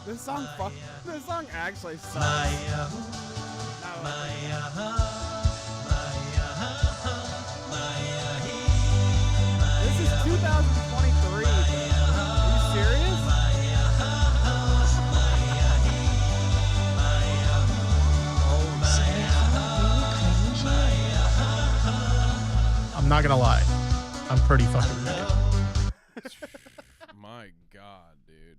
This song actually sucks. This is 2023. Are you serious? I'm not gonna lie. I'm pretty fucking good. My God, dude.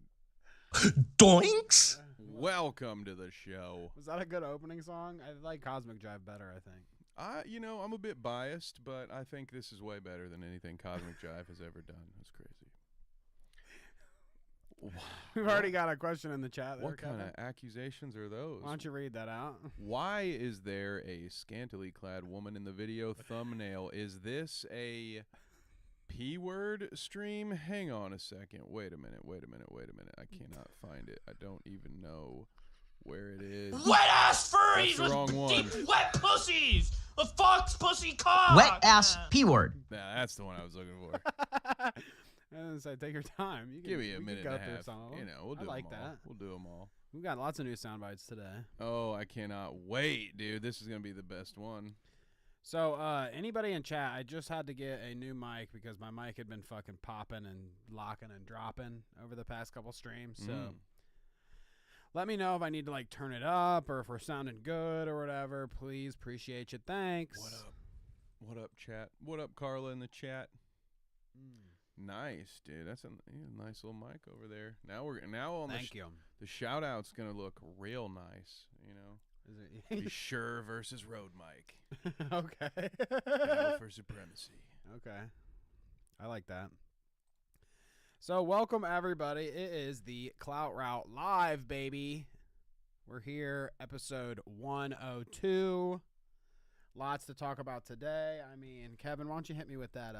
Doinks! Welcome to the show. Was that a good opening song? I like Cosmic Jive better, I think. I'm a bit biased, but I think this is way better than anything Cosmic Jive has ever done. It's crazy. We've already got a question in the chat there, What kind Kevin. of accusations are those? Why don't you read that out? Why is there a scantily clad woman in the video thumbnail? Is this a P-word stream? Hang on a second. Wait a minute. I cannot find it. I don't even know where it is. Wet ass furries That's the wrong one. with deep wet pussies. A fox pussy cock. Wet ass P-word. Nah, that's the one I was looking for. And say, take your time. You can, Give me a we minute can and go a through half. some of them. You know, we'll do I like them all. that. We'll do them all. We've got lots of new sound bites today. Oh, I cannot wait, dude. This is going to be the best one. So, anybody in chat, I just had to get a new mic because my mic had been fucking popping and locking and dropping over the past couple streams. So, let me know if I need to, like, turn it up or if we're sounding good or whatever. Please, appreciate you. Thanks. What up? What up, chat? What up, Carla in the chat? Nice, dude. That's a nice little mic over there. Now on Thank you. the shout out's gonna look real nice, you know. Is Be Sure versus Road Mike. Okay. Battle for supremacy. Okay. I like that. So, welcome, everybody. It is the Clout Route Live, baby. We're here, episode 102. Lots to talk about today. I mean, Kevin, why don't you hit me with that?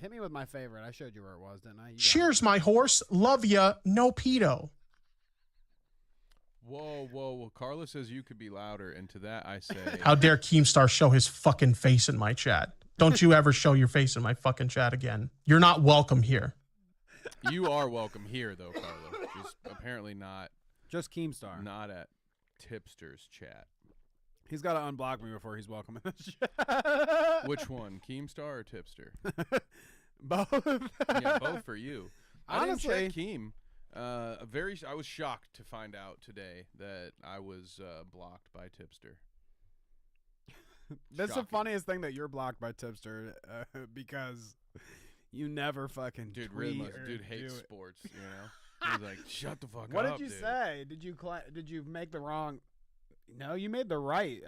Hit me with my favorite. I showed you where it was, didn't I? You got Cheers, my horse. Love ya. No pedo. Whoa. Carla says you could be louder, and to that I say... How dare Keemstar show his fucking face in my chat? Don't you ever show your face in my fucking chat again. You're not welcome here. You are welcome here, though, Carla. Just apparently not... Just Keemstar. Not at Tipster's chat. He's got to unblock me before he's welcome in this chat. Which one, Keemstar or Tipster? Both. Yeah, both for you. Honestly, I didn't check Keem. I was shocked to find out today that I was blocked by Tipster. That's the Shocking. funniest thing that you're blocked by Tipster because you never fucking Dude, tweet really, or dude hates do it. sports. You know, he's like, shut the fuck up. What did you dude. say? Did you make the wrong? No, you made the right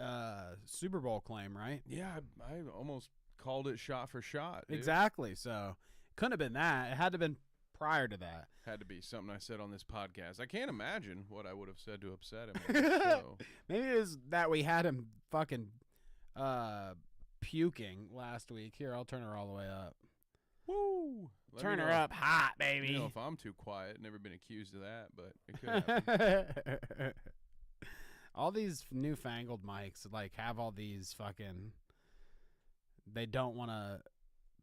Super Bowl claim, right? Yeah, I almost called it shot for shot. Dude. Exactly. So couldn't have been that. It had to have been prior to that. Had to be something I said on this podcast. I can't imagine what I would have said to upset him. On this show. Maybe it was that we had him fucking puking last week. Here, I'll turn her all the way up. Woo! Turn her up hot, baby. You know, if I'm too quiet, never been accused of that, but it could happen. All these newfangled mics like have all these fucking. They don't want to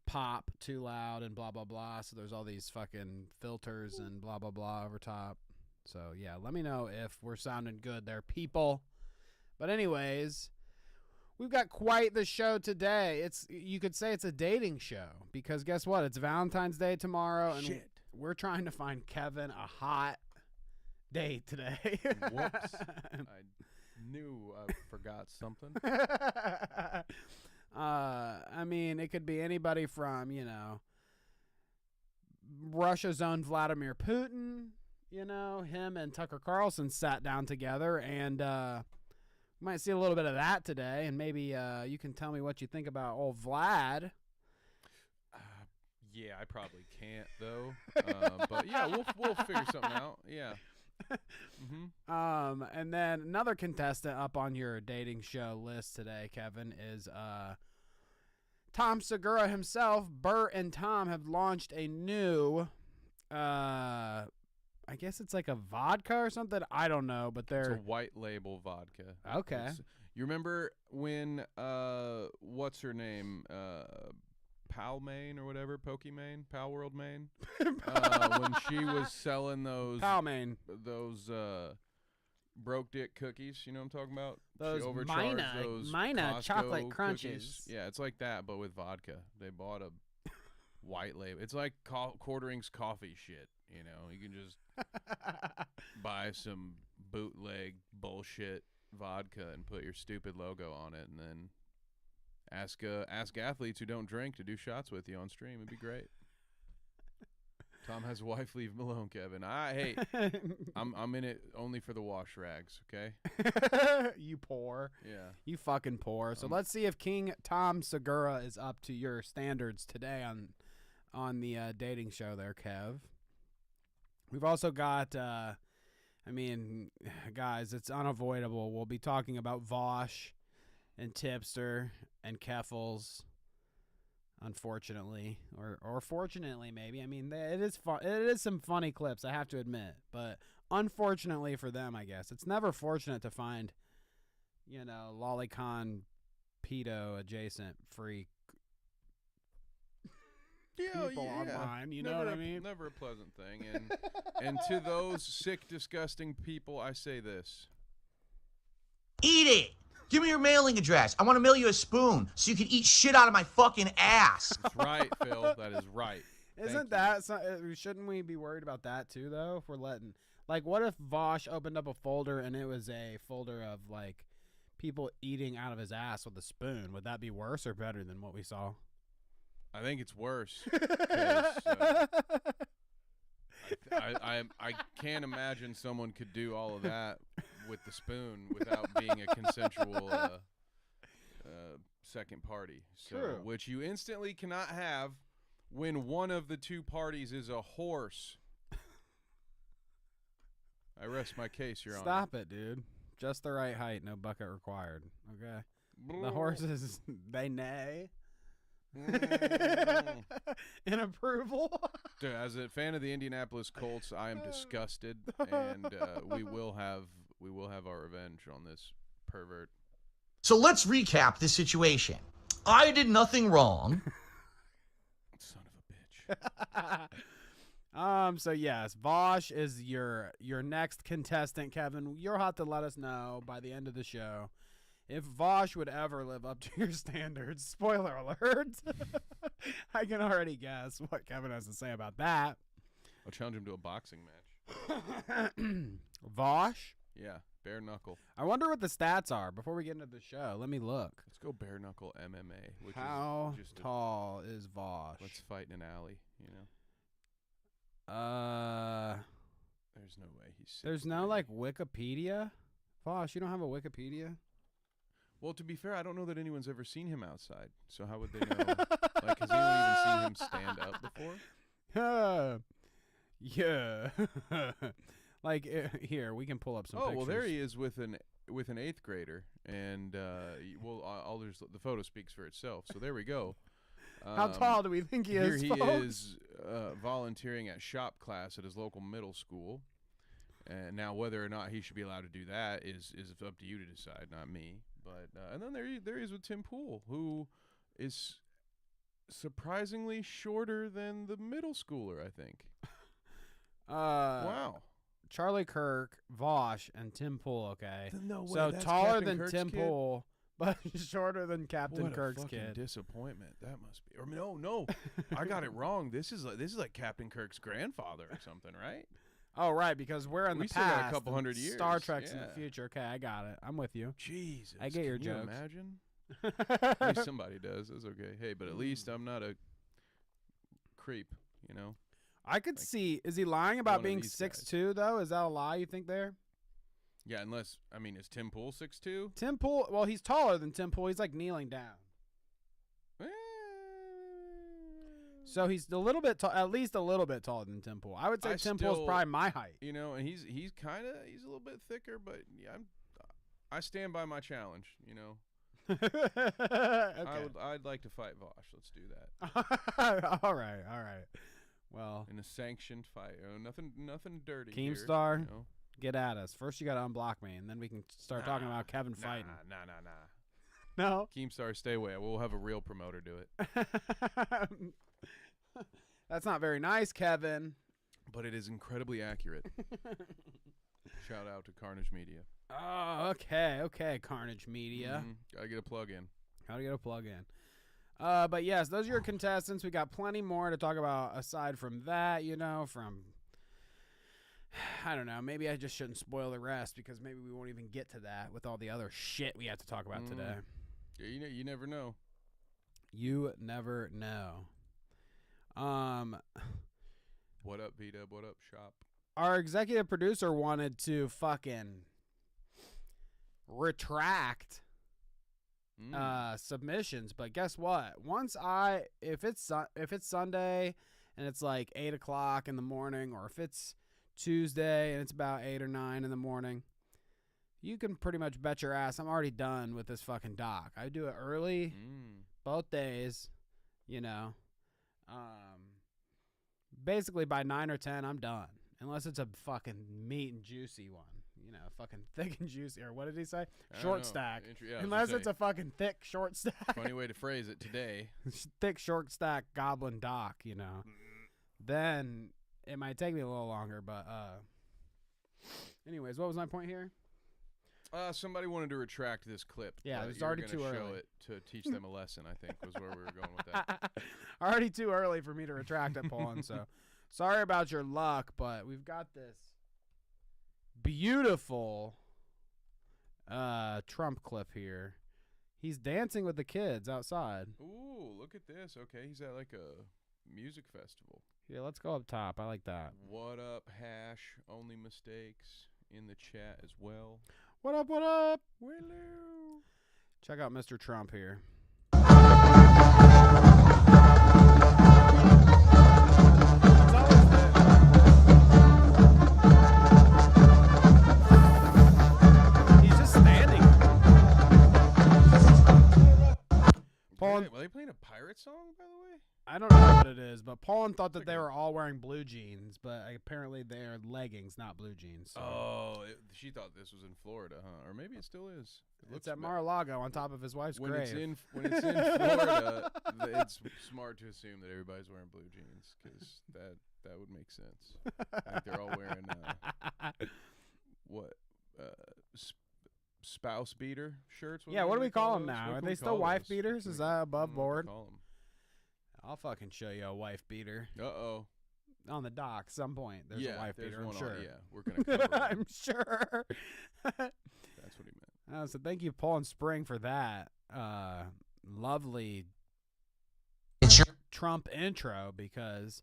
pop too loud and blah blah blah. So there's all these fucking filters and blah blah blah over top. So yeah, let me know if we're sounding good there, people. But anyways, we've got quite the show today. You could say it's a dating show because guess what? It's Valentine's Day tomorrow, and we're trying to find Kevin a hot date today. Whoops. I knew I forgot something. I mean, it could be anybody from, Russia's own Vladimir Putin, him and Tucker Carlson sat down together, and we might see a little bit of that today, and maybe you can tell me what you think about old Vlad. Yeah, I probably can't, though. But, yeah, we'll figure something out. Yeah. Mm-hmm. And then another contestant up on your dating show list today, Kevin, is Tom Segura himself. Bert and Tom have launched a new, I guess it's like a vodka or something. I don't know, but they're It's a white label vodka. Okay. You remember when what's her name? Palmain or whatever, Pokimane, Pal World Main, when she was selling those Palmain. broke dick cookies. You know what I'm talking about? Those she overcharged Mina, those Mina Costco chocolate cookies. crunches. Yeah, it's like that, but with vodka. They bought a white label. It's like Quartering's coffee shit. You know, you can just buy some bootleg bullshit vodka and put your stupid logo on it, and then ask athletes who don't drink to do shots with you on stream. It'd be great. Tom has a wife. Leave him alone, Kevin. Hey, I'm in it only for the wash rags. Okay. You poor. Yeah. You fucking poor. So let's see if King Tom Segura is up to your standards today on the dating show there, Kev. We've also got, guys, it's unavoidable. We'll be talking about Vaush and Tipster and Keffels, unfortunately, or fortunately, maybe. I mean, it is fun. It is some funny clips, I have to admit, but unfortunately for them, I guess it's never fortunate to find, lolicon, pedo adjacent freak people online. You know what I mean? Never a pleasant thing. And to those sick, disgusting people, I say this: Eat it. Give me your mailing address. I want to mail you a spoon so you can eat shit out of my fucking ass. That's right, Phil. That is right. Shouldn't we be worried about that too, though? If we're letting, what if Vaush opened up a folder and it was a folder of people eating out of his ass with a spoon? Would that be worse or better than what we saw? I think it's worse. I can't imagine someone could do all of that with the spoon without being a consensual second party. So, True. Which you instantly cannot have when one of the two parties is a horse. I rest my case, Your Honor. Stop it, dude. Just the right height, no bucket required. Okay. The horses, they neigh. In approval. Dude, as a fan of the Indianapolis Colts, I am disgusted, and we will have our revenge on this pervert. So let's recap the situation. I did nothing wrong. Son of a bitch. So yes, Vaush is your next contestant, Kevin. You'll have to let us know by the end of the show if Vaush would ever live up to your standards. Spoiler alert. I can already guess what Kevin has to say about that. I'll challenge him to a boxing match. Vaush? Yeah, bare knuckle. I wonder what the stats are before we get into the show. Let me look. Let's go bare knuckle MMA. Which How is just tall is Vaush? Let's fight in an alley, you know? There's no way he's 6'3". There's no Wikipedia? Vaush, you don't have a Wikipedia? Well, to be fair, I don't know that anyone's ever seen him outside. So how would they know? Has anyone even seen him stand up before? Yeah. Here, we can pull up some pictures. Oh, well, there he is with an 8th grader, and the photo speaks for itself. So there we go. How tall do we think he is? Here he folks? is volunteering at shop class at his local middle school. And now, whether or not he should be allowed to do that is up to you to decide, not me. But and then there he is with Tim Pool, who is surprisingly shorter than the middle schooler, I think. Wow. Charlie Kirk, Vaush, and Tim Pool. Okay, No way. so That's taller Captain than Kirk's Tim kid? Pool, but shorter than Captain What Kirk's a fucking kid. disappointment that must be. Or no, I got it wrong. This is like Captain Kirk's grandfather or something, right? Oh, right, because we're in We the still got a past. couple and hundred years, Star Trek's in the yeah. future. Okay, I got it. I'm with you. Jesus, I get your can you jokes. imagine? At least somebody does. It's okay. Hey, but at least I'm not a creep, you know? I could see. Is he lying about One of being these 6'2", though? Is that a lie, you think, there? Yeah, unless, is Tim Pool 6'2"? Tim Pool, well, he's taller than Tim Pool. He's, kneeling down. So he's a little bit at least a little bit taller than Tim Pool. I would say Tim Pool's probably my height. You know, and he's a little bit thicker, but yeah, I stand by my challenge, you know. Okay. I'd like to fight Vaush. Let's do that. All right. Well, in a sanctioned fight. Nothing dirty. Keemstar, here, you know? get at us. First, you got to unblock me, and then we can start talking about Kevin fighting. Nah. No. Keemstar, stay away. We'll have a real promoter do it. That's not very nice, Kevin. But it is incredibly accurate. Shout out to Carnage Media. Oh, okay, Carnage Media. Gotta get a plug in. Gotta get a plug in. But yes, those are your contestants. We got plenty more to talk about aside from that, you know, I don't know, maybe I just shouldn't spoil the rest because maybe we won't even get to that with all the other shit we have to talk about today. Yeah, you never know. You never know. What up, V-Dub? What up, Shop? Our executive producer wanted to fucking retract submissions, but guess what? If it's Sunday and it's like 8 o'clock in the morning, or if it's Tuesday and it's about 8 or 9 in the morning, you can pretty much bet your ass I'm already done with this fucking doc. I do it early, both days, you know. Basically by 9 or 10, I'm done. Unless it's a fucking meat and juicy one. You know, fucking thick and juicy. Or what did he say? Short stack. Unless it's a fucking thick short stack. Funny way to phrase it today. Thick short stack goblin doc, you know. Then it might take me a little longer, but anyways, what was my point here? Somebody wanted to retract this clip. Yeah, it was already too early. Show it to teach them a lesson, I think, was where we were going with that. Already too early for me to retract it, Paulin, so sorry about your luck, but we've got this beautiful Trump clip here. He's dancing with the kids outside. Ooh, look at this. Okay, he's at like a music festival. Yeah, let's go up top. I like that. What up, Hash? Only mistakes in the chat as well. What up, what up? Hello. Check out Mr. Trump here. He's just standing. Paul, Were they playing a pirate song, by the way? I don't know what it is, but Paulin thought that they were all wearing blue jeans, but apparently they're leggings, not blue jeans. So. Oh, she thought this was in Florida, huh? Or maybe it still is. It's at Mar-a-Lago on top of his wife's grave. When it's in Florida, it's smart to assume that everybody's wearing blue jeans because that would make sense. I think they're all wearing spouse beater shirts. Yeah, what do we call them now? Are they still wife beaters? Is that above board? I'll fucking show you a wife beater. Uh-oh. On the dock, some point. There's a wife beater, I'm sure. We're going to cover I'm sure. That's what he meant. So thank you, Paul and Spring, for that lovely Trump intro, because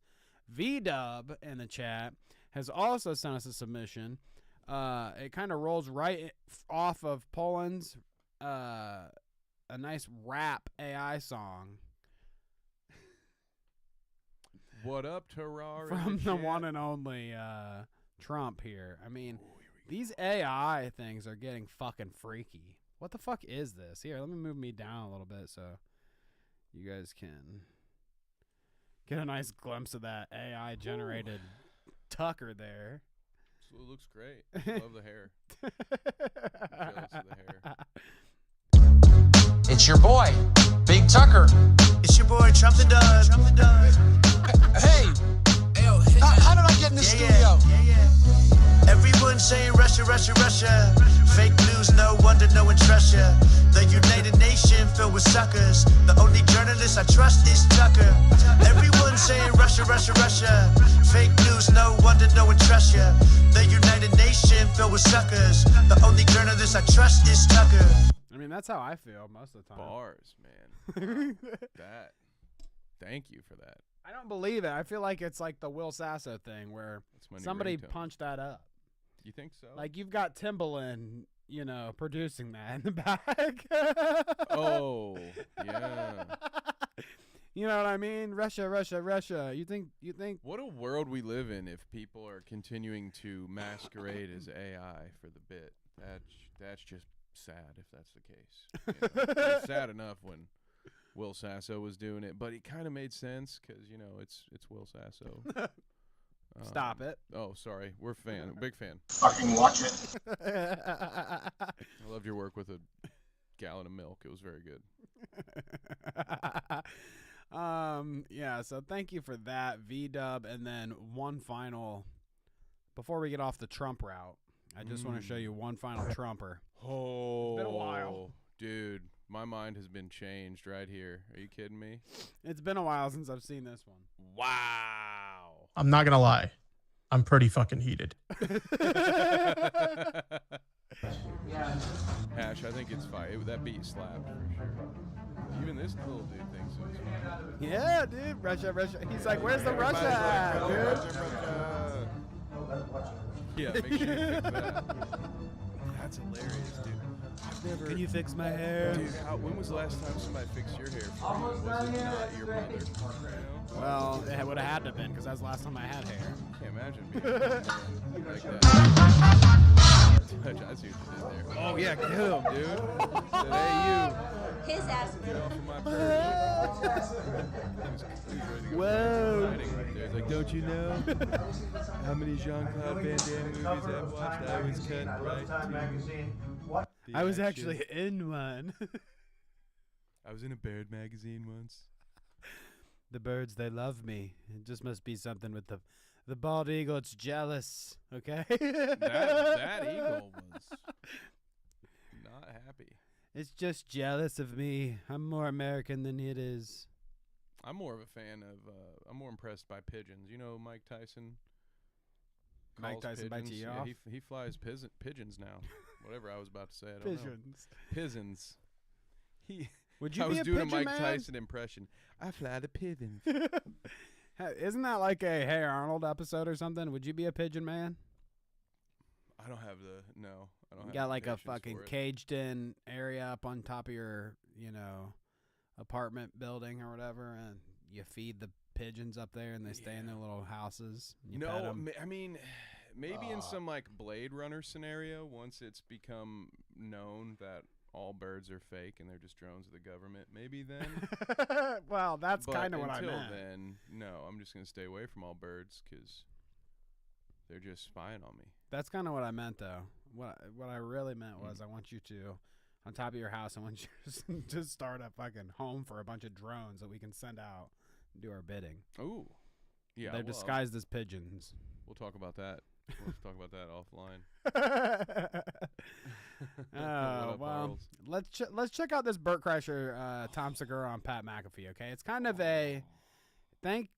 V-Dub in the chat has also sent us a submission. It kind of rolls right off of Poland's a nice rap AI song. What up, Terrar? From the one and only Trump here. I mean, these AI things are getting fucking freaky. What the fuck is this? Here, let me move me down a little bit so you guys can get a nice glimpse of that AI-generated Tucker there. So it looks great. Love the hair. I'm jealous of the hair. It's your boy, Big Tucker. It's your boy, Trump the Dog. Hey, how did I get in the studio? Everyone saying Russia, Russia, Russia. Fake news, no wonder no one trusts ya. The United Nations filled with suckers. The only journalist I trust is Tucker. Everyone saying Russia, Russia, Russia. Fake news, no wonder no one trusts ya. The United Nations filled with suckers. The only journalist I trust is Tucker. I mean, that's how I feel most of the time. Bars, man. Wow. Thank you for that. I don't believe it. I feel like it's like the Will Sasso thing where somebody punched that up. You think so? Like you've got Timbaland, you know, producing that in the back. Oh, yeah. You know what I mean? Russia, Russia, Russia. You think? What a world we live in if people are continuing to masquerade as AI for the bit. That's just sad if that's the case. You know, it's sad enough when Will Sasso was doing it, but it kind of made sense because, you know, it's Will Sasso. Stop it. Oh, sorry. We're big fan. Fucking watch it. I loved your work with a gallon of milk. It was very good. Yeah, so thank you for that, V-Dub. And then one final, before we get off the Trump route, I just want to show you one final Trumper. Oh, It's been a while. Dude, my mind has been changed right here. Are you kidding me? It's been a while since I've seen this one. Wow. I'm not gonna lie, I'm pretty fucking heated. Hash, I think it's fire. That beat slapped for sure. Even this little dude thinks it was fun. Yeah, dude. Russia. He's like, where's the Russia at, dude? Yeah, make sure you fix that. That's hilarious, dude. I've never. Can you fix my hair? Dude, when was the last time somebody fixed your hair for you? Was it not your mother? You know? Well, it would have had to have been because that was the last time I had hair. Can't imagine being like that. I see what you did there. Oh yeah, get him, dude. Said, hey, you. His ass. Get off of my perch. He was ready to go Whoa. fighting right there. He's like, don't you know how many Jean-Claude Van Damme movies I've watched? I was cut right to the I was action. actually in one. I was in a Baird magazine once. The birds, they love me. It just must be something with the bald eagle. It's jealous. Okay. That eagle was not happy. It's just jealous of me. I'm more American than it is. I'm more of a fan of. I'm more impressed by pigeons. You know, Mike Tyson. Mike calls Tyson bites pigeons. you Yeah, off? he flies pigeons now. Whatever I was about to say, I don't Pigeons. know. Pigeons. Would you I be was a doing a pigeon Mike man? Tyson impression. I fly the pigeons. Isn't that like a Hey Arnold episode or something? Would you be a pigeon man? I don't have the no. I don't You have got the like a patience fucking for it. caged in area up on top of your, apartment building or whatever, and you feed the pigeons up there and they stay in their little houses. You pet No, 'em. I mean, maybe in some like Blade Runner scenario, once it's become known that all birds are fake and they're just drones of the government, maybe then. Well, that's But kind of what I until meant. then, no, I'm just gonna stay away from all birds because they're just spying on me. That's kind of what I meant, though. What I really meant was I want you to, on top of your house, I want you to start a fucking home for a bunch of drones that we can send out and do our bidding. Ooh, yeah. They're well, disguised as pigeons. We'll talk about that. We'll talk about that offline. Oh, up, well, Harles? let's check out this Burt Kreischer, Tom Segura on Pat McAfee, okay? It's kind of a thanks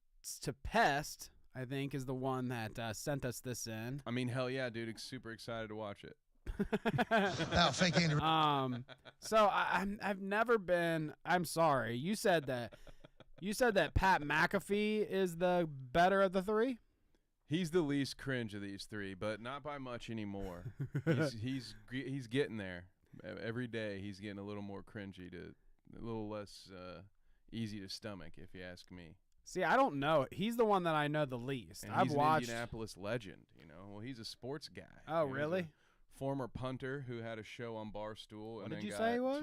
to Pest, I think, is the one that sent us this in. I mean, hell yeah, dude! Super excited to watch it. Oh, fake Andrew. So I've never been. I'm sorry. You said that Pat McAfee is the better of the three. He's the least cringe of these three, but not by much anymore. he's getting there. Every day he's getting a little more cringy, a little less easy to stomach, if you ask me. See, I don't know. He's the one that I know the least. And I've he's watched. an Indianapolis legend, you know. Well, he's a sports guy. Oh, He was really? a former punter who had a show on Barstool What and did then you got say he was?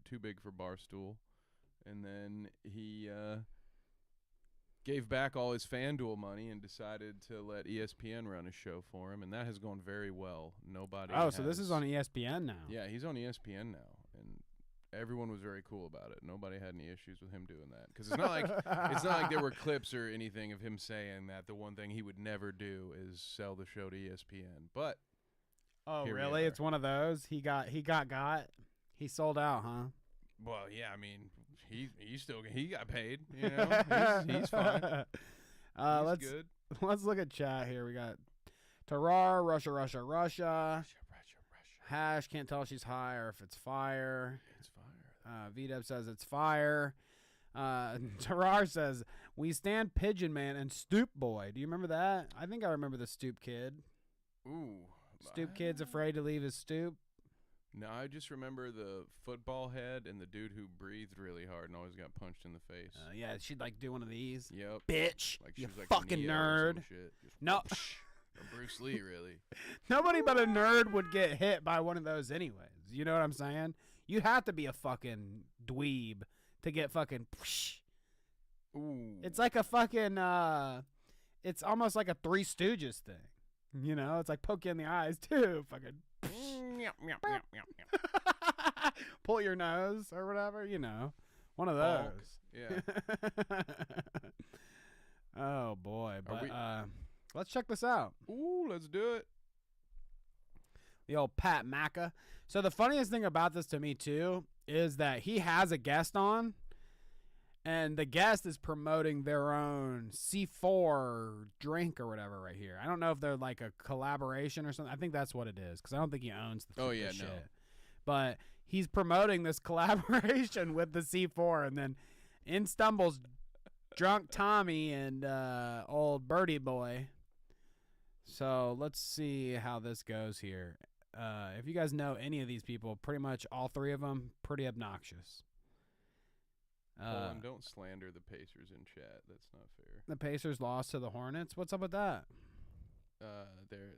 too big for Barstool, and then he gave back all his FanDuel money and decided to let ESPN run a show for him, and that has gone very well. Nobody. Oh, so this has- is on ESPN now. Yeah, he's on ESPN now, and everyone was very cool about it. Nobody had any issues with him doing that because it's not like there were clips or anything of him saying that the one thing he would never do is sell the show to ESPN. But Oh, here we really? are. It's one of those. He sold out, huh? well, yeah, I mean, he got paid. You know, he's fine. He's good. Let's look at chat here. We got Tarar, Russia. Hash can't tell if she's high or if it's fire. It's fire. VDub says it's fire. Tarar says we stand Pigeon Man and Stoop Boy. Do you remember that? I think I remember the Stoop Kid. Ooh. Stoop Kid's afraid to leave his stoop. No, I just remember the football head and the dude who breathed really hard and always got punched in the face. Yeah, she'd like do one of these. Yep. Bitch, Like she you was like fucking Neo or some nerd. shit. Just No. or Bruce Lee, really. Nobody but a nerd would get hit by one of those anyways. You know what I'm saying? You have to be a fucking dweeb to get fucking. Ooh. It's like a fucking. It's almost like a Three Stooges thing. You know, it's like poke you in the eyes too. Fucking. Pull your nose or whatever, you know. One of those. Yeah. Oh boy, but let's check this out. Ooh, let's do it. The old Pat Macca. So the funniest thing about this to me too is that he has a guest on, and the guest is promoting their own C4 drink or whatever right here. I don't know if they're like a collaboration or something. I think that's what it is because I don't think he owns the shit. No. But he's promoting this collaboration with the C4, and then in stumbles drunk Tommy and old Birdie Boy. So let's see how this goes here. If you guys know any of these people, pretty much all three of them, pretty obnoxious. Don't slander the Pacers in chat. That's not fair. The Pacers lost to the Hornets. What's up with that?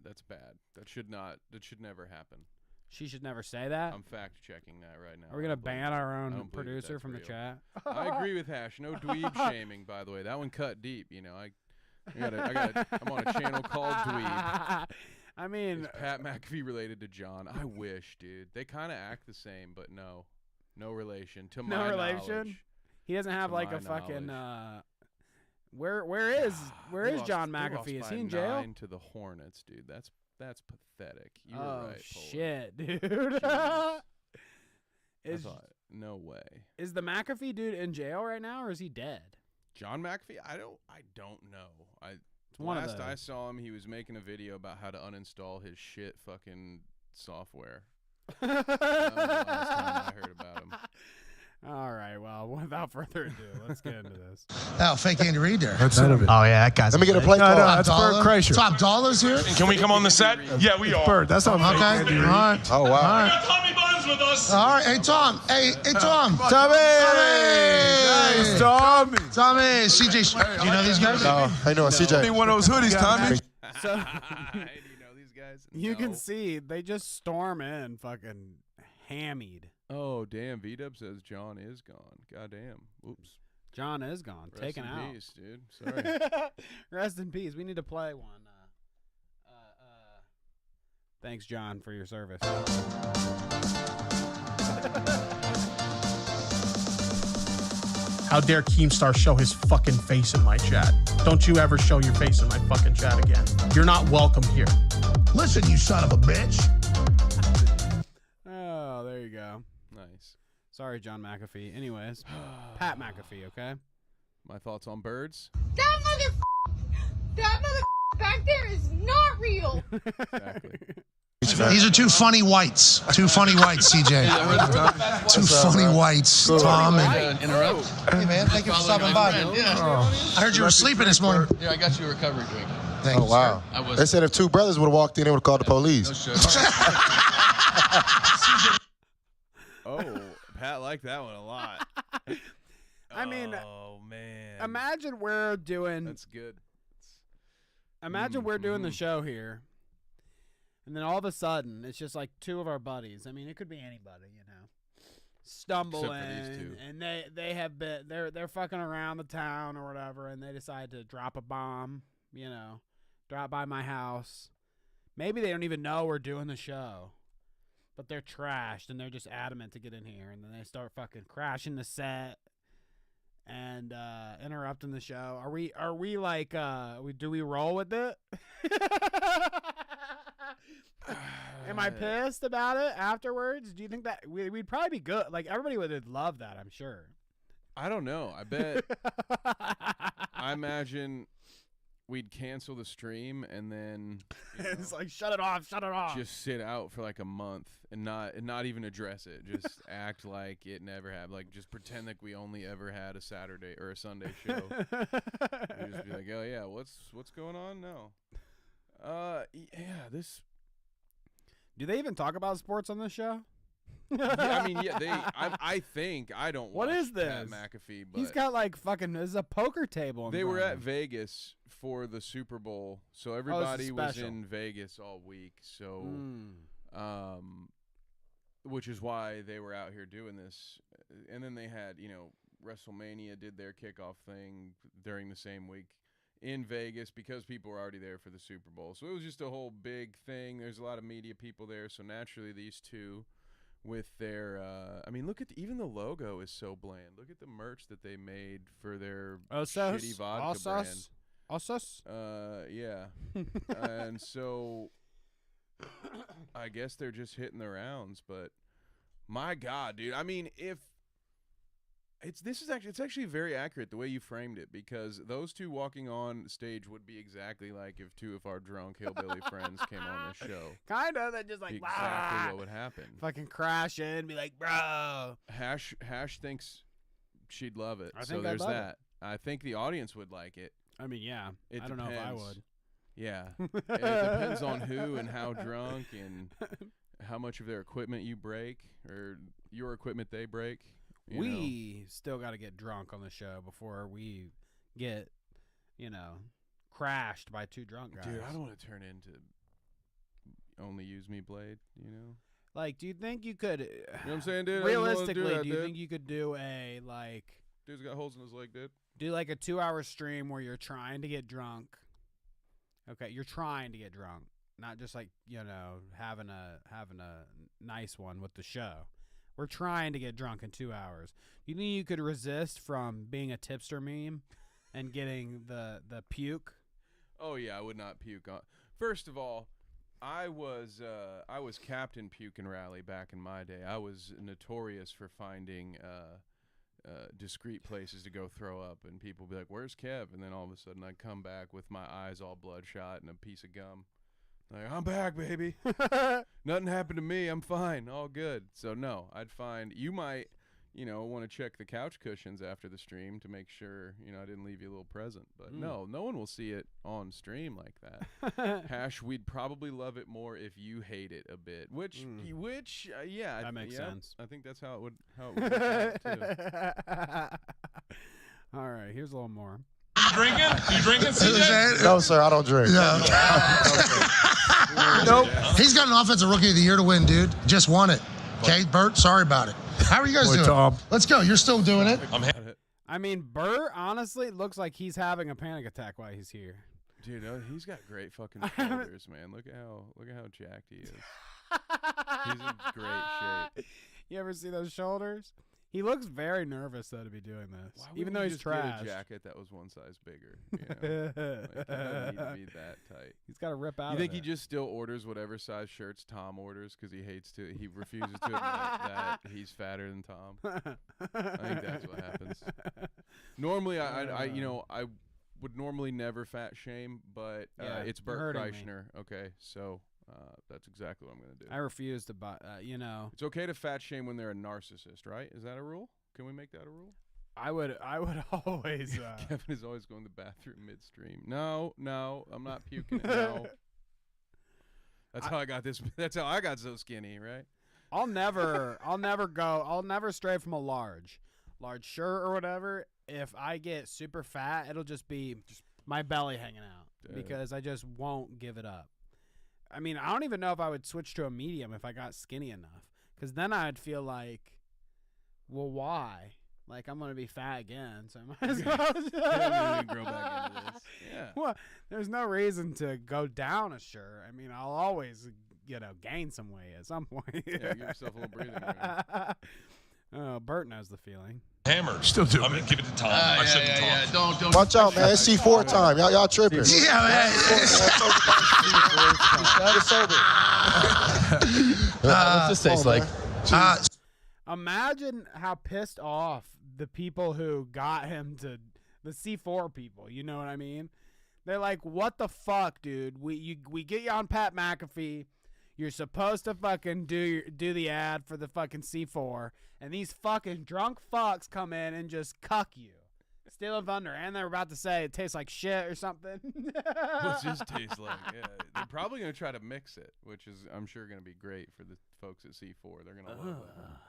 That's bad. That should never happen. She should never say that. I'm fact checking that right now. Are we gonna ban our own believe producer that's from the real. chat? I agree with Hash. No dweeb shaming, by the way. That one cut deep. You know, I'm on a channel called Dweeb. I mean, Is Pat McAfee related to John? I wish, dude. They kind of act the same, but no relation. To my relation? knowledge. he doesn't have to like my a fucking. knowledge. Where is John McAfee? Is he in jail? 9 to the Hornets, dude. That's pathetic. You were Oh right, Polar. shit, dude. Jeez. Is No way. is the McAfee dude in jail right now, or is he dead? John McAfee? I don't know. It's one of Last I those. saw him, he was making a video about how to uninstall his shit fucking software. That was the last time I heard about him. All right, well, without further ado, let's get into this. Oh, fake Andy Reid there. That's none of it. Oh, yeah, that guy's Let me get a plate Top call. dollar. That's Bert Kreischer. Top dollar's here? Can we come on the set? Yeah, we are. Bert, that's not fake Okay, Andy all Reid. right. Oh, wow. All right. got Tommy Buns with us. All right, hey, Tom. Hey, Tom. Tommy! Nice, Tommy! Tommy, CJ. Do you know these guys? No, I know, CJ. One of those hoodies, Tommy. So Do you know these guys? you can No. see they just storm in fucking hammied. Oh, damn. V-Dub says John is gone. Goddamn. Oops. John is gone, Rest taken in out. peace, dude. Sorry. Rest in peace. We need to play one. Thanks, John, for your service. How dare Keemstar show his fucking face in my chat? Don't you ever show your face in my fucking chat again. You're not welcome here. Listen, you son of a bitch. Oh, there you go. Nice. Sorry, John McAfee. Anyways, Pat McAfee, okay? My thoughts on birds? That mother back there is not real. Exactly. These are two funny whites. Two funny whites, CJ. Two funny whites, Tom. And, hey, man, thank you for stopping by. I heard you were sleeping this morning. Yeah, I got you a recovery drink. Thanks. Oh, wow. They said if two brothers would have walked in, they would have called the police. Oh, Pat liked that one a lot. I mean, oh, man. imagine we're doing That's good. we're doing the show here. And then all of a sudden, it's just like two of our buddies. I mean, it could be anybody, you know. Stumble Except for these in, two. and they have been they're fucking around the town or whatever, and they decide to drop a bomb, you know, drop by my house. Maybe they don't even know we're doing the show, but they're trashed and they're just adamant to get in here, and then they start fucking crashing the set and interrupting the show. Are we like do we roll with it? Am I pissed about it afterwards? Do you think that we'd probably be good? Like, everybody would love that, I'm sure. I don't know. I bet. I imagine we'd cancel the stream and then It's like, shut it off. just sit out for like a month and not even address it. Just act like it never happened. Like, just pretend like we only ever had a Saturday or a Sunday show. We just be like, oh yeah, what's going on? No. Yeah, this. Do they even talk about sports on this show? Yeah, I mean, yeah, I think I don't. What watch is this? Pat McAfee, but He's got like fucking. There's a poker table. they were at Vegas for the Super Bowl, so everybody was special. in Vegas all week. So, Mm. which is why they were out here doing this. And then they had, WrestleMania did their kickoff thing during the same week. in Vegas because people were already there for the Super Bowl. So it was just a whole big thing. There's a lot of media people there, so naturally these two with their I mean, look at even the logo is so bland. Look at the merch that they made for their shitty vodka brand. Osos? Yeah. And so I guess they're just hitting the rounds, but my God, dude. I mean, if it's actually very accurate the way you framed it, because those two walking on stage would be exactly like if two of our drunk hillbilly friends came on the show. Kind of. They're just like, exactly what would happen. Fucking crash in, be like, bro. Hash thinks she'd love it. I so think there's I'd love that. I think the audience would like it. I mean, yeah. I don't know if I would. Yeah. It depends on who and how drunk and how much of their equipment you break, or your equipment they break. We still got to get drunk on the show before we get, crashed by two drunk guys. Dude, I don't want to turn into only use me Blade, Like, do you think you could... You know what I'm saying, dude? Realistically, do you think you could do a, like... Dude's got holes in his leg, dude. Do, like, a 2-hour stream where you're trying to get drunk. Okay, you're trying to get drunk. Not just, like, having a nice one with the show. We're trying to get drunk in 2 hours. You think you could resist from being a tipster meme and getting the puke? Oh yeah, I would not puke on. First of all, I was Captain Puke and Rally back in my day. I was notorious for finding discreet places to go throw up, and people would be like, "Where's Kev?" And then all of a sudden, I'd come back with my eyes all bloodshot and a piece of gum. Like, I'm back, baby. Nothing happened to me. I'm fine. All good. So, no, I'd find you might, want to check the couch cushions after the stream to make sure, I didn't leave you a little present. But no one will see it on stream like that. Hash, we'd probably love it more if you hate it a bit, which yeah. That makes sense. I think that's how it would work out, too. All right, here's a little more. You drinking, CJ? No, sir, I don't drink. No. Nope. He's got an offensive rookie of the year to win, dude. Just won it. Okay, Bert, sorry about it. How are you guys doing? Tom. Let's go. You're still doing it? I mean, Bert honestly looks like he's having a panic attack while he's here. Dude, he's got great fucking shoulders, man. Look at how jacked he is. He's in great shape. You ever see those shoulders? He looks very nervous, though, to be doing this, even though he's trash. Get a jacket that was one size bigger. Like, he doesn't need to be that tight. He's got to rip out. You think he just still orders whatever size shirts Tom orders because he refuses to admit that he's fatter than Tom? I think that's what happens. Normally, I would normally never fat shame, but it's Bert Kreischer. Okay, so. That's exactly what I'm going to do. I refuse to buy, It's okay to fat shame when they're a narcissist, right? Is that a rule? Can we make that a rule? I would always. Kevin is always going to the bathroom midstream. No, I'm not puking. No. That's how I got this. That's how I got so skinny, right? I'll never stray from a large shirt or whatever. If I get super fat, it'll just be my belly hanging out because I just won't give it up. I mean, I don't even know if I would switch to a medium if I got skinny enough, because then I'd feel like, well, why? Like, I'm going to be fat again, so I might as well grow back into this. Yeah. Well, there's no reason to go down a shirt. I mean, I'll always, gain some weight at some point. Yeah, give yourself a little breathing room. Oh, Bert knows the feeling. Hammer. Still do. I'm going to give it to Tom. I said to Tom. Yeah. Don't. Watch out, man. It's C4 time. Y'all tripping. Yeah, man. It's sober. What's this taste like? Imagine how pissed off the people who got him to the C4 people. You know what I mean? They're like, "What the fuck, dude? We get you on Pat McAfee. You're supposed to fucking do the ad for the fucking C4, and these fucking drunk fucks come in and just cuck you, steal a thunder, and they're about to say it tastes like shit or something." What's this taste like? Yeah, they're probably gonna try to mix it, which is I'm sure gonna be great for the folks at C4. They're gonna love that.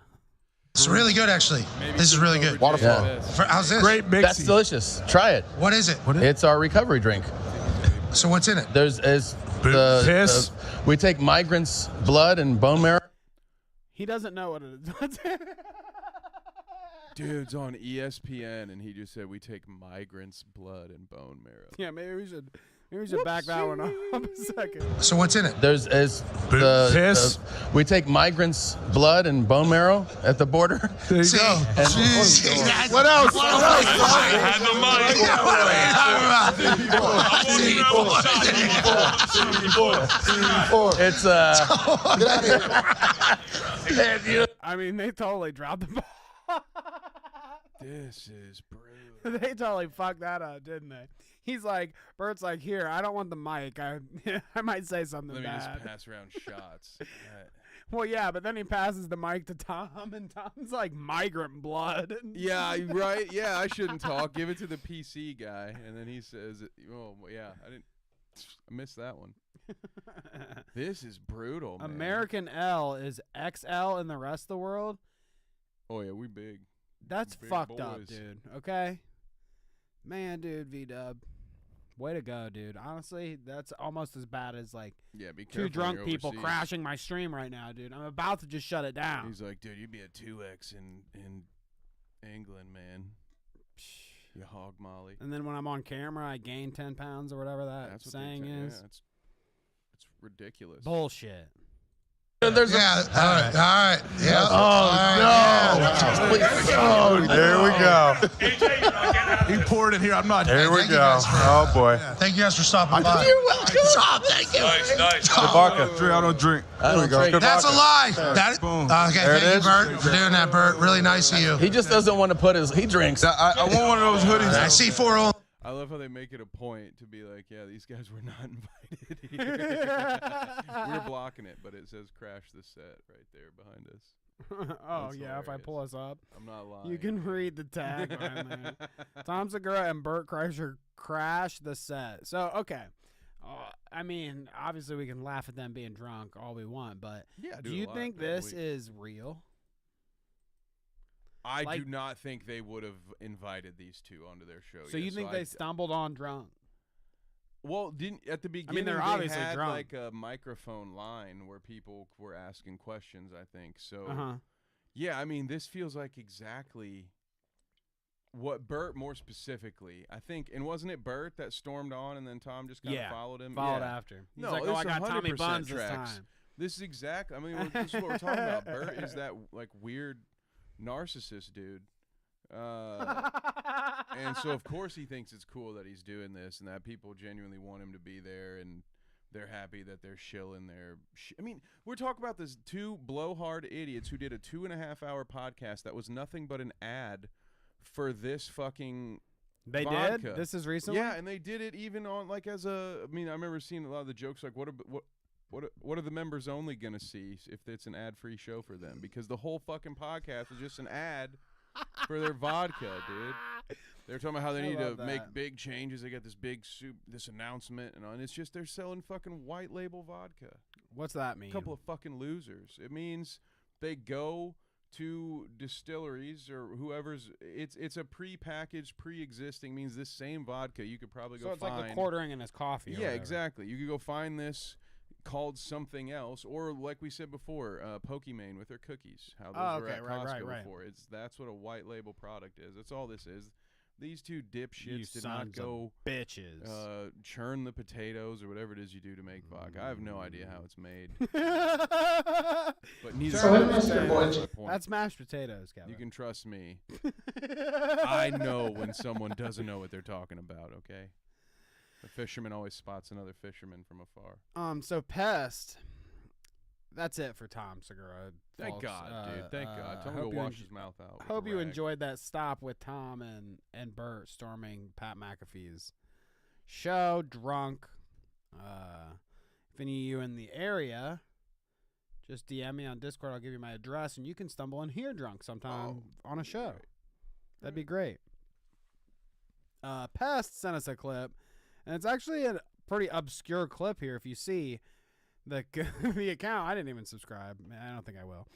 It's really good, actually. This is really good. Waterfall. Yeah. How's this? Great mix. That's delicious. Try it. What is it? It's our recovery drink. So what's in it? Piss. We take migrants' blood and bone marrow. He doesn't know what it is. Dude's on ESPN, and he just said we take migrants' blood and bone marrow. Yeah, maybe we should back that one up a second. So what's in it? There's piss. we take migrants' blood and bone marrow at the border. There you See, go. what else? I had the It's I mean, they totally dropped the ball. This is brutal. They totally fucked that up, didn't they? He's like, Bert's like, here, I don't want the mic. I might say something Let me bad. just pass around shots. Well, yeah, but then he passes the mic to Tom, and Tom's like, migrant blood. Yeah, right. Yeah, I shouldn't talk. Give it to the PC guy, and then he says, "Oh, yeah, I missed that one." This is brutal, man. American L is XL in the rest of the world. Oh yeah, we big. That's Big fucked up, boys. dude. Okay, man, dude, V-Dub, way to go, dude. Honestly, that's almost as bad as like Be careful two when drunk you're people overseas. crashing my stream right now, dude. I'm about to just shut it down. He's like, dude, you'd be a 2X in England, man. You hog molly. And then when I'm on camera, I gain 10 pounds or whatever that That's what saying they is. Yeah, it's ridiculous. Bullshit. there's Yeah, all right, yeah. Oh, there we go. He poured it here. I'm not. There we Thank you go. guys for- Oh boy. Thank you guys for stopping by. You're welcome. Thank you. Nice. Vodka. Drink. I don't drink. I don't drink. That's a lie. That, Boom. okay, There it thank you, is. Bert, for doing that, Bert. Really nice of you. He just doesn't want to put his. He drinks. I want one of those hoodies. I see 4 I love how they make it a point to be like, yeah, these guys were not invited here. We're blocking it, but it says crash the set right there behind us. Oh, That's yeah, if I hilarious. pull us up. I'm not lying. You can read the tagline there. Tom Segura and Bert Kreischer crash the set. So, okay. I mean, obviously we can laugh at them being drunk all we want, but Yeah, do you think this is real? I like- do not think they would have invited these two onto their show. So yet, you think they stumbled on drunk? Well, didn't at the beginning they're they obviously had drunk. like a microphone line where people were asking questions, I think. So Uh-huh. yeah, I mean, this feels like exactly what Bert more specifically, I think, and wasn't it Bert that stormed on and then Tom just kind of followed him? Followed Yeah. after. He's No, like, this I is got Tommy 100% Buns this tracks. time. This is exactly, I mean, this is what we're talking about. Bert is that like weird narcissist dude. And so of course he thinks it's cool that he's doing this and that people genuinely want him to be there and they're happy that they're shilling their I mean, we're talking about this two blowhard idiots who did a 2.5-hour podcast that was nothing but an ad for this fucking They vodka. did? This is recently? Yeah, and they did it even on like as a I mean, I remember seeing a lot of the jokes like what are the members only gonna see if it's an ad-free show for them? Because the whole fucking podcast was just an ad for their vodka, dude. They're talking about how they need to make big changes. They got this big this announcement, and it's just they're selling fucking white label vodka. What's that mean? A couple of fucking losers. It means they go to distilleries or whoever's. It's a pre-packaged, pre-existing. Means this same vodka you could probably go So it's find. like the quartering in his coffee. Yeah, exactly. You could go find this called something else, or like we said before, Pokimane with their cookies. How those were at Costco before. That's what a white label product is. That's all this is. These two dipshits did not go bitches churn the potatoes or whatever it is you do to make vodka. I have no idea how it's made. But neither that's mashed potatoes, Kevin. You can trust me. I know when someone doesn't know what they're talking about, okay? The fisherman always spots another fisherman from afar. So Pest. That's it for Tom Segura. Thank folks. God, dude. Thank God. Tell him to go wash his mouth out. with Hope a you rag. enjoyed that stop with Tom and Bert storming Pat McAfee's show drunk. If any of you in the area, just DM me on Discord. I'll give you my address, and you can stumble in here drunk sometime on a show. That'd be great. Pest sent us a clip, and it's actually a pretty obscure clip here. If you see the account, I didn't even subscribe. I don't think I will.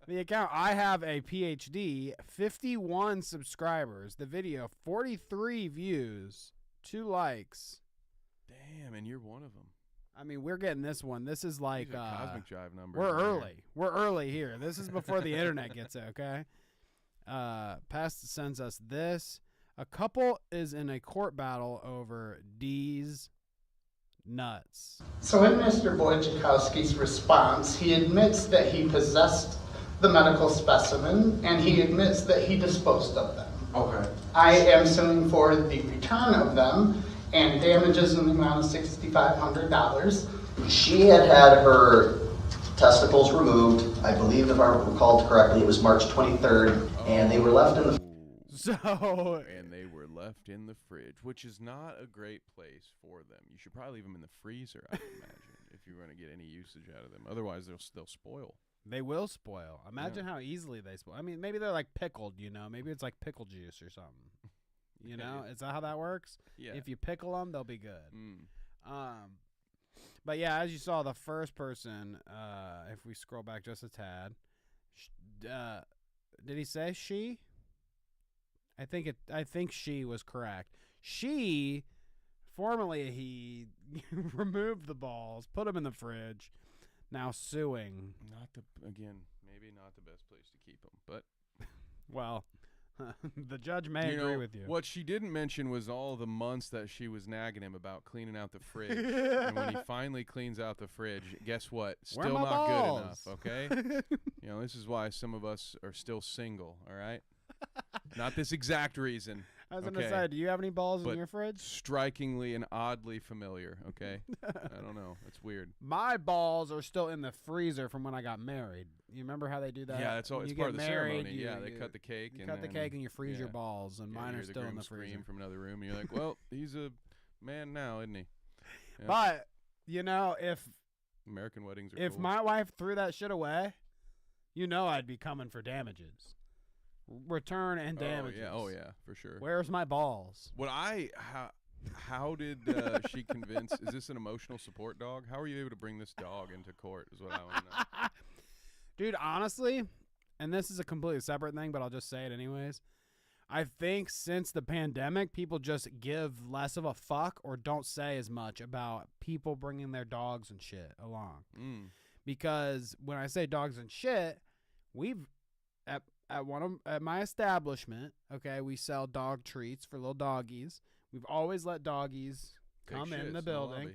The account, I have a PhD, 51 subscribers. The video, 43 views, 2 likes. Damn, and you're one of them. I mean, we're getting this one. This is like Cosmic Jive numbers. We're early. We're early here. This is before the internet gets it, okay? Past sends us this. A couple is in a court battle over D's nuts. So in Mr. Wojciechowski's response, he admits that he possessed the medical specimen, and he admits that he disposed of them. Okay. I am suing for the return of them and damages in the amount of $6,500. She had her testicles removed. I believe, if I recall correctly, it was March 23rd, and they were left in the... And they were left in the fridge, which is not a great place for them. You should probably leave them in the freezer, I would imagine, if you're going to get any usage out of them. Otherwise, they'll spoil. They will spoil. Imagine how easily they spoil. I mean, maybe they're like pickled, you know. Maybe it's like pickle juice or something. You know, is that how that works? Yeah. If you pickle them, they'll be good. But yeah, as you saw, the first person, if we scroll back just a tad, did he say she? I think she was correct. She, formerly he removed the balls, put them in the fridge, now suing. Maybe not the best place to keep them, but well, the judge may agree with you. What she didn't mention was all the months that she was nagging him about cleaning out the fridge. And when he finally cleans out the fridge, guess what? Still not good enough, okay? You know, this is why some of us are still single, all right? Not this exact reason. I was going to say, do you have any balls in your fridge? Strikingly and oddly familiar, okay? I don't know. It's weird. My balls are still in the freezer from when I got married. You remember how they do that? Yeah, it's part of the ceremony. They cut the cake. You cut the cake and you freeze your balls, and mine are still in the freezer. Scream from another room, and you're like, well, he's a man now, isn't he? Yeah. But, you know, if American weddings are if my wife threw that shit away, you know I'd be coming for damages. Return and damages. Oh yeah, for sure. Where's my balls? How did she convince? Is this an emotional support dog? How are you able to bring this dog into court? Is what I want to know. Dude, honestly, and this is a completely separate thing, but I'll just say it anyways. I think since the pandemic, people just give less of a fuck or don't say as much about people bringing their dogs and shit along. Because when I say dogs and shit, we've at my establishment, okay, we sell dog treats for little doggies. We've always let doggies come in the building.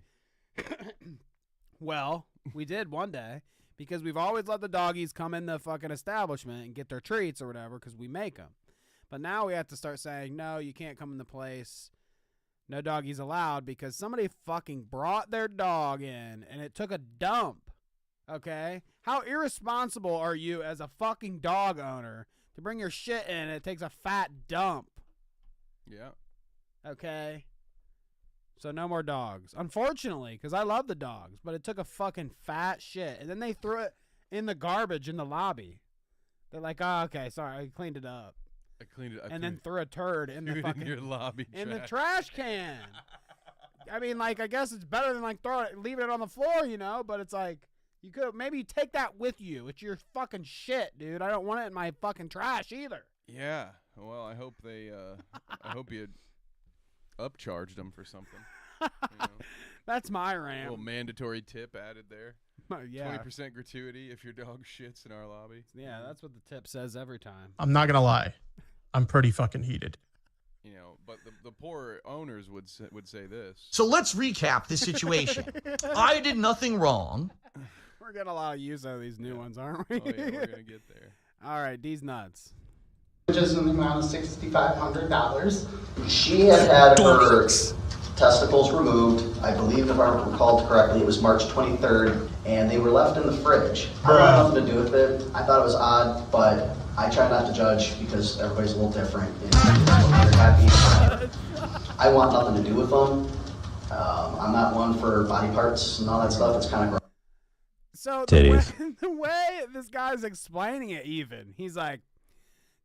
Well, we did one day because we've always let the doggies come in the fucking establishment and get their treats or whatever because we make them. But now we have to start saying, no, you can't come in the place. No doggies allowed because somebody fucking brought their dog in and it took a dump. Okay? How irresponsible are you as a fucking dog owner to bring your shit in and it takes a fat dump? Yeah. Okay? So no more dogs. Unfortunately, because I love the dogs, but it took a fucking fat shit. And then they threw it in the garbage in the lobby. They're like, oh, okay, sorry, I cleaned it up. And then threw a turd in the fucking your lobby in the trash can. I mean, like, I guess it's better than like leaving it on the floor, you know, but it's like you could maybe take that with you. It's your fucking shit, dude. I don't want it in my fucking trash either. Yeah. Well, I hope they I hope you upcharged them for something. You know? That's my rant. A little mandatory tip added there. Yeah. 20% gratuity if your dog shits in our lobby. Yeah, that's what the tip says every time. I'm not gonna lie, I'm pretty fucking heated. You know, but the poor owners would say this. So let's recap the situation. I did nothing wrong. We're getting a lot of use out of these new ones, aren't we? Oh yeah, we're gonna get there. All right, these nuts. Just in the amount of $6,500. She had her testicles removed. I believe, if I recall correctly, it was March 23rd, and they were left in the fridge. I had nothing to do with it. I thought it was odd, but I try not to judge because everybody's a little different. And they're happy. I want nothing to do with them. I'm not one for body parts and all that stuff. It's kind of gross. So the way this guy's explaining it, even he's like,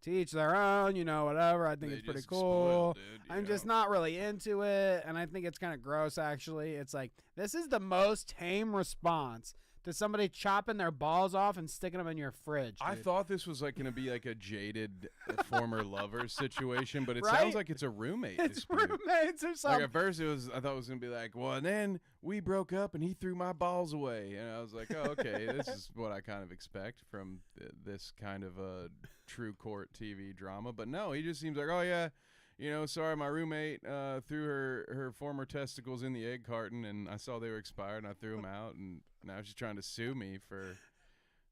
to each their own, you know, whatever. I think it's pretty cool. Spoiled, dude, I'm just not really into it, and I think it's kind of gross, actually. It's like, this is the most tame response to somebody chopping their balls off and sticking them in your fridge. I dude. thought this was like going to be like a jaded former lover situation, but it Right? sounds like it's a roommate. It's dispute. roommates or something. Like at first I thought it was going to be like, well, and then we broke up and he threw my balls away. And I was like, oh, okay, this is what I kind of expect from this kind of a true court TV drama. But no, he just seems like, oh, yeah. You know, sorry, my roommate threw her former testicles in the egg carton, and I saw they were expired, and I threw them out, and now she's trying to sue me for,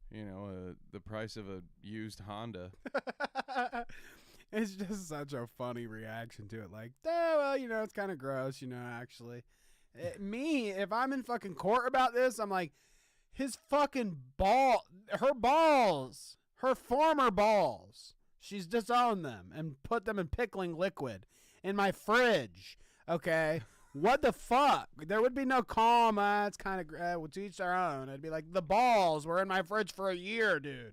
you know, the price of a used Honda. It's just such a funny reaction to it. Like, well, you know, it's kind of gross, you know, actually. Me, if I'm in fucking court about this, I'm like, his fucking her balls, her former balls. She's disowned them and put them in pickling liquid in my fridge. Okay, what the fuck? There would be no calm. It's kind of to each their own. I'd be like, the balls were in my fridge for a year, dude.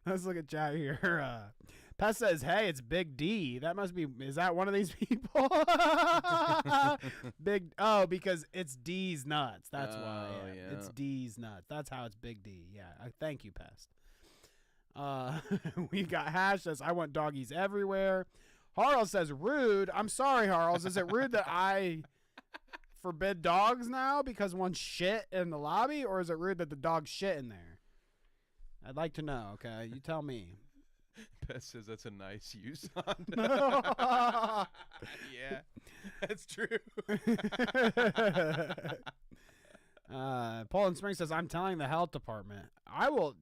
Let's look at chat here. Pest says, "Hey, it's Big D. That must be. Is that one of these people? Because it's D's nuts. That's why. Yeah. It's D's nuts. That's how it's Big D. Yeah. Thank you, Pest." We got Hash says, "I want doggies everywhere." Harl says, "Rude." I'm sorry, Harls. Is it rude that I forbid dogs now because one shit in the lobby, or is it rude that the dog shit in there? I'd like to know. Okay, you tell me. Beth says that's a nice use on. Yeah, that's true. Poland Spring says, "I'm telling the health department. I will."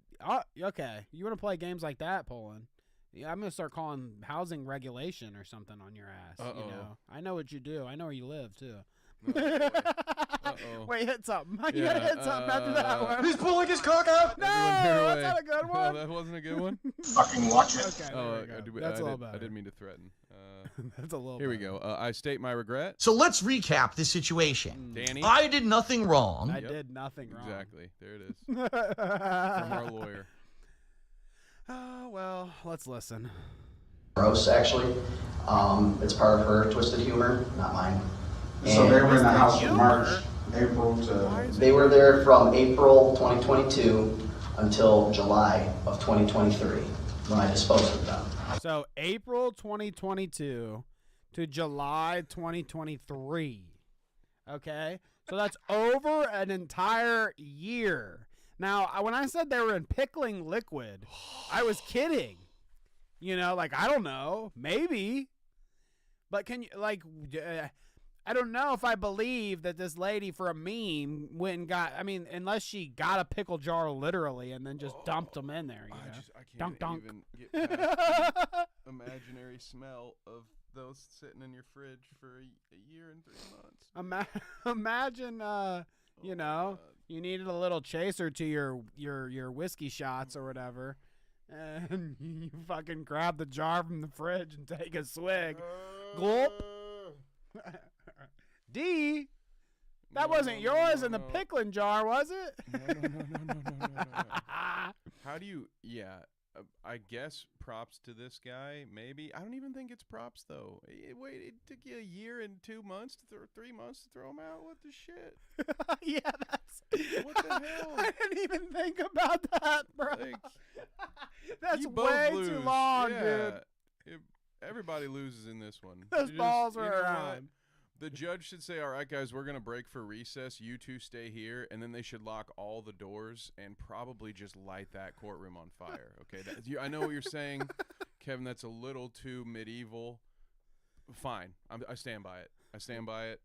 Okay, you want to play games like that, Poland? Yeah, I'm gonna start calling housing regulation or something on your ass. You know, I know what you do. I know where you live too. Wait, hit something. You gotta hit something after that one. He's pulling his cock out. No, that's not a good one. That wasn't a good one. Fucking watch it. Okay, that's a little better. I didn't mean to threaten. That's a little. Here we go. I state my regret. So let's recap the situation. Danny, I did nothing wrong. I did nothing wrong. Exactly. There it is. From our lawyer. Well, let's listen. Gross, actually. It's part of her twisted humor, not mine. So they were in the house from April to... They were there from April 2022 until July of 2023 when I disposed of them. So April 2022 to July 2023. Okay? So that's over an entire year. Now, when I said they were in pickling liquid, I was kidding. You know, like, I don't know. Maybe. But can you, like, I don't know if I believe that this lady for a meme went and got, I mean, unless she got a pickle jar literally and then just dumped them in there. You know? I can't even get past the imaginary smell of those sitting in your fridge for a year and 3 months. Imagine, you know, you needed a little chaser to your whiskey shots or whatever, and you fucking grab the jar from the fridge and take a swig. Gulp. D, that wasn't yours in the pickling jar, was it? No. How do you, I guess props to this guy, maybe. I don't even think it's props, though. Wait, it took you a year and 2 months, 3 months to throw him out? What the shit? Yeah, that's... What the hell? I didn't even think about that, bro. Like, that's way too long, dude. Everybody loses in this one. Those balls were around. The judge should say, all right, guys, we're going to break for recess. You two stay here. And then they should lock all the doors and probably just light that courtroom on fire. Okay, I know what you're saying, Kevin. That's a little too medieval. Fine. I stand by it.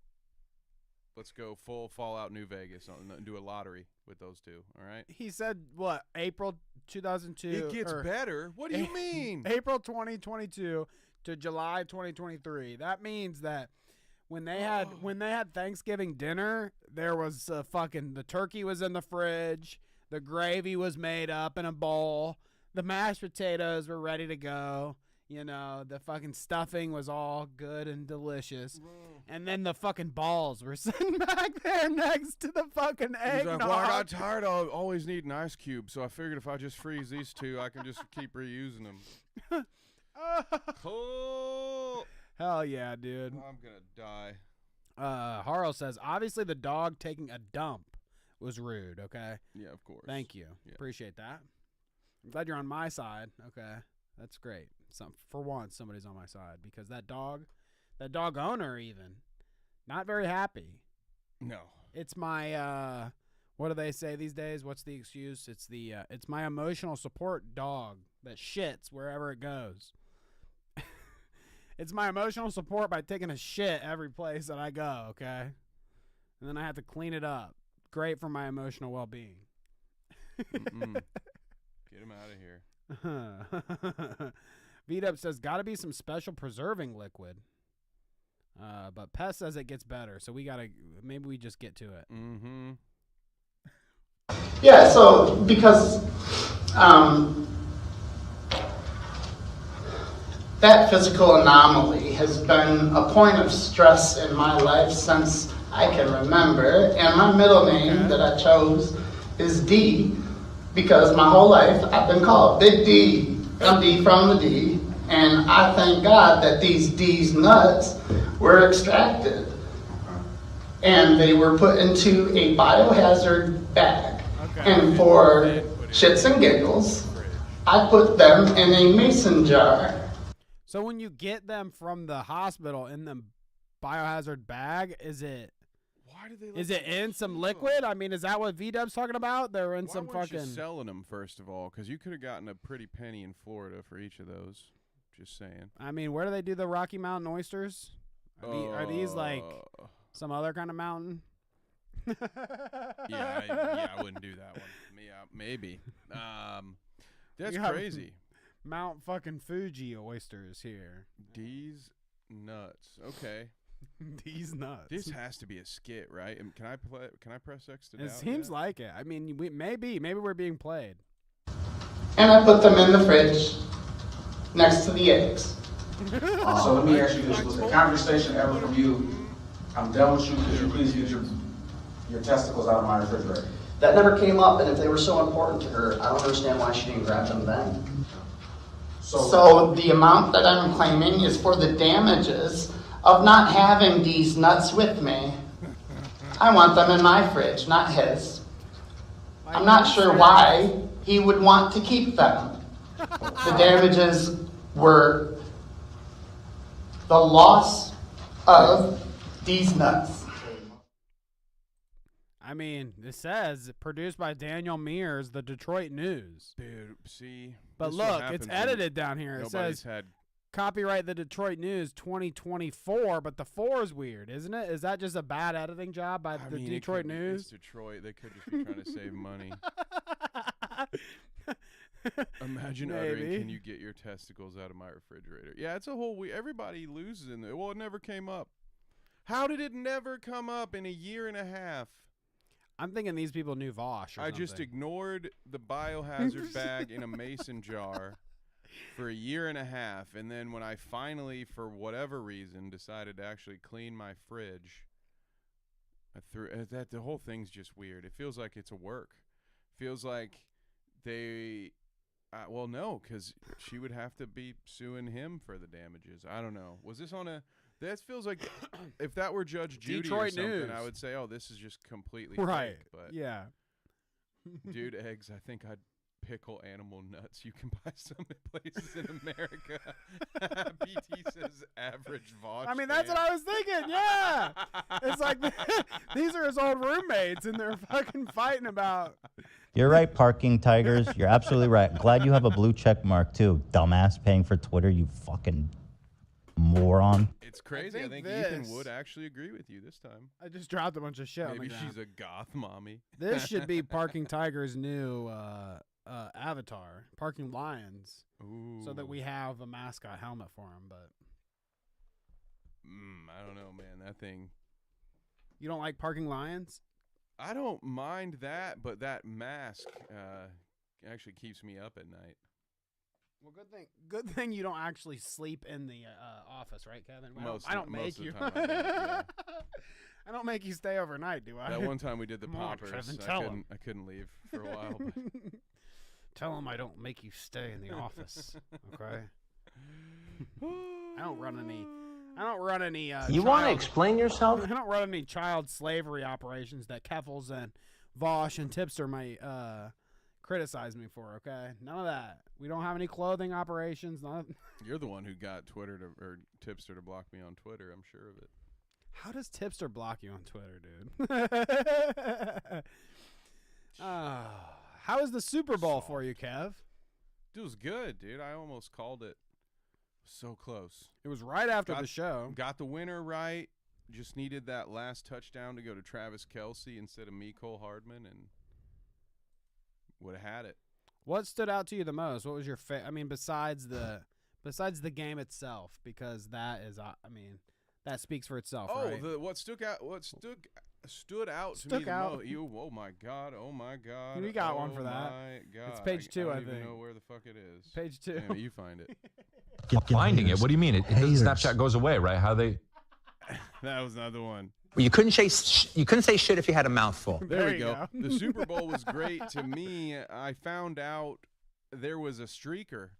Let's go full Fallout New Vegas and do a lottery with those two. All right. He said, what, April 2002? It gets better. What do you mean? April 2022 to July 2023. That means that when they had Thanksgiving dinner, there was the turkey was in the fridge, the gravy was made up in a bowl, the mashed potatoes were ready to go. You know, the fucking stuffing was all good and delicious. And then the fucking balls were sitting back there next to the fucking eggnog. Well, I got tired of always needing ice cubes, so I figured if I just freeze these two, I can just keep reusing them. Cool. Hell yeah, dude. I'm going to die. Harl says, obviously the dog taking a dump was rude, okay? Yeah, of course. Thank you. Yeah. Appreciate that. I'm glad you're on my side. Okay. That's great. For once, somebody's on my side because that dog owner even, not very happy. No. It's my, what do they say these days? What's the excuse? It's my emotional support dog that shits wherever it goes. It's my emotional support by taking a shit every place that I go, okay? And then I have to clean it up. Great for my emotional well-being. Get him out of here. V-Dub says, gotta be some special preserving liquid. But Pest says it gets better, so maybe we just get to it. Mm-hmm. Yeah, so because that physical anomaly has been a point of stress in my life since I can remember. And my middle name that I chose is D because my whole life I've been called Big D. I'm D from the D. And I thank God that these D's nuts were extracted. And they were put into a biohazard bag. And for shits and giggles, I put them in a mason jar. So when you get them from the hospital in the biohazard bag, is it in some liquid? I mean, is that what V-Dub's talking about? They're in some weren't fucking... you selling them, first of all? Because you could have gotten a pretty penny in Florida for each of those. Just saying. I mean, where do they do the Rocky Mountain oysters? Are these like some other kind of mountain? I wouldn't do that one. Yeah, maybe. That's crazy. Mount fucking Fuji oysters here. D's nuts. Okay. D's nuts. This has to be a skit, right? Can I press X to doubt? It seems like it. I mean, maybe we're being played. And I put them in the fridge next to the eggs. So let me ask you this: was the conversation ever from you? I'm done with you. Could you please get your testicles out of my refrigerator? That never came up, and if they were so important to her, I don't understand why she didn't grab them then. So the amount that I'm claiming is for the damages of not having these nuts with me. I want them in my fridge, not his. I'm not sure why he would want to keep them. The damages were the loss of these nuts. I mean, it says produced by Daniel Mears, the Detroit News. Dude, see. But look, it's edited down here. It says copyright the Detroit News 2024, but the 4 is weird, isn't it? Is that just a bad editing job by the Detroit News? It's Detroit. They could just be trying to save money. Imagine uttering, can you get your testicles out of my refrigerator? Yeah, it's a whole everybody loses in there. Well, it never came up. How did it never come up in a year and a half? I'm thinking these people knew Vaush or I just ignored the biohazard bag in a mason jar for a year and a half, and then when I finally, for whatever reason, decided to actually clean my fridge, I threw that. The whole thing's just weird. It feels like it's a work. Feels like they, well, no, because she would have to be suing him for the damages. I don't know. Was this on a? That feels like if that were Judge Judy Detroit or something, News. I would say, oh, this is just completely right. fake. But yeah, dude, eggs. I think I'd pickle animal nuts. You can buy some at places in America. BT says average Vaush. I mean, that's what I was thinking. Yeah, it's like these are his old roommates, and they're fucking fighting about. You're right, parking tigers. You're absolutely right. Glad you have a blue check mark too, dumbass. Paying for Twitter, you fucking moron. It's crazy. I think Ethan would actually agree with you this time. I just dropped a bunch of shit. Maybe on the ground. she's a goth mommy. This should be Parking Tiger's new avatar, Parking Lions, so that we have a mascot helmet for him. But I don't know, man. That thing. You don't like Parking Lions? I don't mind that, but that mask actually keeps me up at night. Well, good thing you don't actually sleep in the office, right, Kevin? I don't make you. I, don't, yeah. I don't make you stay overnight, do I? That one time we did the poppers, I couldn't leave for a while. But. Tell him I don't make you stay in the office, okay? I I don't run any. You want to explain yourself? I don't run any child slavery operations that Keffels and Vaush and Tipster might criticize me for. Okay, none of that. We don't have any clothing operations. You're the one who got or Tipster to block me on Twitter. I'm sure of it. How does Tipster block you on Twitter, dude? How is the Super Bowl for you, Kev? It was good, dude. I almost called it. So close. It was right after the show. Got the winner right. Just needed that last touchdown to go to Travis Kelce instead of Mecole Hardman, and would have had it. What stood out to you the most? What was your besides the game itself, because that is that speaks for itself. Oh, right? What stood out to me the most. Oh my god. You got one for that. Oh my god. It's page 2, I think. don't even know where the fuck it is. Page 2. Damn it, you find it. Finding it? What do you mean? The Snapchat goes away, right? How they? That was another one. Well, you couldn't say shit if you had a mouthful. There we go. The Super Bowl was great to me. I found out there was a streaker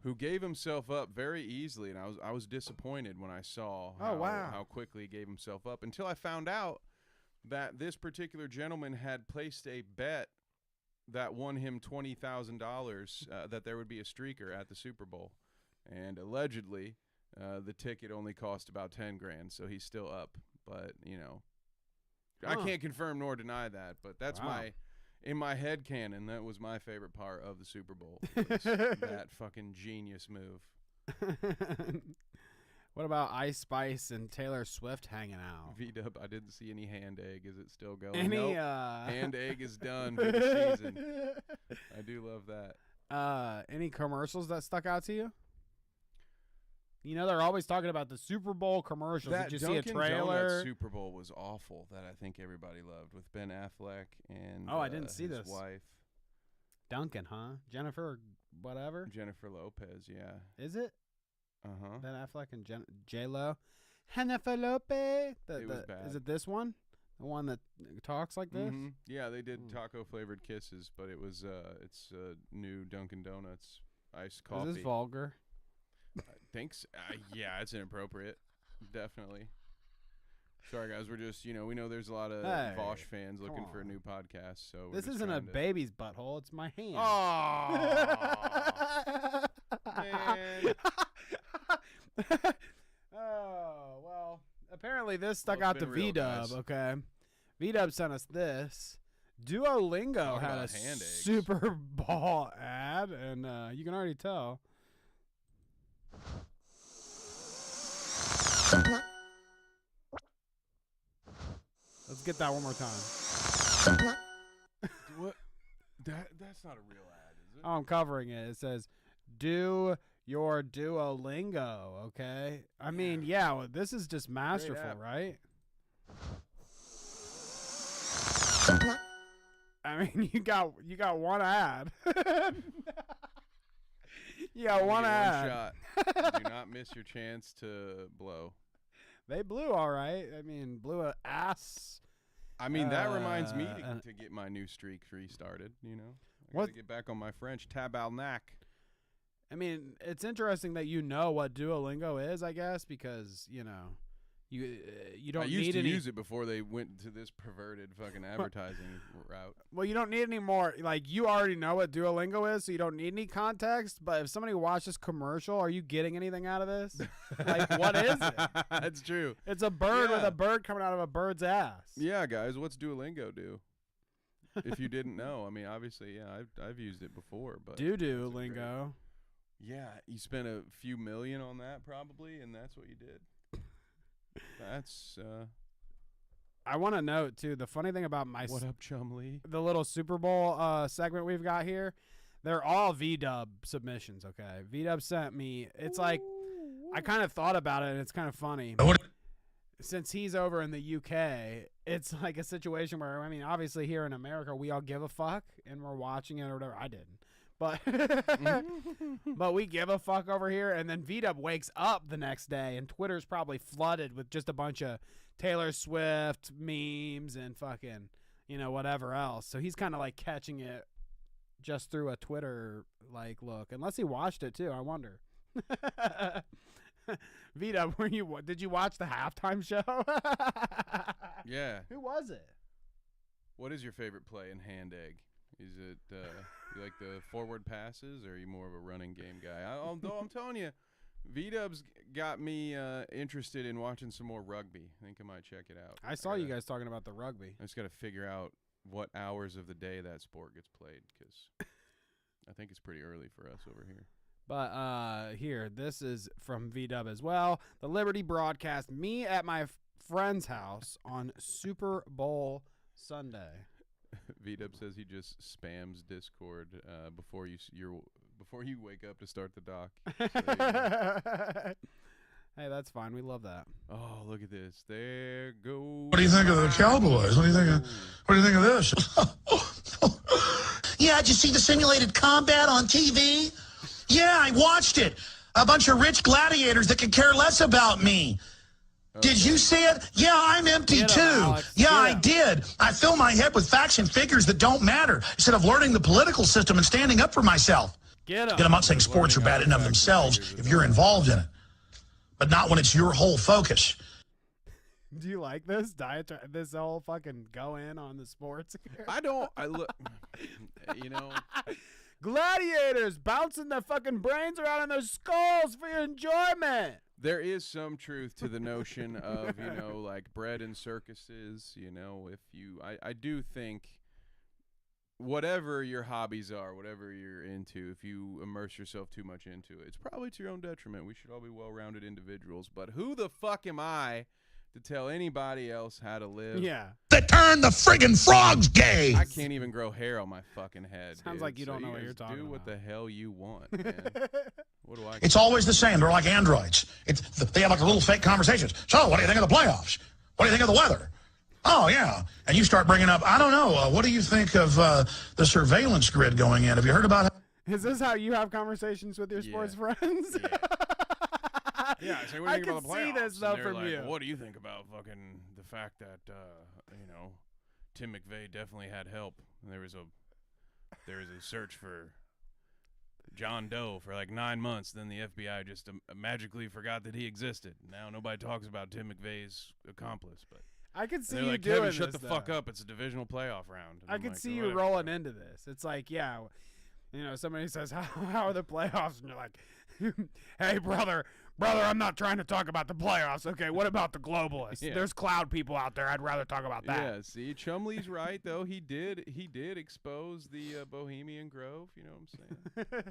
who gave himself up very easily, and I was disappointed when I saw how quickly he gave himself up, until I found out that this particular gentleman had placed a bet that won him $20,000 that there would be a streaker at the Super Bowl, and allegedly the ticket only cost about 10 grand, so he's still up. But I can't confirm nor deny that. But that's in my head canon, that was my favorite part of the Super Bowl. That fucking genius move. What about Ice Spice and Taylor Swift hanging out? V-Dub, I didn't see any hand egg. Is it still going? Nope. Hand egg is done for the season. I do love that. Any commercials that stuck out to you? They're always talking about the Super Bowl commercials. That Did you see a trailer? Donuts Super Bowl was awful. That I think everybody loved, with Ben Affleck and I didn't see his this. wife. Duncan, huh? Jennifer, whatever. Jennifer Lopez, yeah. Is it? Uh-huh. Ben Affleck and J-Lo. Jennifer Lopez. It was bad. Is it this one? The one that talks like this? Mm-hmm. Yeah, they did taco-flavored kisses, but it was it's new Dunkin' Donuts iced coffee. Is this vulgar? I think so. Yeah, it's inappropriate. Definitely. Sorry, guys. We're just, we know there's a lot of Vaush fans looking for a new podcast. So this isn't a baby's butthole. It's my hand. Oh, man. Oh, well, apparently this stuck out to V-Dub, okay? V-Dub sent us this. Duolingo had a Super Bowl ad, and you can already tell. Let's get that one more time. What? That's not a real ad, is it? Oh, I'm covering it. It says, do your Duolingo, okay? I mean, well, this is just masterful, right? I mean, you got one ad. You got one ad. One shot. Do not miss your chance to blow. They blew all right. I mean, blew an ass. I mean, that reminds me to get my new streak restarted, I got to get back on my French. Tabarnak. I mean, it's interesting that you know what Duolingo is, I guess, because, you don't need I used to any... use it before they went to this perverted fucking advertising route. Well, you don't need any more. Like, you already know what Duolingo is, so you don't need any context. But if somebody watched this commercial, are you getting anything out of this? Like, what is it? That's true. It's a bird with a bird coming out of a bird's ass. Yeah, guys, what's Duolingo do? If you didn't know, I mean, obviously, yeah, I've used it before. But Duolingo. Yeah, you spent a few million on that probably, and that's what you did. That's I want to note too, the funny thing about what up, Chumlee? The little Super Bowl segment we've got here, they're all V-Dub submissions, okay? V-Dub sent me, it's like, I kind of thought about it, and it's kind of funny. Since he's over in the UK, it's like a situation where, I mean, obviously here in America, we all give a fuck, and we're watching it or whatever. I didn't. But but we give a fuck over here, and then V-Dub wakes up the next day, and Twitter's probably flooded with just a bunch of Taylor Swift memes and fucking, whatever else. So he's kind of like catching it just through a Twitter like look, unless he watched it too. I wonder. Vito, did you watch the halftime show? Yeah. Who was it? What is your favorite play in Hand Egg? Is it you like the forward passes, or are you more of a running game guy? I'm telling you, V-Dub's got me interested in watching some more rugby. I think I might check it out. I saw you guys talking about the rugby. I just got to figure out what hours of the day that sport gets played, because I think it's pretty early for us over here. But here, this is from V-Dub as well. The Liberty broadcast me at my friend's house on Super Bowl Sunday. V-Dub says he just spams Discord before you wake up to start the doc. So, hey, that's fine. We love that. Oh, look at this. There goes. What do you think of the Cowboys? What do you think of this? Yeah, did you see the simulated combat on TV? Yeah, I watched it. A bunch of rich gladiators that could care less about me. Did you see it? Yeah, I'm empty too. Yeah, I did. I fill my head with facts and figures that don't matter instead of learning the political system and standing up for myself. Get 'em. I'm not saying sports are bad in and of themselves if you're involved in it, but not when it's your whole focus. Do you like this this whole fucking go in on the sports? I look, you know. Gladiators bouncing their fucking brains around in their skulls for your enjoyment. There is some truth to the notion of, like bread and circuses, I do think whatever your hobbies are, whatever you're into, if you immerse yourself too much into it, it's probably to your own detriment. We should all be well-rounded individuals, but who the fuck am I to tell anybody else how to live? Yeah. That turn the friggin' frogs gay. I can't even grow hair on my fucking head. Sounds like you don't know what you're talking about. Do what the hell you want, man. What do I? It's always the same. They're like androids. They have like little fake conversations. So, what do you think of the playoffs? What do you think of the weather? Oh, yeah. And you start bringing up, I don't know, what do you think of the surveillance grid going in? Have you heard about it? Is this how you have conversations with your sports friends? Yeah, I say, what do you think about the playoffs? I can see this, though, and from like, you. Well, what do you think about fucking the fact that, Tim McVeigh definitely had help? And there was a search for John Doe for like 9 months. Then the FBI just magically forgot that he existed. Now nobody talks about Tim McVeigh's accomplice, but I can see they're you like, doing Kevin, shut this, the fuck though. up. It's a divisional playoff round. And I I'm can like, see you whatever. rolling into this. It's like, yeah, somebody says, how are the playoffs? And you're like, hey, brother, I'm not trying to talk about the playoffs. Okay, what about the globalists? Yeah. There's cloud people out there. I'd rather talk about that. Yeah, see, Chumley's right, though. He did expose the Bohemian Grove, you know what I'm saying?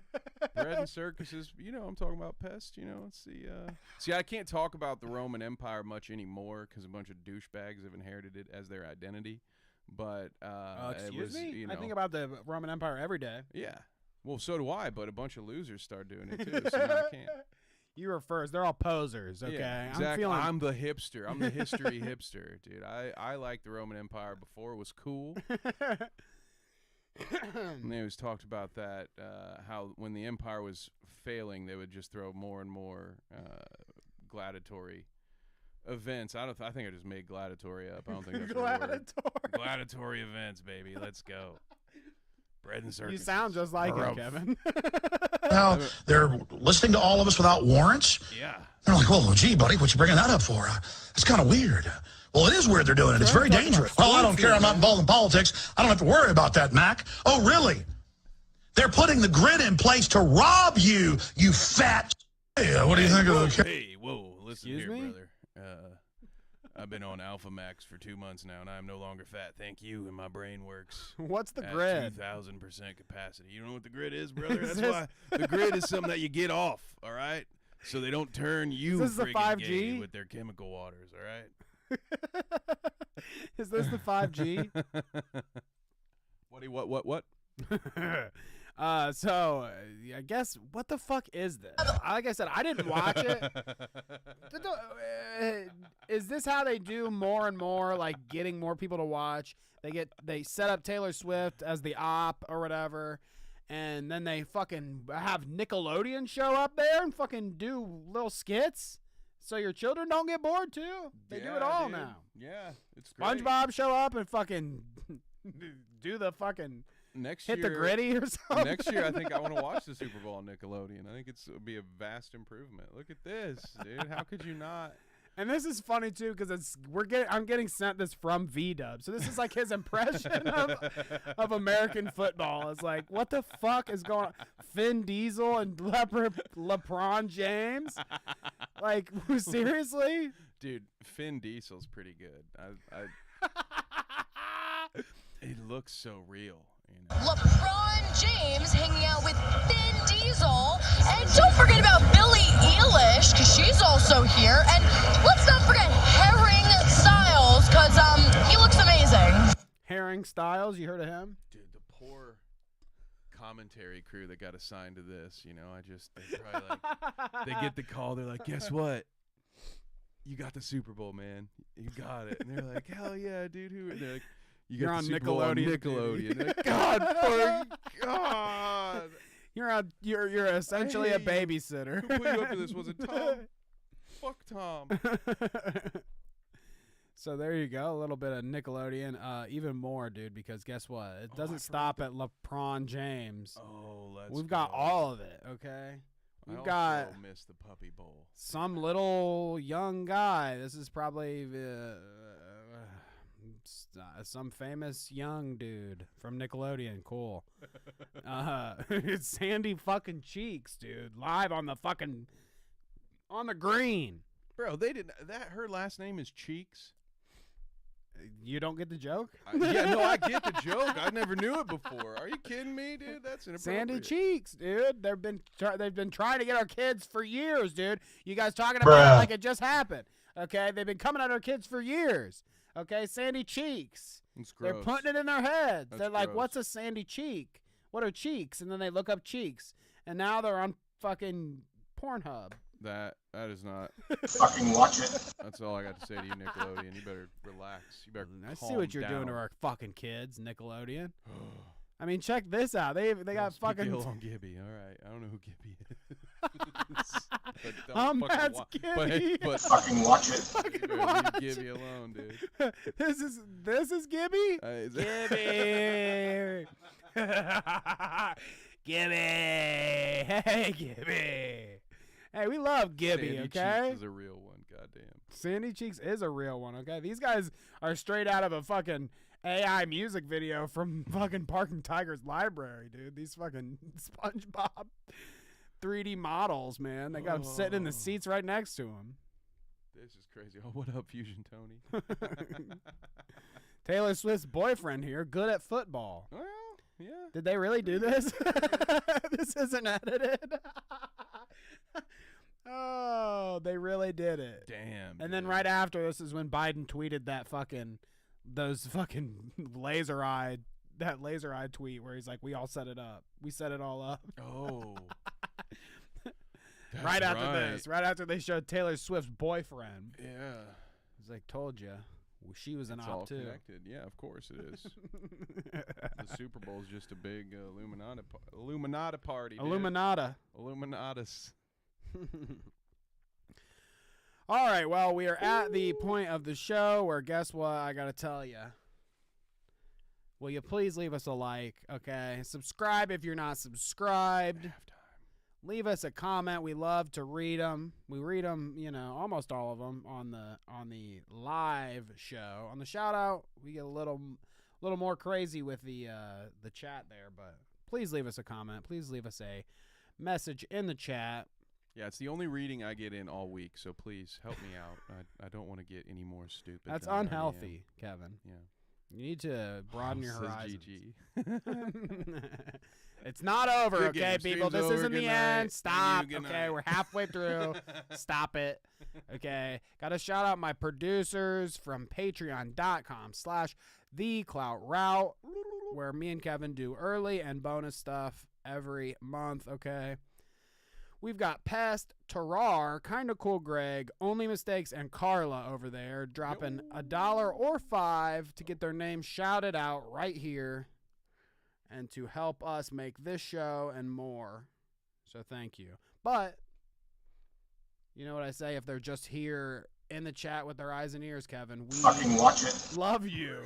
Bread and circuses, I'm talking about pests, Let's see. See, I can't talk about the Roman Empire much anymore because a bunch of douchebags have inherited it as their identity. But excuse it was, me? I think about the Roman Empire every day. Yeah. Well, so do I, but a bunch of losers start doing it, too, so now I can't. You were first. They're all posers, okay? Yeah, exactly. I'm the hipster. I'm the history hipster, dude. I liked the Roman Empire before it was cool. And they always talked about that, how when the empire was failing, they would just throw more and more gladiatory events. I think I just made gladiatory up. I don't think that's a word. Gladiatory events, baby. Let's go. Bread and circuses. You sound just like him, Kevin. Now they're listening to all of us without warrants. Yeah. They're like, well, gee, buddy, what you bringing that up for? It's kind of weird. Well, it is weird they're doing it. It's very dangerous. Well, I don't care. I'm not involved in politics. I don't have to worry about that, Mac. Oh, really? They're putting the grid in place to rob you, you fat. Hey, what do you think of the... Hey, whoa, listen here, brother. I've been on Alpha Max for 2 months now, and I am no longer fat. Thank you, and my brain works. What's the at grid? 2,000% capacity. You know what the grid is, brother? That's why the grid is something that you get off, all right? So they don't turn you friggin' gay with their chemical waters, all right? Is this the 5G? What? So I guess what the fuck is this? Like I said, I didn't watch it. Is this how they do more and more, like getting more people to watch? They set up Taylor Swift as the op or whatever, and then they fucking have Nickelodeon show up there and fucking do little skits. So your children don't get bored too. They do it all now. Yeah, it's great. SpongeBob show up and fucking do the fucking next hit year, the gritty or something. Next year, I think I want to watch the Super Bowl on Nickelodeon. I think it'll be a vast improvement. Look at this, dude. How could you not? And this is funny too because I'm getting sent this from V-Dub, so this is like his impression of American football. It's like, what the fuck is going on? Finn Diesel and LeBron James? Like, seriously? Dude, Finn Diesel's pretty good. It looks so real. You know? LeBron James hanging out with Finn Diesel. And don't forget about Billie Eilish, because she's also here. And let's not forget Herring Styles, because he looks amazing. Herring Styles, you heard of him? Dude, the poor commentary crew that got assigned to this, you know, they probably like, they get the call, they're like, guess what? You got the Super Bowl, man. You got it. And they're like, hell yeah, dude. And they're like, You're got on the Super Bowl Nickelodeon. They're like, God, fucking God. You're essentially a babysitter. Who put you up to this? Was it Tom? Fuck Tom. So there you go, a little bit of Nickelodeon. Even more, dude, because guess what? It doesn't stop at LeBron James. Oh, We've got all of it, okay? We've got missed the Puppy Bowl. Some little young guy. This is probably some famous young dude from Nickelodeon. Cool. It's Sandy fucking Cheeks, dude. Live on the green. Bro, they didn't. Her last name is Cheeks. You don't get the joke? Yeah, no, I get the joke. I never knew it before. Are you kidding me, dude? That's inappropriate. Sandy Cheeks, dude. They've been trying to get our kids for years, dude. You guys talking about it like it just happened. Okay, they've been coming at our kids for years. Okay, Sandy Cheeks. It's They're gross. putting it in their heads. That's They're like, gross. what's a Sandy Cheek? What are cheeks? And then they look up cheeks. And now they're on fucking Pornhub. That is not. Fucking watch it. That's all I got to say to you, Nickelodeon. You better relax. You better. I see what you're doing to our fucking kids, Nickelodeon. I mean, check this out. They got fucking. Gibby. All right, I don't know who Gibby is. That's Gibby. But fucking watch it. Fucking watch leave Gibby alone, dude. This is Gibby. Gibby. Gibby. Hey, Gibby. Hey, we love Gibby, Sandy okay? Cheeks is a real one, goddamn. Sandy Cheeks is a real one, okay? These guys are straight out of a fucking AI music video from fucking Parking Tiger's library, dude. These fucking SpongeBob 3D models, man. They got them sitting in the seats right next to him. This is crazy. Oh, what up, Fusion Tony? Taylor Swift's boyfriend here, good at football. Well, yeah. Did they really do this? This isn't edited. Oh, they really did it. Damn. And then right after this is when Biden tweeted those fucking laser eyed tweet where he's like, we all set it up. We set it all up. Oh. Right after they showed Taylor Swift's boyfriend. Yeah. He's like, told you. Well, she was an It's op all too. connected. Yeah, of course it is. The Super Bowl is just a big Illuminati party. Dude. Illuminatus. All right, well, we are at the point of the show where guess what? I got to tell you. Will you please leave us a like, okay? Subscribe if you're not subscribed. Leave us a comment. We love to read them. We read them, almost all of them on the live show. On the shout out, we get a little more crazy with the chat there, but please leave us a comment. Please leave us a message in the chat. Yeah, it's the only reading I get in all week, so please help me out. I don't want to get any more stupid. That's than I already unhealthy, am. Kevin. Yeah. You need to broaden your Says horizons. GG. It's not over, Good okay, game. people? Stream's This over. isn't Good the night. end. Stop. Thank you. Good Okay, night. we're halfway through. Stop it. Okay. Got to shout out my producers from patreon.com/the Clout Route, where me and Kevin do early and bonus stuff every month, okay? We've got Pest, Terrar, Kinda Cool Greg, Only Mistakes, and Carla over there dropping $1 or $5 to get their name shouted out right here and to help us make this show and more. So thank you. But you know what I say? If they're just here in the chat with their eyes and ears, Kevin. We Fucking watch it. love you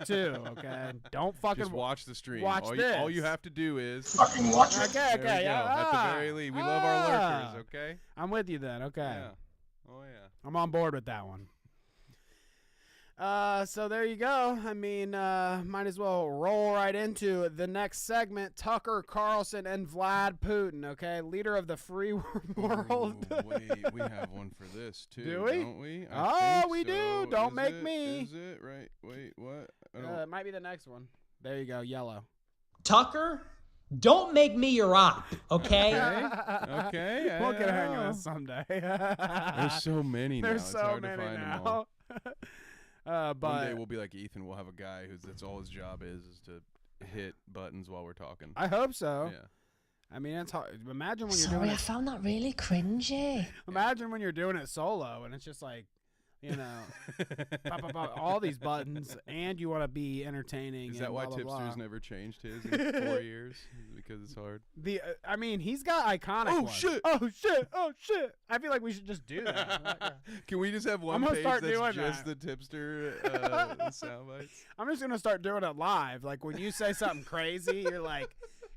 too. Okay, don't fucking just watch the stream. Watch this. All you have to do is fucking watch it. Okay, there we go. At the very least, we love our lurkers. Okay. I'm with you then. Okay. Yeah. Oh yeah. I'm on board with that one. So there you go. I mean, might as well roll right into the next segment. Tucker Carlson and Vlad Putin, okay? Leader of the free world. Ooh, wait, we have one for this, too. Do we? Don't we? We do. Don't make me. Is it? Right. Wait, what? It might be the next one. There you go. Yellow. Tucker, don't make me your op, okay? Okay. We'll get a hang of this someday. There's so many now. There's It's so hard many to find now. them all. But one day we'll be like Ethan. We'll have a guy that's all his job is to hit buttons while we're talking. I hope so. Yeah. I mean, it's hard. Imagine when you're Sorry, doing I it. found that really cringy. Imagine when you're doing it solo and it's just like, you know, all these buttons, and you want to be entertaining. Is that and why blah, blah, Tipster's blah. never changed his in 4 years? Because it's hard. I mean, he's got iconic Oh, ones. shit. Oh shit! Oh shit! I feel like we should just do that. Can we just have one I'm gonna page start that's doing just that. the Tipster sound bites? I'm just gonna start doing it live. Like when you say something crazy,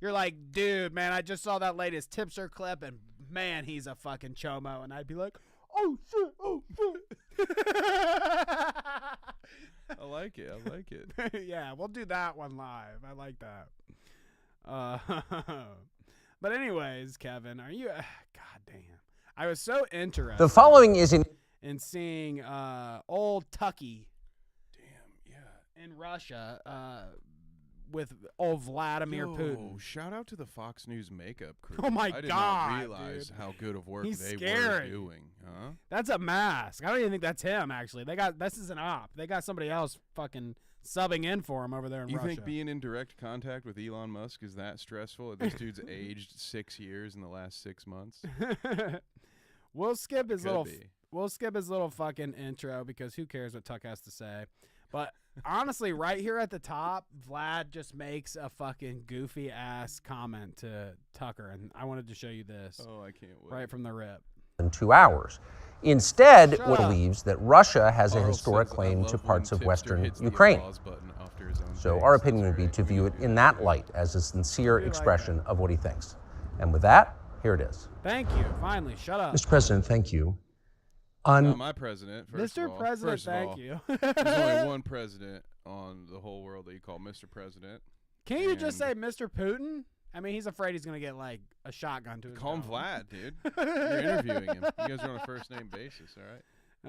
you're like, dude, man, I just saw that latest Tipster clip, and man, he's a fucking chomo. And I'd be like, oh shit! Oh shit! I like it. I like it. Yeah, we'll do that one live. I like that. But anyways, Kevin, are you? God damn! I was so interested. The following is in seeing old Tucky. Damn, yeah. In Russia, with old Vladimir Putin. Shout out to the Fox News makeup crew. Oh my I did God, not realize dude. how good of work He's they scary. were doing. Huh? That's a mask. I don't even think that's him. Actually, this is an op. They got somebody else fucking subbing in for him over there in You Russia. think being in direct contact with Elon Musk is that stressful? This dude's aged 6 years in the last 6 months. We'll skip his Could little. be. We'll skip his little fucking intro because who cares what Tuck has to say. But honestly, right here at the top, Vlad just makes a fucking goofy ass comment to Tucker, and I wanted to show you this. Oh, I can't wait. Right from the rip. In 2 hours. Instead, Shut what up. believes that Russia has a Carl historic says, "I claim love to when parts of Tipster Western hits the Ukraine. applause button after his own So face. our That's opinion would be very to view it creepy. in that light as a sincere expression of what he thinks. And with that, here it is. Thank you. Finally, shut up. Mr. President, thank you. Not my president, first Mr. of all. President, First of thank all, you. There's only one president on the whole world that you call Mr. President. Can't you just say Mr. Putin? I mean, he's afraid he's going to get, like, a shotgun to his Call him dome. Vlad, dude. You're interviewing him. You guys are on a first-name basis, all right?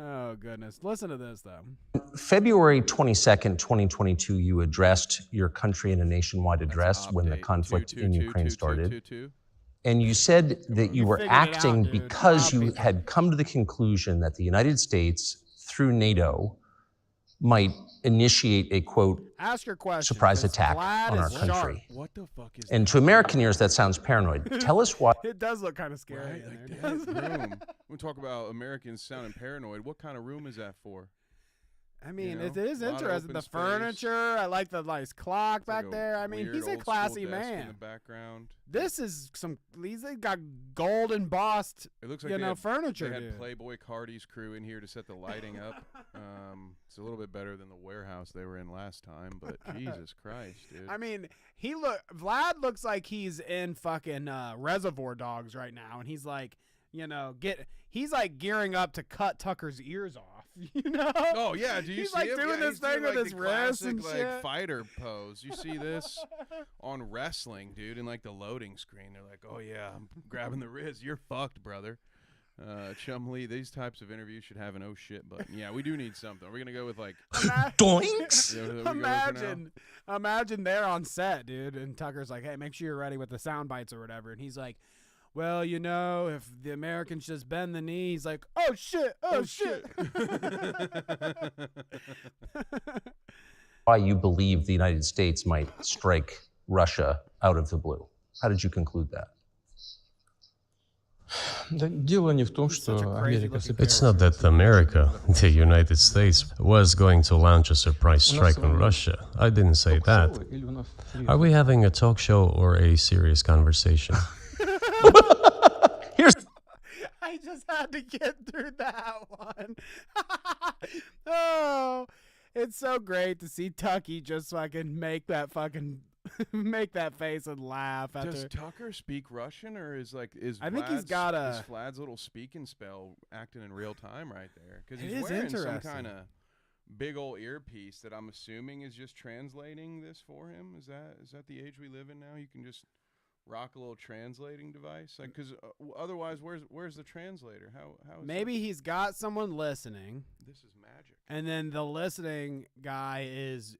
Oh, goodness. Listen to this, though. February 22nd, 2022, you addressed your country in a nationwide address when the conflict in Ukraine started. And you said that you were figured it out, acting dude. because Wow, you people. had come to the conclusion that the United States, through NATO, might initiate a, quote, Ask your question. surprise 'cause attack Vlad on our is country. sharp. What the fuck is And to American ears, that sounds paranoid. Tell us why. It does look kind of scary. Right, in like there. that room. We talk about Americans sounding paranoid. What kind of room is that for? I mean, You it know, is lot of interesting. open The space. furniture. I like the nice clock It's like back a there. I mean, weird he's a old school classy desk in man. the background. This is some. He's got gold embossed. It looks like you they know, had, furniture. They had dude. Playboy Cardi's crew in here to set the lighting up. It's a little bit better than the warehouse they were in last time, but Jesus Christ, dude. I mean, Vlad looks like he's in fucking Reservoir Dogs right now, and he's like, you know, he's like gearing up to cut Tucker's ears off. You know? Oh yeah, do you he's see like him? doing Yeah, this he's thing doing, with like, his the wrists classic, and like, shit. fighter pose. You see this on wrestling, dude, in like the loading screen. They're like, "Oh yeah, I'm grabbing the wrist. You're fucked, brother." Chumlee, these types of interviews should have an oh shit button. Yeah, we do need something. Are we gonna go with like Doinks? Imagine they're on set, dude, and Tucker's like, "Hey, make sure you're ready with the sound bites or whatever," and he's like, "Well, you know, if the Americans just bend the knee," he's like, "Oh shit, oh shit." Why you believe the United States might strike Russia out of the blue. How did you conclude that? It's not that America, the United States, was going to launch a surprise strike on Russia. I didn't say that. Are we having a talk show or a serious conversation? Here's I just had to get through that one. Oh, it's so great to see Tucky just fucking make that face and laugh. Does Tucker speak Russian, or is I think he's got is Vlad's little speaking spell acting in real time right there? Because he's is wearing some interesting. kind of big old earpiece that I'm assuming is just translating this for him. Is that the age we live in now? You can just rock a little translating device, like, because otherwise, where's the translator? How is maybe he's got someone listening. This is magic. And then the listening guy is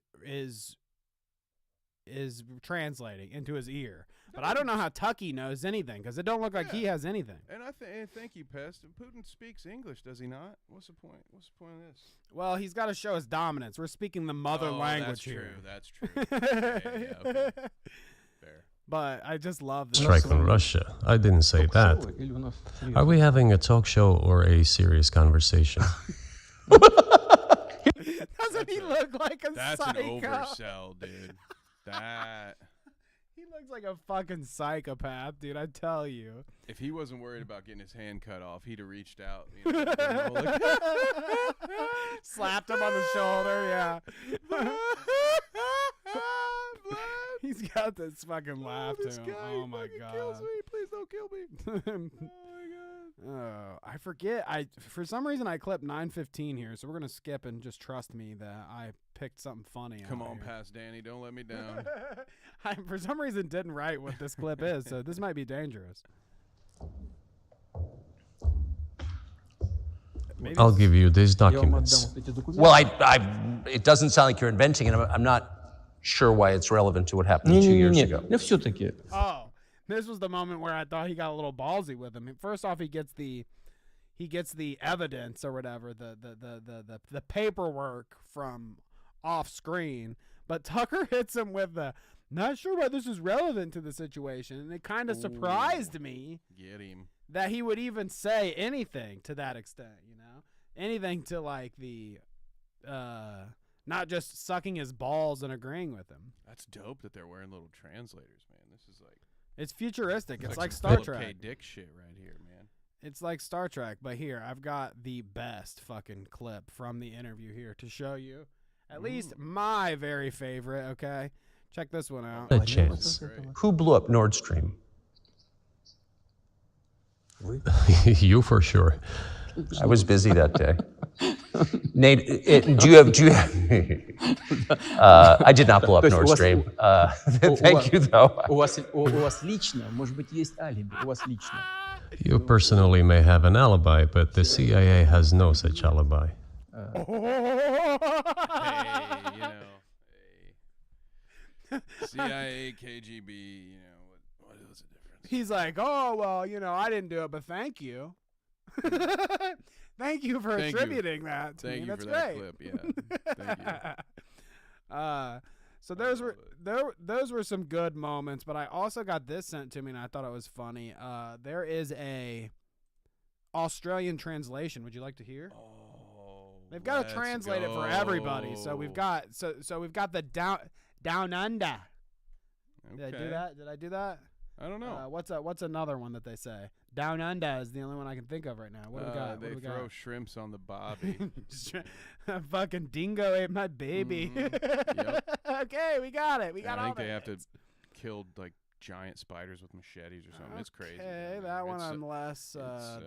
translating into his ear. But I don't know how Tucky knows anything, because it don't look like he has anything. And thank you, Pest. Putin speaks English, does he not? What's the point? What's the point of this? Well, he's got to show his dominance. We're speaking the mother language here. That's true. Okay. Fair. But I just love this. Strike on Russia. I didn't say that. Are we having a talk show or a serious conversation? Doesn't he look like a That's psycho? an oversell, dude. That. He looks like a fucking psychopath, dude. I tell you. If he wasn't worried about getting his hand cut off, he'd have reached out. You know, slapped him on the shoulder. Yeah. He's got this fucking laugh to him. Oh my god. Kills me. Please don't kill me. Oh, I forget. For some reason I clipped 9:15 here, so we're gonna skip and just trust me that I picked something funny. Come on, past Danny. Don't let me down. I for some reason didn't write what this clip is, so this might be dangerous. I'll give you these documents. Well, it doesn't sound like you're inventing it. I'm not sure why it's relevant to what happened 2 years ago. Oh, this was the moment where I thought he got a little ballsy with him. First off, he gets the evidence or whatever, the paperwork from off screen, but Tucker hits him with the not sure why this is relevant to the situation, and it kind of surprised me. Get him. That he would even say anything to that extent, you know, anything to like the not just sucking his balls and agreeing with him. That's dope that they're wearing little translators, man. This is like it's futuristic. It's like some Star Philip Trek. K. Dick shit right here, man. It's like Star Trek, but here I've got the best fucking clip from the interview here to show you. At least my very favorite. Okay, check this one out. A chance. Who blew up Nord Stream? You for sure. I was busy that day. Nate, do you have? I did not blow up Nord Stream. Thank you, though. У вас лично, может быть, есть алиби. У вас лично. You personally may have an alibi, but the CIA has no such alibi. Hey, you know, CIA, KGB, you know, what is the difference? He's like, oh well, you know, I didn't do it, but thank you. Thank you for attributing that to me. That's great. Clip. Yeah. Thank you. So those were some good moments, but I also got this sent to me and I thought it was funny. There is a Australian translation. Would you like to hear? Oh, they've got to translate it for everybody. So we've got we've got the down under. Okay. Did I do that? Did I do that? I don't know. What's another one that they say? Down under is the only one I can think of right now. What do we got? They throw shrimps on the bobby. Fucking dingo ate my baby. Yep. Okay, we got it. We got all I think they that. have to kill like giant spiders with machetes or something. It's crazy. Okay, that one I'm less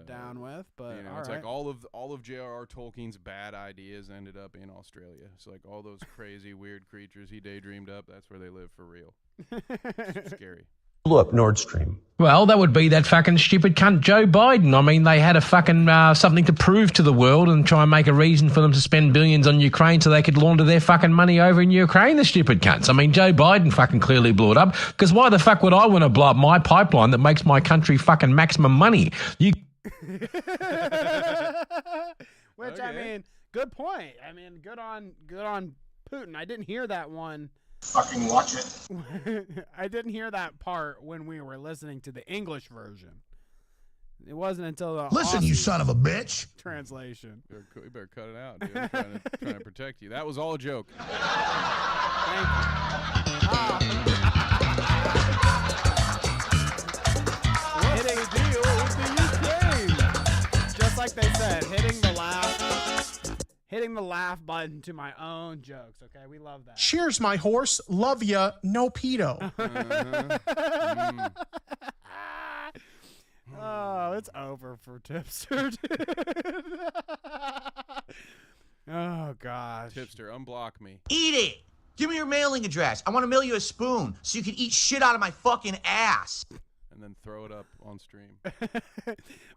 down with, but you know, all it's right. like all of J.R.R. Tolkien's bad ideas ended up in Australia. It's like all those crazy weird creatures he daydreamed up. That's where they live for real. It's scary. Blew up Nord Stream. Well, that would be that fucking stupid cunt Joe Biden. I mean, they had a fucking something to prove to the world and try and make a reason for them to spend billions on Ukraine so they could launder their fucking money over in Ukraine, the stupid cunts. I mean, Joe Biden fucking clearly blew it up, because why the fuck would I want to blow up my pipeline that makes my country fucking maximum money? Which, I mean, good point. I mean, good on Putin. I didn't hear that one. Fucking watch it. I didn't hear that part when we were listening to the English version. It wasn't until the Listen, you son of a bitch. Translation. You better cut it out, dude. I'm trying to protect you. That was all a joke. Thank you. Hitting a deal with the Ukraine. like they said, hitting the laugh button to my own jokes. Okay, we love that. Cheers, my horse. Love ya. No pedo. Oh, it's over for Tipster, dude. Oh, gosh. Tipster, unblock me. Eat it. Give me your mailing address. I want to mail you a spoon so you can eat shit out of my fucking ass. And then throw it up on stream.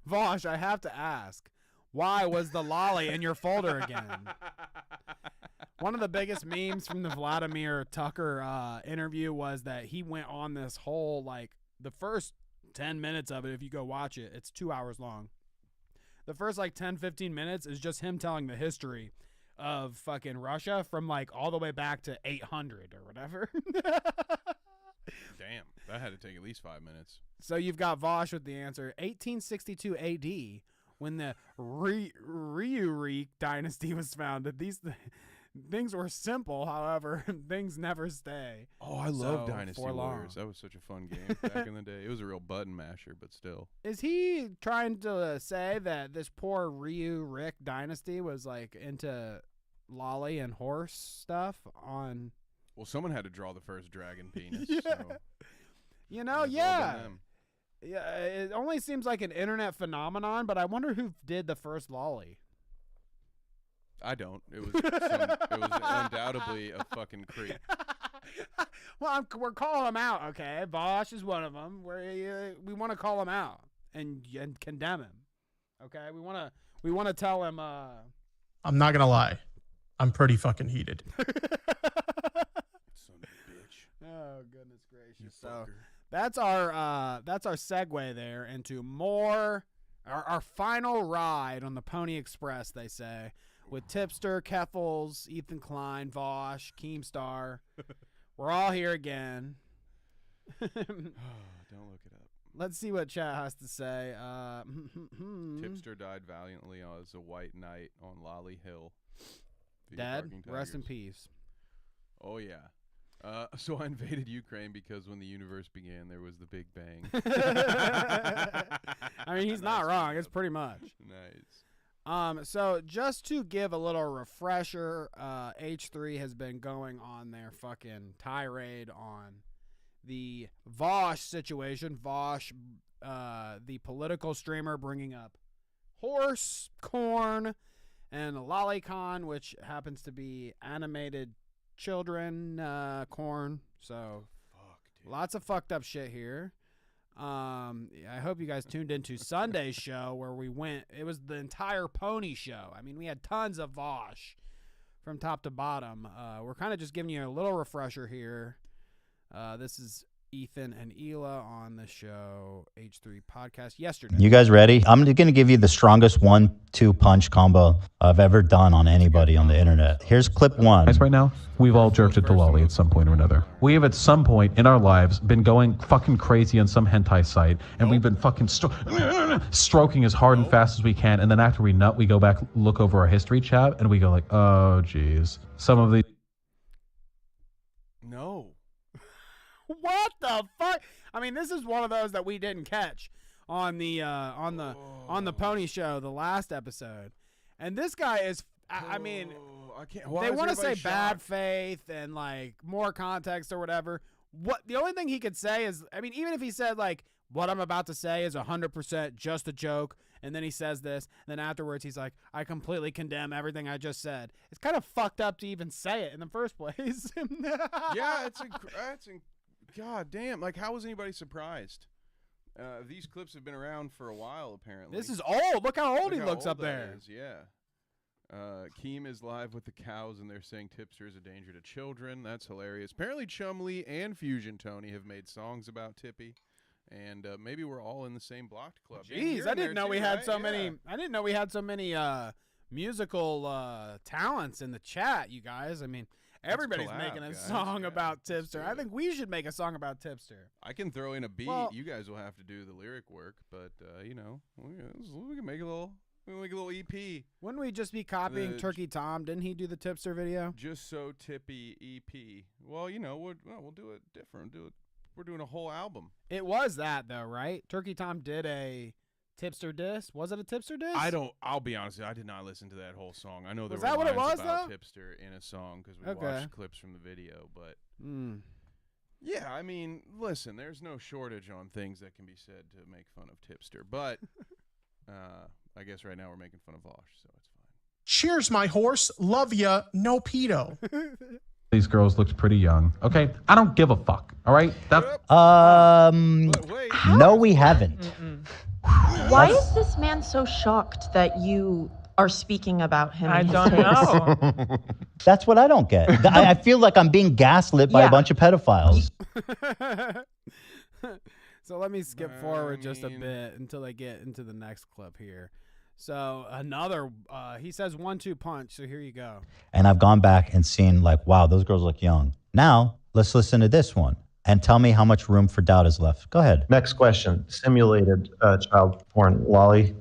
Vaush, I have to ask, why was the lolly in your folder again? One of the biggest memes from the Vladimir Tucker interview was that he went on this whole, like, the first 10 minutes of it, if you go watch it, it's 2 hours long. The first, like, 10, 15 minutes is just him telling the history of fucking Russia from, like, all the way back to 800 or whatever. Damn, that had to take at least 5 minutes. So you've got Vaush with the answer. 1862 AD, when the Ryurik dynasty was founded. These things were simple, however, things never stay. Oh, I love Dynasty Warriors. That was such a fun game back in the day. It was a real button masher, but still. Is he trying to say that this poor Ryurik dynasty was like into lolly and horse stuff on? Well, someone had to draw the first dragon penis. Yeah. So. You know, yeah. Yeah, it only seems like an internet phenomenon, but I wonder who did the first lolly. I don't. It was undoubtedly a fucking creep. Well, we're calling them out, okay? Vaush is one of them. We want to call him out and condemn him, okay? We want to tell him. I'm not gonna lie, I'm pretty fucking heated. Son of a bitch. Oh goodness gracious! So that's our segue there into more our final ride on the Pony Express. They say. With Tipster, Keffels, Ethan Klein, Vaush, Keemstar. We're all here again. Don't look it up. Let's see what chat has to say. Tipster died valiantly as a white knight on Lolly Hill. Dead? Rest in peace. Oh, yeah. So I invaded Ukraine because when the universe began, there was the Big Bang. I mean, he's not wrong. It's pretty much. Nice. So just to give a little refresher, H3 has been going on their fucking tirade on the Vaush situation. Vaush, the political streamer, bringing up horse, corn, and lolicon, which happens to be animated children, corn. So lots of fucked up shit here. I hope you guys tuned into Sunday's show where we went. It was the entire pony show. I mean, we had tons of Vaush from top to bottom. We're kind of just giving you a little refresher here. This is Ethan and Hila on the show H3 podcast yesterday. You guys ready? I'm going to give you the strongest 1-2 punch combo I've ever done on anybody on the internet. Here's clip one. Right now, we've all jerked it to lolly at some point or another. We have at some point in our lives been going fucking crazy on some hentai site, and we've been fucking stroking as hard and fast as we can, and then after we nut, we go back, look over our history chat, and we go like, oh, geez. Some of the... No. What the fuck? I mean, this is one of those that we didn't catch on the pony show, the last episode. And this guy is, I mean, they want to say bad faith and like more context or whatever. What the only thing he could say is, I mean, even if he said like, what I'm about to say is 100% just a joke, and then he says this, and then afterwards he's like, I completely condemn everything I just said. It's kind of fucked up to even say it in the first place. Yeah, it's God damn, like how was anybody surprised? These clips have been around for a while, apparently. This is old. Look how old he looks up there. Yeah. Keem is live with the cows, and they're saying Tipster is a danger to children. That's hilarious. Apparently Chumlee and Fusion Tony have made songs about Tippy, and maybe we're all in the same blocked club. Jeez, I didn't know we had so many. I didn't know we had so many musical talents in the chat, you guys. I mean, everybody's making a song about Tipster. I think we should make a song about Tipster. I can throw in a beat. Well, you guys will have to do the lyric work, but you know, we can make a little EP. Wouldn't we just be copying Turkey Tom? Didn't he do the Tipster video? Just So Tippy EP. Well, you know, we'll do it different. We're doing a whole album. It was that though, right? Turkey Tom did a Tipster diss? Was it a tipster diss? I'll be honest, I did not listen to that whole song. I know there Was were that what it lines was, about though? Tipster in a song because we Okay. watched clips from the video, but yeah, I mean, listen, there's no shortage on things that can be said to make fun of Tipster, but I guess right now we're making fun of Vaush, so it's fine. Cheers, my horse. Love ya. No pedo. These girls looked pretty young. Okay, I don't give a fuck. All right. No, we haven't. Why is this man so shocked that you are speaking about him? I in his don't tapes? know. That's what I don't get. I feel like I'm being gaslit by a bunch of pedophiles. So let me skip forward just a bit until I get into the next clip here. So another, he says 1-2 punch. So here you go. And I've gone back and seen like, wow, those girls look young. Now let's listen to this one and tell me how much room for doubt is left. Go ahead. Next question. Simulated child porn lolly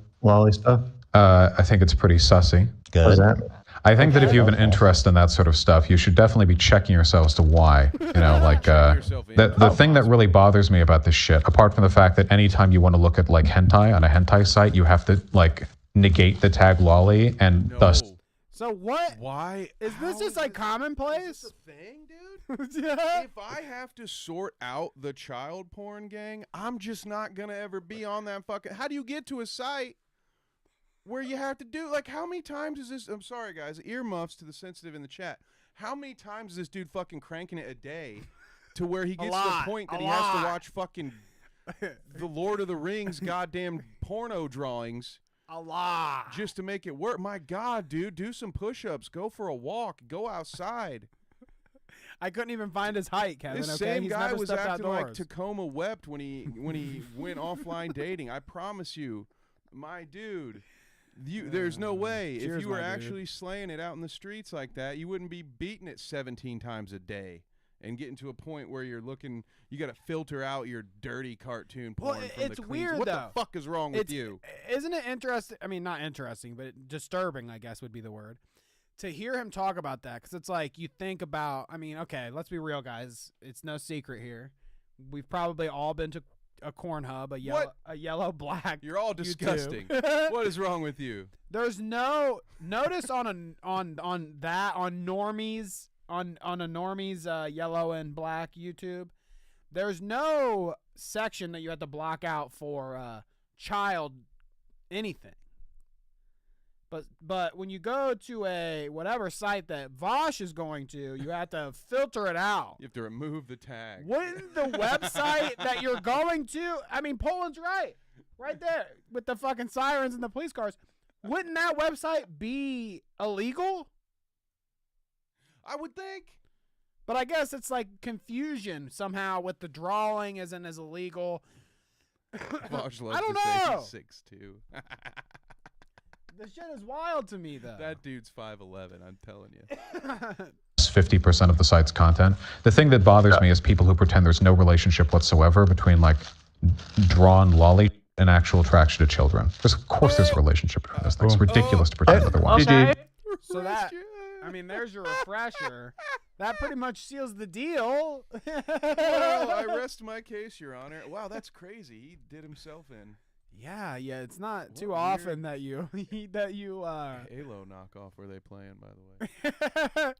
stuff? I think it's pretty sussy. Good. What is that? I think that if you have an interest in that sort of stuff, you should definitely be checking yourself as to why. You know, like the thing that really bothers me about this shit, apart from the fact that anytime you want to look at like hentai on a hentai site, you have to like negate the tag lolly and thus. So what? Why? Is this just like commonplace? Is this a thing, dude? If I have to sort out the child porn gang, I'm just not gonna ever be on that fucking. How do you get to a site where you have to do like? How many times is this? I'm sorry, guys. Earmuffs to the sensitive in the chat. How many times is this dude fucking cranking it a day to where he gets to the point that he has to watch fucking the Lord of the Rings goddamn porno drawings? A lot. Just to make it work. My God, dude, do some push-ups. Go for a walk. Go outside. I couldn't even find his height, Kevin. This okay? same He's guy never was stepped acting outdoors. like Tacoma wept when he went offline dating. I promise you, my dude. There's no way. Cheers, if you were my dude. actually slaying it out in the streets like that, you wouldn't be beating it 17 times a day and getting to a point where you're looking. You got to filter out your dirty cartoon porn from it's the queens. weird, What though. the fuck is wrong with you? Isn't it interesting? I mean, not interesting, but disturbing, I guess would be the word. To hear him talk about that, because it's like you think about, I mean, okay, let's be real, guys. It's no secret here. We've probably all been to a corn hub, a yellow black. You're all YouTube. disgusting. What is wrong with you? There's no notice on normies on a normies yellow and black YouTube. There's no section that you have to block out for child anything. But when you go to a whatever site that Vaush is going to, you have to filter it out. You have to remove the tag. Wouldn't the website that you're going to, I mean, Poland's right there with the fucking sirens and the police cars. Wouldn't that website be illegal? I would think. But I guess it's like confusion somehow with the drawing isn't as illegal. Vaush loves I don't to say know. he's 6'2". This shit is wild to me, though. That dude's 5'11", I'm telling you. 50% of the site's content. The thing that bothers me is people who pretend there's no relationship whatsoever between like drawn lolly and actual attraction to children. Of course there's a relationship between those things. It's ridiculous to pretend otherwise. So that, I mean, there's your refresher. That pretty much seals the deal. Well, I rest my case, Your Honor. Wow, that's crazy. He did himself in. Yeah, it's not too often that you Halo knockoff were they playing, by the way?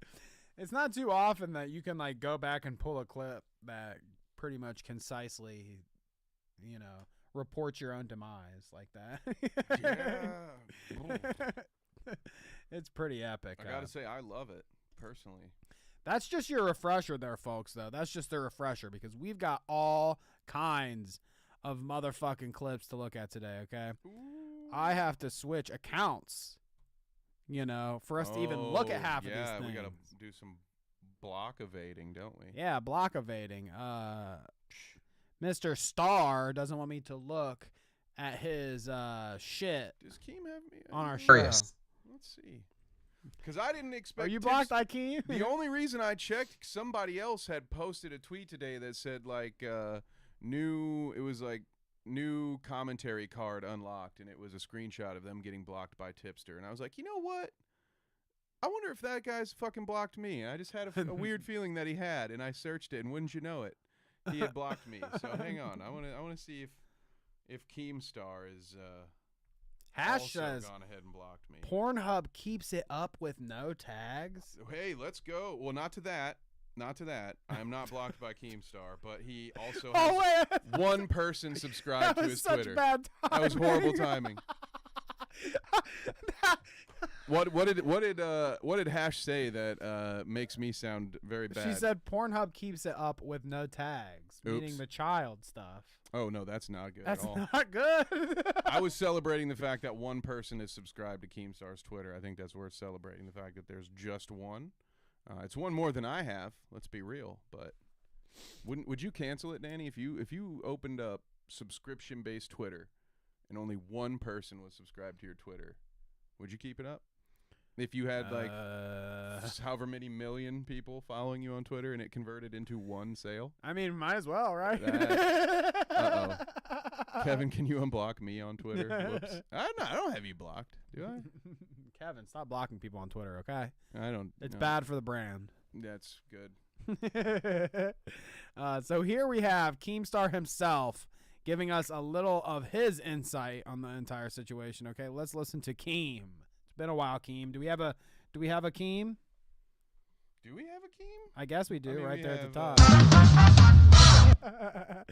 It's not too often that you can like go back and pull a clip that pretty much concisely, reports your own demise like that. Yeah. It's pretty epic. I gotta say, I love it personally. That's just your refresher there, folks, though. That's just the refresher because we've got all kinds of motherfucking clips to look at today, okay? Ooh. I have to switch accounts, for us to even look at half of these things. Yeah, we gotta do some block evading, don't we? Yeah, block evading. Mr. Star doesn't want me to look at his shit. Does Keem have me on our show? Let's see. Because I didn't expect. Are you blocked, Keem? The only reason I checked, somebody else had posted a tweet today that said like new commentary card unlocked, and it was a screenshot of them getting blocked by Tipster, and I was like, you know what? I wonder if that guy's fucking blocked me. I just had a weird feeling that he had, and I searched it, and wouldn't you know it, he had blocked me. So hang on, I want to see if Keemstar is Hash also says gone ahead and blocked me. Pornhub keeps it up with no tags. Hey, let's go. Well, not to that. I am not blocked by Keemstar, but he also has one person subscribed to his Twitter. Bad timing. That was horrible timing. What did Hash say that makes me sound very bad? She said Pornhub keeps it up with no tags, meaning the child stuff. Oh no, that's not good. That's at all. not good. I was celebrating the fact that one person is subscribed to Keemstar's Twitter. I think that's worth celebrating. The fact that there's just one. It's one more than I have. Let's be real. But would you cancel it, Danny, if you opened up subscription-based Twitter and only one person was subscribed to your Twitter? Would you keep it up? If you had like however many million people following you on Twitter and it converted into one sale? I mean, might as well, right? Uh-oh. Kevin, can you unblock me on Twitter? Whoops. I don't have you blocked, do I? Kevin, stop blocking people on Twitter, okay? I don't. It's bad for the brand. That's good. So here we have Keemstar himself giving us a little of his insight on the entire situation. Okay, let's listen to Keem. It's been a while, Keem. Do we have a Keem? Do we have a Keem? I guess we do, right there at the top.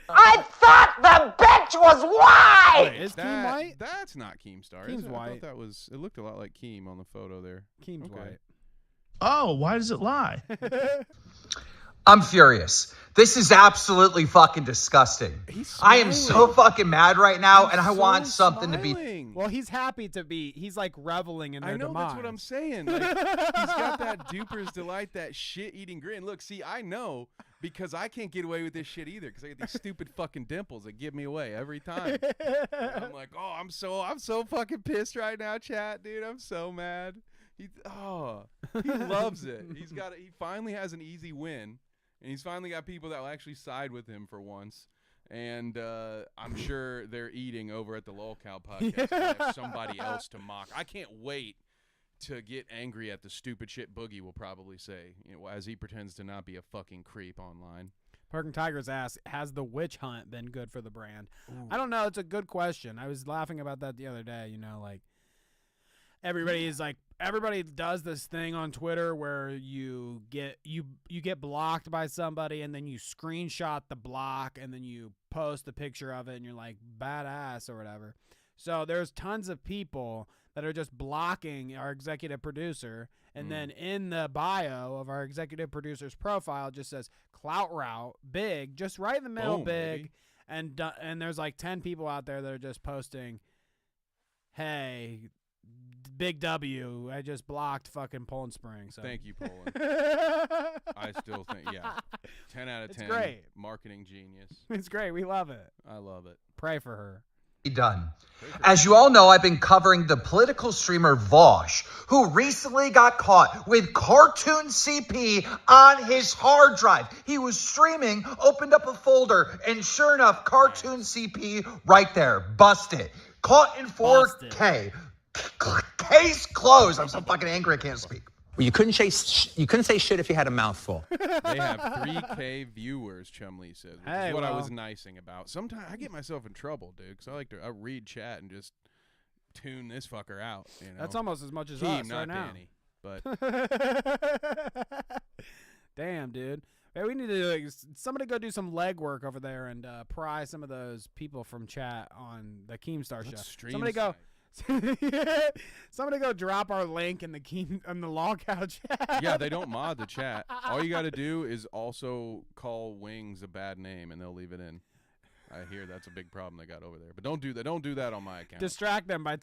I thought the bitch was white! Wait, is Keem white? That's not Keemstar. Keem's is it? white. I thought that was. It looked a lot like Keem on the photo there. Keem's white. Oh, why does it lie? I'm furious. This is absolutely fucking disgusting. I am so fucking mad right now, and I want something to be. Well, he's happy to be. He's like reveling in their I know demise. that's what I'm saying. Like, he's got that duper's delight, that shit-eating grin. Look, see, I know because I can't get away with this shit either because I get these stupid fucking dimples that give me away every time. And I'm like, oh, I'm so fucking pissed right now, chat, dude. I'm so mad. He loves it. He finally has an easy win. And he's finally got people that will actually side with him for once. And I'm sure they're eating over at the Lolcow podcast. To have somebody else to mock. I can't wait to get angry at the stupid shit Boogie will probably say, as he pretends to not be a fucking creep online. Parking Tigers asks, has the witch hunt been good for the brand? Ooh. I don't know. It's a good question. I was laughing about that the other day. Like everybody does this thing on Twitter where you get blocked by somebody and then you screenshot the block and then you post a picture of it and you're like badass or whatever. So there's tons of people that are just blocking our executive producer, and then in the bio of our executive producer's profile it just says Clout Route big, just right in the middle, big, and there's like 10 people out there that are just posting, hey, big W, I just blocked fucking Poland Springs. So. Thank you, Poland. I still think, 10 out of 10. It's great. Marketing genius. It's great. We love it. I love it. Pray for her. Done. As you all know, I've been covering the political streamer Vaush, who recently got caught with cartoon CP on his hard drive. He was streaming, opened up a folder, and sure enough, cartoon CP right there. Busted. Caught in 4K. Case closed. I'm so fucking angry I can't speak. Well, you couldn't say shit if you had a mouthful. They have 3K viewers, Chumlee says, which is what I was nicing about. Sometimes I get myself in trouble, dude, because I read chat and just tune this fucker out. That's almost as much as us not right now. Danny, but damn, dude. Hey, we need to somebody go do some legwork over there and pry some of those people from chat on the Keemstar show. Somebody go drop our link in the Lolcow chat. Yeah, they don't mod the chat. All you got to do is also call Wings a bad name, and they'll leave it in. I hear that's a big problem they got over there. But don't do that. Don't do that on my account. Distract them by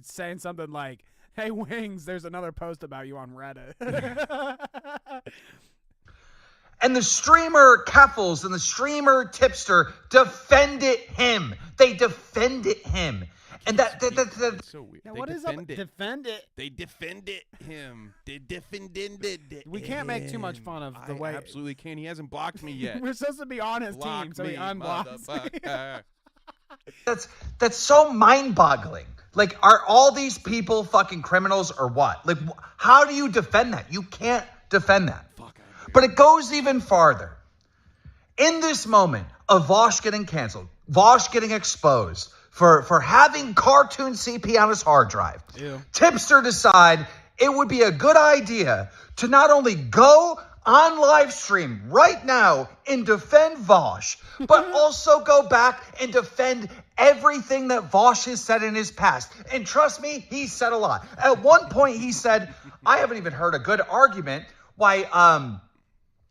saying something like, "Hey, Wings, there's another post about you on Reddit." And the streamer Keffels and the streamer Tipster defended him. They defended him. And that's so weird. Now, what is up? Defend it. They defended him. They defended it. We can't make too much fun of the way. Absolutely can. He hasn't blocked me yet. We're supposed to be on his team, so he unblocks me. That's so mind-boggling. Like, are all these people fucking criminals or what? Like, how do you defend that? You can't defend that. But it goes even farther. In this moment of Vaush getting canceled, Vaush getting exposed for having cartoon CP on his hard drive. Ew. Tipster decide it would be a good idea to not only go on live stream right now and defend Vaush, but also go back and defend everything that Vaush has said in his past. And trust me, he said a lot. At one point, he said, I haven't even heard a good argument why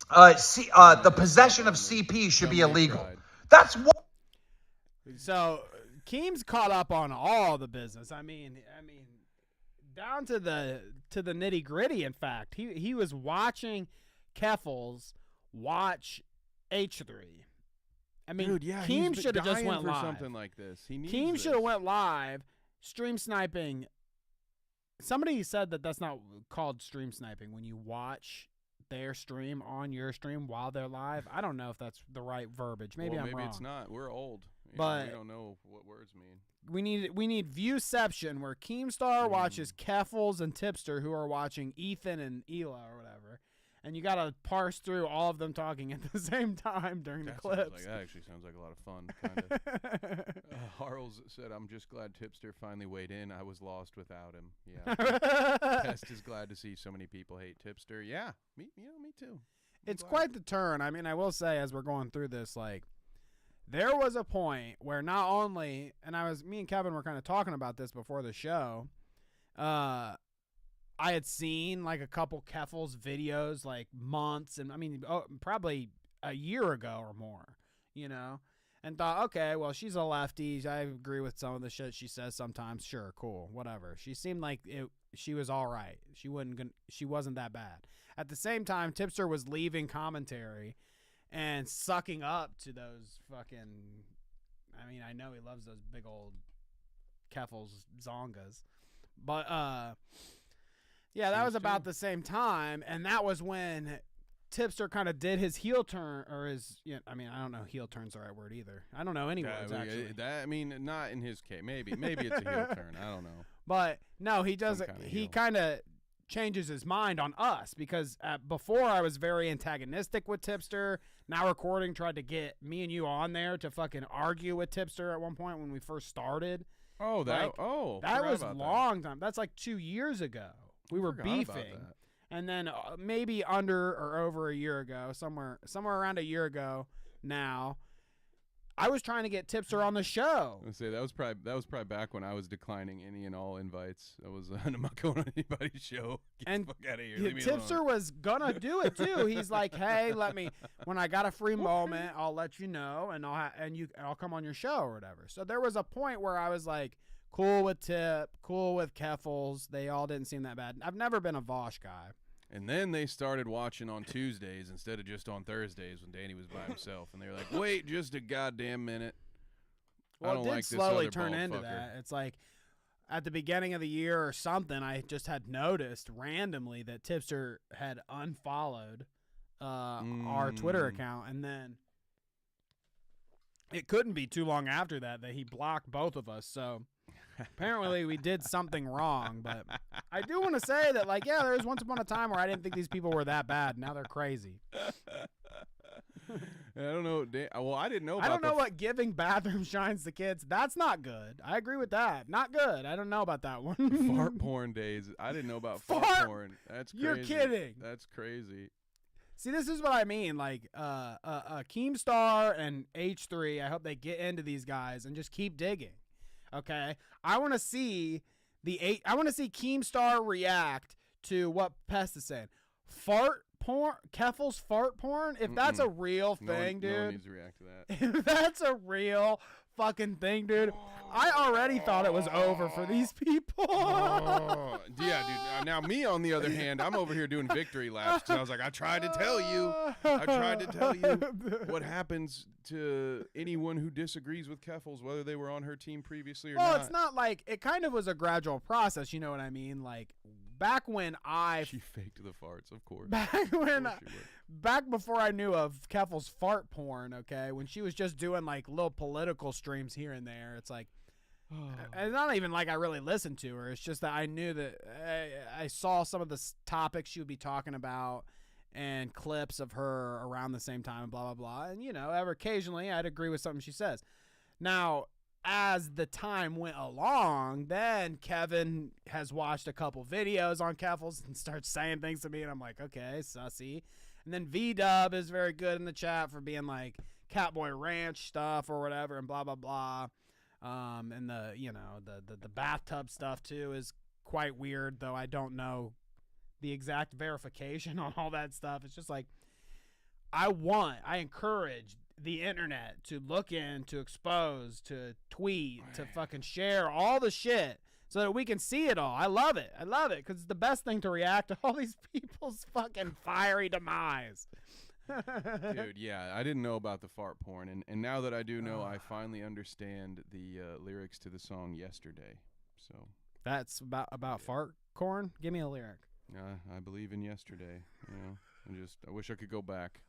the possession of CP should be illegal. That's what. So Keem's caught up on all the business. I mean, down to the nitty gritty. In fact, he was watching Keffels watch H3. I mean, dude, yeah, Keem should have just went for live. Something like this. Keem should have went live, stream sniping. Somebody said that that's not called stream sniping when you watch their stream on your stream while they're live. I don't know if that's the right verbiage. Maybe I'm wrong. Maybe it's not. We're old. But we don't know what words mean. We need Viewception where Keemstar watches Keffels and Tipster who are watching Ethan and Ela or whatever. And you got to parse through all of them talking at the same time during the clips. That actually sounds like a lot of fun. Kind of. Harles said, I'm just glad Tipster finally weighed in. I was lost without him. Yeah. Pest is glad to see so many people hate Tipster. Yeah, me too. It's quite the turn. I mean, I will say as we're going through this, like, there was a point where not only, and me and Kevin were kind of talking about this before the show, I had seen like a couple Keffels videos like months and probably a year ago or more, and thought, okay, well, she's a lefty. I agree with some of the shit she says sometimes. Sure, cool, whatever. She seemed like she was all right. She wasn't that bad. At the same time, Tipster was leaving commentary and sucking up to those fucking, I know he loves those big old Keffels zongas, but yeah, that was about the same time, and that was when Tipster kind of did his heel turn, or his, I don't know, heel turn's the right word either. I don't know any words, actually. Not in his case. Maybe it's a heel turn. I don't know. But, no, he doesn't. He kind of changes his mind on us, because before I was very antagonistic with Tipster. Now Recording tried to get me and you on there to fucking argue with Tipster at one point when we first started. Oh, that was a long time. That's like 2 years ago. We were beefing, and then maybe under or over a year ago, somewhere around a year ago now, I was trying to get Tipster on the show. I say that was probably back when I was declining any and all invites. I'm not going on anybody's show. Get the fuck out of here. Tipster was gonna do it too. He's like, hey, when I got a free moment, I'll let you know, and I'll come on your show or whatever. So there was a point where I was like, cool with Tip, cool with Keffels. They all didn't seem that bad. I've never been a Vaush guy. And then they started watching on Tuesdays instead of just on Thursdays when Danny was by himself. And they were like, wait just a goddamn minute. Well, it did slowly turn into that. It's like at the beginning of the year or something, I just had noticed randomly that Tipster had unfollowed our Twitter account. And then it couldn't be too long after that he blocked both of us. So apparently we did something wrong, but I do want to say that, there was once upon a time where I didn't think these people were that bad. Now they're crazy. I don't know. Well, I didn't know about I don't know what giving bathroom shines to kids. That's not good. I agree with that. Not good. I don't know about that one. Fart porn days. I didn't know about fart porn. That's crazy. You're kidding. That's crazy. See, this is what I mean. Keemstar and H3, I hope they get into these guys and just keep digging. Okay, I want to see Keemstar react to what Pest is saying. Fart porn, Keffels fart porn. If that's a real thing, dude. No one needs to react to that. If that's a real fucking thing, dude, I already thought it was over for these people. Yeah, dude. Now me, on the other hand, I'm over here doing victory laps because I was like, I tried to tell you what happens to anyone who disagrees with Keffels, whether they were on her team previously or not. Well, it's not like it kind of was a gradual process. You know what I mean? Like back when she faked the farts, of course. Back before I knew of Keffels fart porn, okay, when she was just doing like little political streams here and there, it's like, it's not even like I really listened to her. It's just that I knew that I saw some of the topics she would be talking about and clips of her around the same time and blah, blah, blah. And, occasionally I'd agree with something she says. Now, as the time went along, then Kevin has watched a couple videos on Keffels and starts saying things to me, and I'm like, okay, sussy. And then V-Dub is very good in the chat for being like Catboy Ranch stuff or whatever and blah, blah, blah. And the bathtub stuff, too, is quite weird, though I don't know the exact verification on all that stuff. It's just like, I encourage the internet to look in, to expose, to tweet, to fucking share all the shit so that we can see it all. I love it. I love it because it's the best thing to react to all these people's fucking fiery demise. Dude, yeah, I didn't know about the fart porn, and now that I do know, I finally understand the lyrics to the song Yesterday. So that's about fart corn? Give me a lyric. I believe in yesterday. You know, I wish I could go back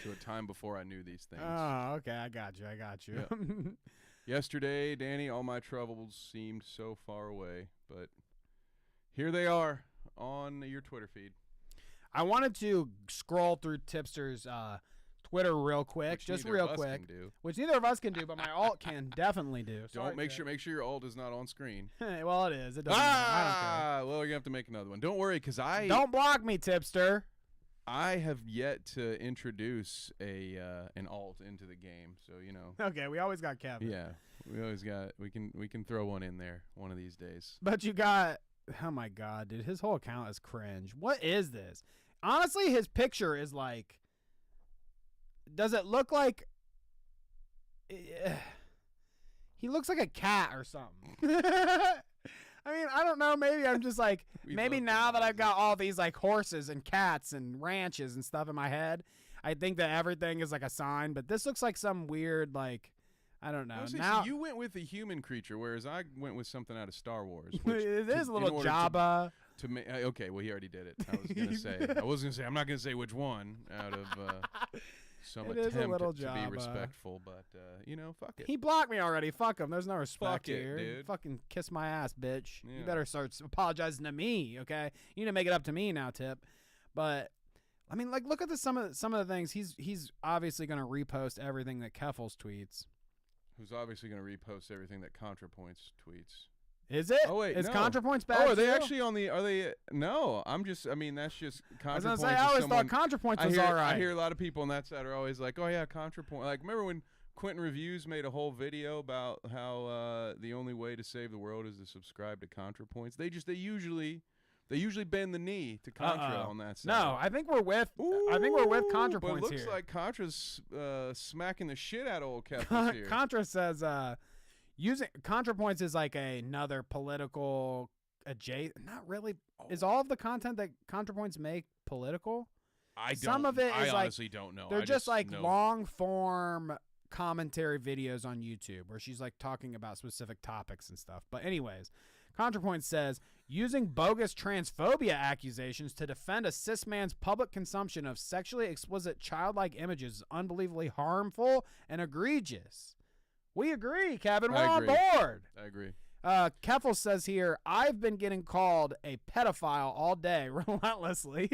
to a time before I knew these things. Oh, okay, I got you. Yep. Yesterday, Danny, all my troubles seemed so far away, but here they are on your Twitter feed. I wanted to scroll through Tipster's Twitter real quick, which neither of us can do, but my alt can definitely do. Don't make sure your alt is not on screen. Well, it is. It doesn't matter. I don't care. Well, you're gonna have to make another one. Don't worry, because don't block me, Tipster. I have yet to introduce an alt into the game, so you know. Okay, we always got Kevin. Yeah, we can throw one in there one of these days. But you got, oh my god, dude, his whole account is cringe. What is this? Honestly, his picture is like, does it look like he looks like a cat or something? I mean, I don't know. Maybe I'm just like, maybe now that I've got all these like horses and cats and ranches and stuff in my head, I think that everything is like a sign. But this looks like some weird, like, I don't know. Now you went with a human creature, whereas I went with something out of Star Wars. Which it is a little Jabba. Okay, well, he already did it. I was gonna say. I'm not gonna say which one out of some attempt to be respectful, but you know, fuck it. He blocked me already. Fuck him. There's no respect here. Dude. Fucking kiss my ass, bitch. Yeah. You better start apologizing to me, okay? You need to make it up to me now, Tip. But I mean, like, look at some of the things. He's obviously gonna repost everything that Keffels tweets. Who's obviously gonna repost everything that ContraPoints tweets. Is it? Oh wait, is no. ContraPoints back? Oh, are they actually on the? Are they? No, that's just ContraPoints. I was gonna say, I always thought ContraPoints was all right. I hear a lot of people on that side are always like, oh yeah, ContraPoint. Like, remember when Quentin Reviews made a whole video about how the only way to save the world is to subscribe to ContraPoints? They usually bend the knee to Contra on that side. No, I think we're with ContraPoints but it looks here. like Contra's smacking the shit out of old Keffels here. Contra says using ContraPoints is like another political not really. Is all of the content that ContraPoints make political? Some of it is honestly don't know. They're just like long form commentary videos on YouTube where she's like talking about specific topics and stuff. But anyways, ContraPoints says using bogus transphobia accusations to defend a cis man's public consumption of sexually explicit childlike images is unbelievably harmful and egregious. We agree, Kevin. We're on board. I agree. Keffel says here, I've been getting called a pedophile all day, relentlessly.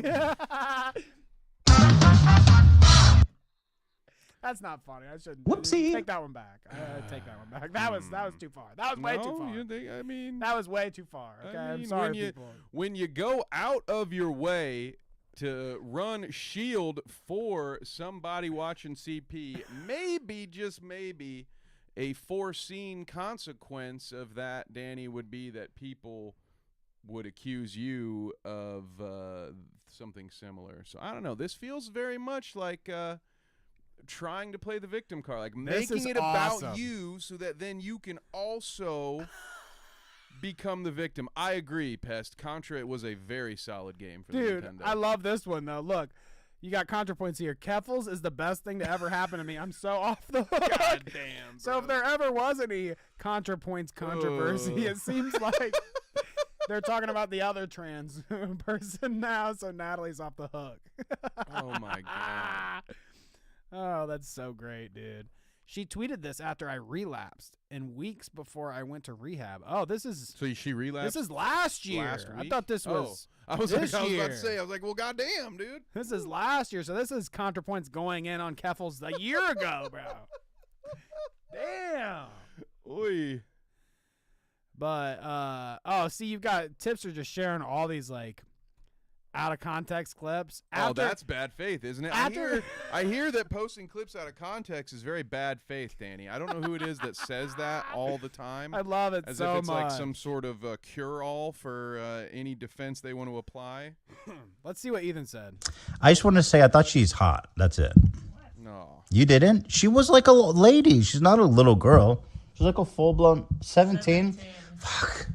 That's not funny. I should take that one back. Take that one back. That was too far. That was way too far. That was way too far. Okay, I'm sorry, people. When you go out of your way to run shield for somebody watching CP, maybe, just maybe, a foreseen consequence of that, Danny, would be that people would accuse you of something similar. So I don't know. This feels very much like trying to play the victim card, like making it about you so that then you can also become the victim. I agree, Pest. Contra was a very solid game for the Nintendo. Dude, I love this one, though. Look. You got ContraPoints here. Keffels is the best thing to ever happen to me. I'm so off the hook. God damn, so if there ever was any ContraPoints controversy, it seems like they're talking about the other trans person now, so Natalie's off the hook. Oh, my God. Oh, that's so great, dude. She tweeted this after I relapsed and weeks before I went to rehab. Oh, this is... So she relapsed? This is last year. Last week? I thought this was I was about to say, I was like, well, goddamn, dude. This is last year, so this is ContraPoints going in on Keffels a year ago, bro. Damn. Oi. But oh, see, you've got Tipster just sharing all these like out of context clips. Oh, that's bad faith, isn't it? I hear that posting clips out of context is very bad faith, Danny. I don't know who it is that says that all the time. I love it as so if it's much. like some sort of cure-all for any defense they want to apply. Let's see what Ethan said. I just want to say I thought she's hot. That's it. No. You didn't? She was like a lady. She's not a little girl. She's like a full-blown 17. Fuck.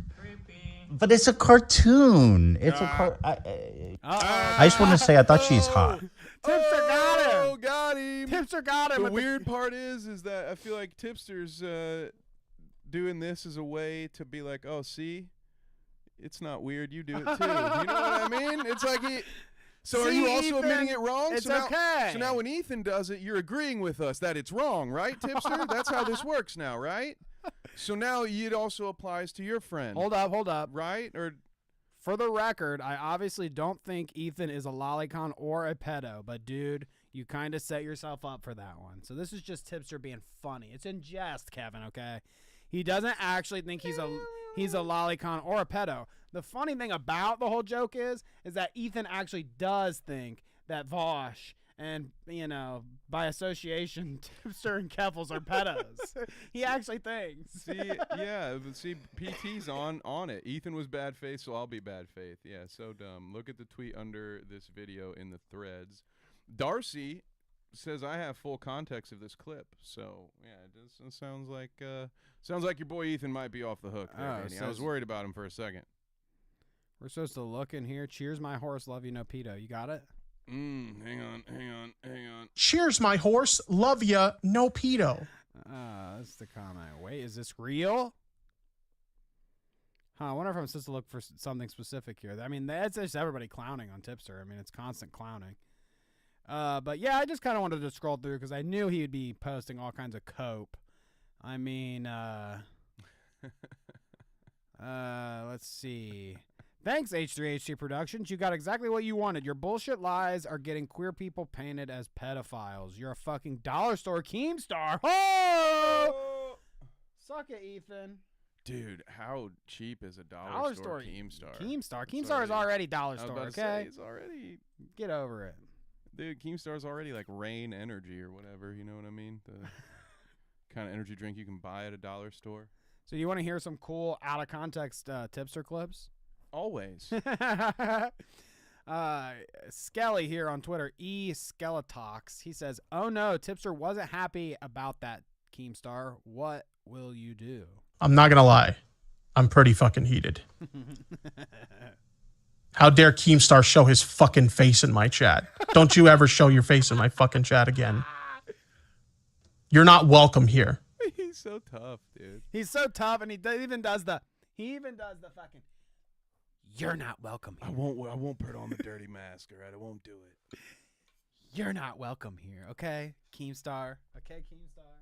But it's a cartoon. It's I just want to say I thought she's hot. Tipster got him. Oh, got him. Tipster got him. The weird part is that I feel like Tipster's doing this as a way to be like, oh, see, it's not weird. You do it too. You know what I mean? It's like So are you also Ethan, admitting it wrong? It's so okay. So now when Ethan does it, you're agreeing with us that it's wrong, right, Tipster? That's how this works now, right? So now it also applies to your friend. Hold up. Right? Or for the record, I obviously don't think Ethan is a lolicon or a pedo, but dude, you kind of set yourself up for that one. So this is just Tipster being funny. It's in jest, Kevin, okay? He doesn't actually think he's a lolicon or a pedo. The funny thing about the whole joke is that Ethan actually does think that Vaush and, by association, Tipster and Keffels are pedos. He actually thinks. See, PT's on it. Ethan was bad faith, so I'll be bad faith. Yeah, so dumb. Look at the tweet under this video in the threads. Darcy says I have full context of this clip. So, yeah, it just sounds like your boy Ethan might be off the hook there, Danny. I was worried about him for a second. We're supposed to look in here. Cheers, my horse. Love you, no pedo. You got it? Hang on. Cheers, my horse. Love ya, no pedo. That's the comment. Wait, is this real? I wonder if I'm supposed to look for something specific here. I mean, that's just everybody clowning on Tipster. I mean, it's constant clowning. But yeah, I just kind of wanted to scroll through because I knew he would be posting all kinds of cope. I mean, let's see. Thanks, H3H3 Productions. You got exactly what you wanted. Your bullshit lies are getting queer people painted as pedophiles. You're a fucking dollar store Keemstar. Oh! Suck it, Ethan. Dude, how cheap is a dollar store Keemstar? Keemstar is already dollar store, okay? It's already... Get over it. Dude, Keemstar's already like Rain Energy or whatever, you know what I mean? The kind of energy drink you can buy at a dollar store. So you want to hear some cool out-of-context Tipster clips? Always. Skelly here on Twitter, Skeletox. He says, "Oh no, Tipster wasn't happy about that, Keemstar. What will you do?" I'm not gonna lie, I'm pretty fucking heated. How dare Keemstar show his fucking face in my chat? Don't you ever show your face in my fucking chat again. You're not welcome here. He's so tough, dude. He's so tough, and he even does the fucking. You're not welcome here. I won't put on the dirty mask, all right? I won't do it. You're not welcome here, okay, Keemstar? Okay, Keemstar?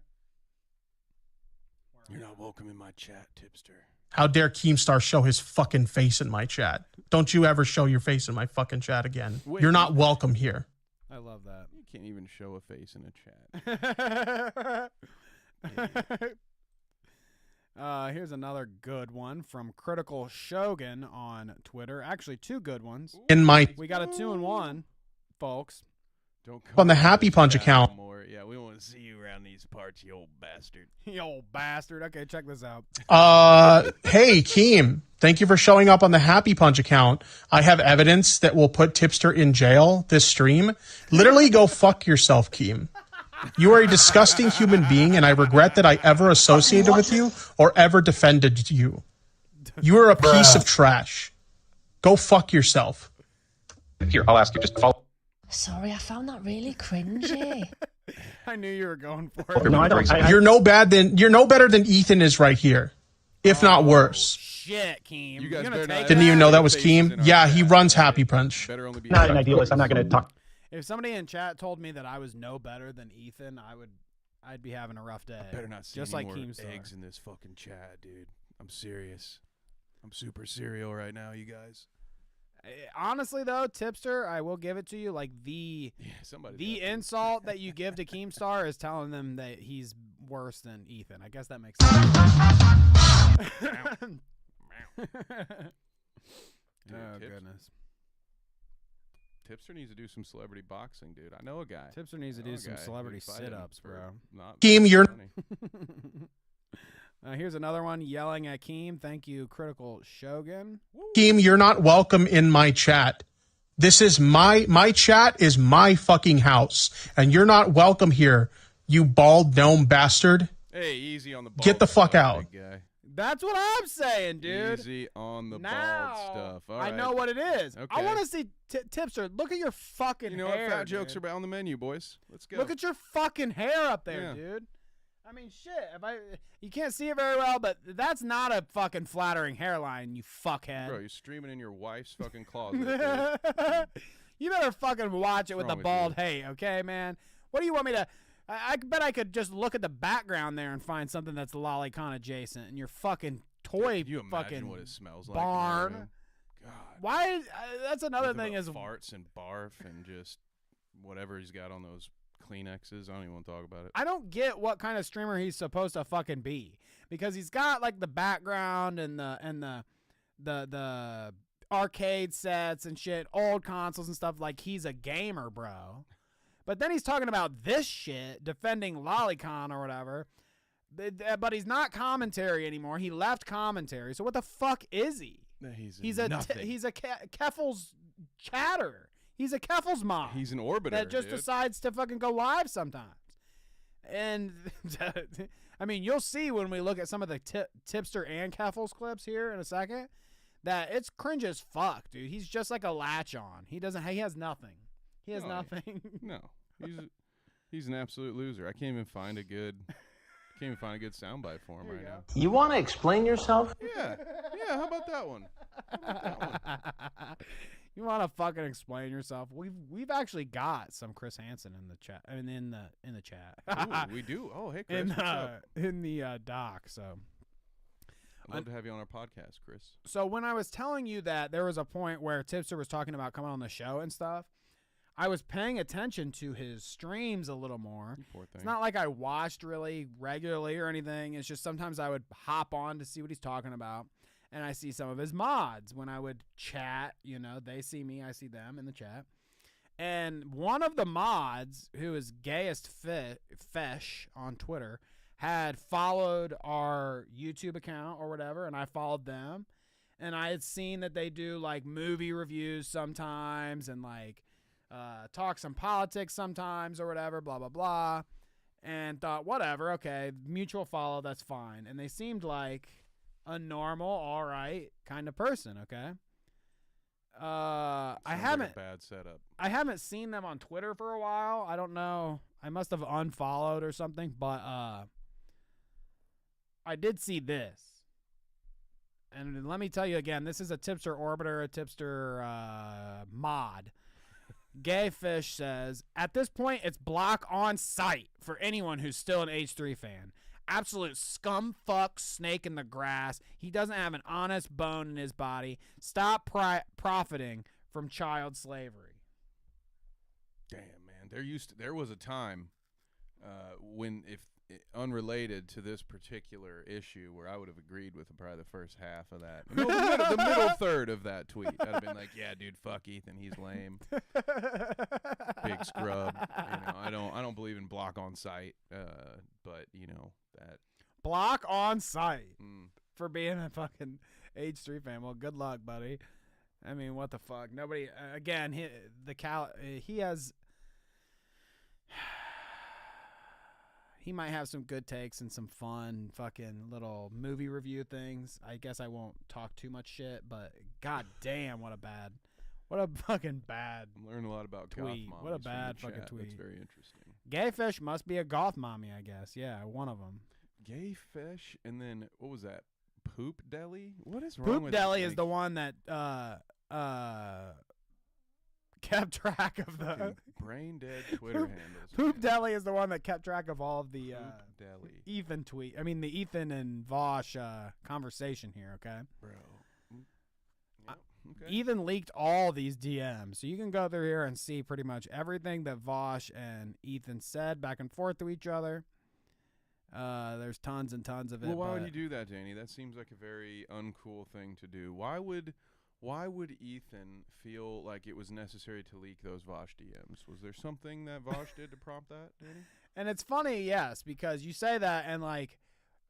You're not welcome in my chat, Tipster. How dare Keemstar show his fucking face in my chat? Don't you ever show your face in my fucking chat again. Wait, you're not welcome here. I love that. You can't even show a face in a chat. Here's another good one from Critical Shogun on Twitter. Actually, two good ones. We got a 2-in-1, folks. Don't come on the Happy Punch account. Yeah, we want to see you around these parts, you old bastard. You old bastard. Okay, check this out. Hey, Keem, thank you for showing up on the Happy Punch account. I have evidence that will put Tipster in jail this stream. Literally go fuck yourself, Keem. You are a disgusting human being, and I regret that I ever associated with you or ever defended you. You are a piece of trash. Go fuck yourself. Here, I'll ask you just follow. Sorry, I found that really cringy. I knew you were going for it. No, I don't. You're no better than Ethan is right here, if not worse. Shit, Keem. You guys didn't even know that was Keem? Yeah, he runs Happy Punch. Not an idealist. I'm not going to talk. If somebody in chat told me that I was no better than Ethan, I'd be having a rough day. I better not see just any like more Keemstar. eggs in this fucking chat, dude. I'm serious. I'm super serial right now, you guys. Honestly, though, Tipster, I will give it to you. Like the insult that you give to Keemstar is telling them that he's worse than Ethan. I guess that makes sense. Dude, oh goodness. Tipster needs to do some celebrity boxing, dude. I know a guy. Tipster needs to do some celebrity sit-ups, bro. Keem, you're. Here's another one yelling at Keem. Thank you, Critical Shogun. Keem, you're not welcome in my chat. This is my chat is my fucking house, and you're not welcome here, you bald gnome bastard. Hey, easy on the bald Get the fuck stuff, out. big guy. That's what I'm saying, dude. Easy on the now, bald stuff. All I right. know what it is. Okay. I want to see Tipster. Look at your fucking hair. You know what? Fat dude. jokes are on the menu, boys. Let's go. Look at your fucking hair up there, Yeah. dude. I mean, shit. You can't see it very well, but that's not a fucking flattering hairline, you fuckhead. Bro, you're streaming in your wife's fucking closet. Dude. You better fucking watch it with the wrong with bald you? hay, okay, man? What do you want me to... I bet I could just look at the background there and find something that's lolicon adjacent and your fucking toy Can you imagine fucking what it smells like? barn. In God. Why? That's another Nothing thing but is... farts and barf and just whatever he's got on those Kleenexes. I don't even want to talk about it. I don't get what kind of streamer he's supposed to fucking be, because he's got like the background and the arcade sets and shit, old consoles and stuff, like he's a gamer, bro. But then he's talking about this shit, defending Lolicon or whatever. But he's not commentary anymore. He left commentary. So what the fuck is he? He's a nothing. He's a Keffel's chatter. He's a Keffel's mom. He's an orbiter that just dude. decides to fucking go live sometimes. And I mean, you'll see when we look at some of the Tipster and Keffel's clips here in a second that it's cringe as fuck, dude. He's just like a latch on. He has nothing. He has nothing. No, he's an absolute loser. I can't even find a good soundbite for him right now. You want to explain yourself? Yeah. How about that one? You want to fucking explain yourself? We've actually got some Chris Hansen in the chat. I mean, in the chat. Ooh, we do. Oh, hey, Chris. What's up? In the doc. So I'd love to have you on our podcast, Chris. So when I was telling you that there was a point where Tipster was talking about coming on the show and stuff, I was paying attention to his streams a little more. Poor thing. It's not like I watched really regularly or anything. It's just sometimes I would hop on to see what he's talking about. And I see some of his mods when I would chat. You know, they see me, I see them in the chat. And one of the mods, who is Gayest Fesh on Twitter, had followed our YouTube account or whatever, and I followed them. And I had seen that they do like movie reviews sometimes and like talk some politics sometimes or whatever, blah, blah, blah. And thought, whatever, okay, mutual follow, that's fine. And they seemed like a normal, all right kind of person, okay? I haven't like a bad setup. I haven't seen them on Twitter for a while. I don't know. I must have unfollowed or something, but I did see this. And let me tell you again, this is a Tipster Orbiter, a Tipster mod. Gayfish says, at this point, it's block on sight for anyone who's still an H3 fan. Absolute scumfuck snake in the grass. He doesn't have an honest bone in his body. Stop profiting from child slavery. Damn, man. There was a time when, if unrelated to this particular issue, where I would have agreed with probably the first half of that. No, the middle third of that tweet. I'd have been like, yeah, dude, fuck Ethan, he's lame. Big scrub. You know, I don't believe in block on sight, but you know that. Block on sight for being a fucking H3 fan. Well, good luck, buddy. I mean, what the fuck? Nobody. Again, he has. He might have some good takes and some fun fucking little movie review things. I guess I won't talk too much shit, but god damn, what a fucking bad I'm learning a lot about tweet. goth What a mommies bad from the fucking chat. tweet. That's very interesting. Gayfish must be a goth mommy, I guess. Yeah, one of them. Gayfish, and then what was that? Poop Deli? What is wrong Poop with Deli this is the one that kept track of the brain dead Twitter handles. Poop Deli is the one that kept track of all of the Deli. Ethan tweet. I mean the Ethan and Vaush conversation here. Okay, bro. Ethan leaked all these DMs. So you can go through here and see pretty much everything that Vaush and Ethan said back and forth to each other. There's tons and tons of it. Well, why would he do that, Danny? That seems like a very uncool thing to do. Why would Ethan feel like it was necessary to leak those Vaush DMs? Was there something that Vaush did to prompt that, Danny? And it's funny, yes, because you say that, and like,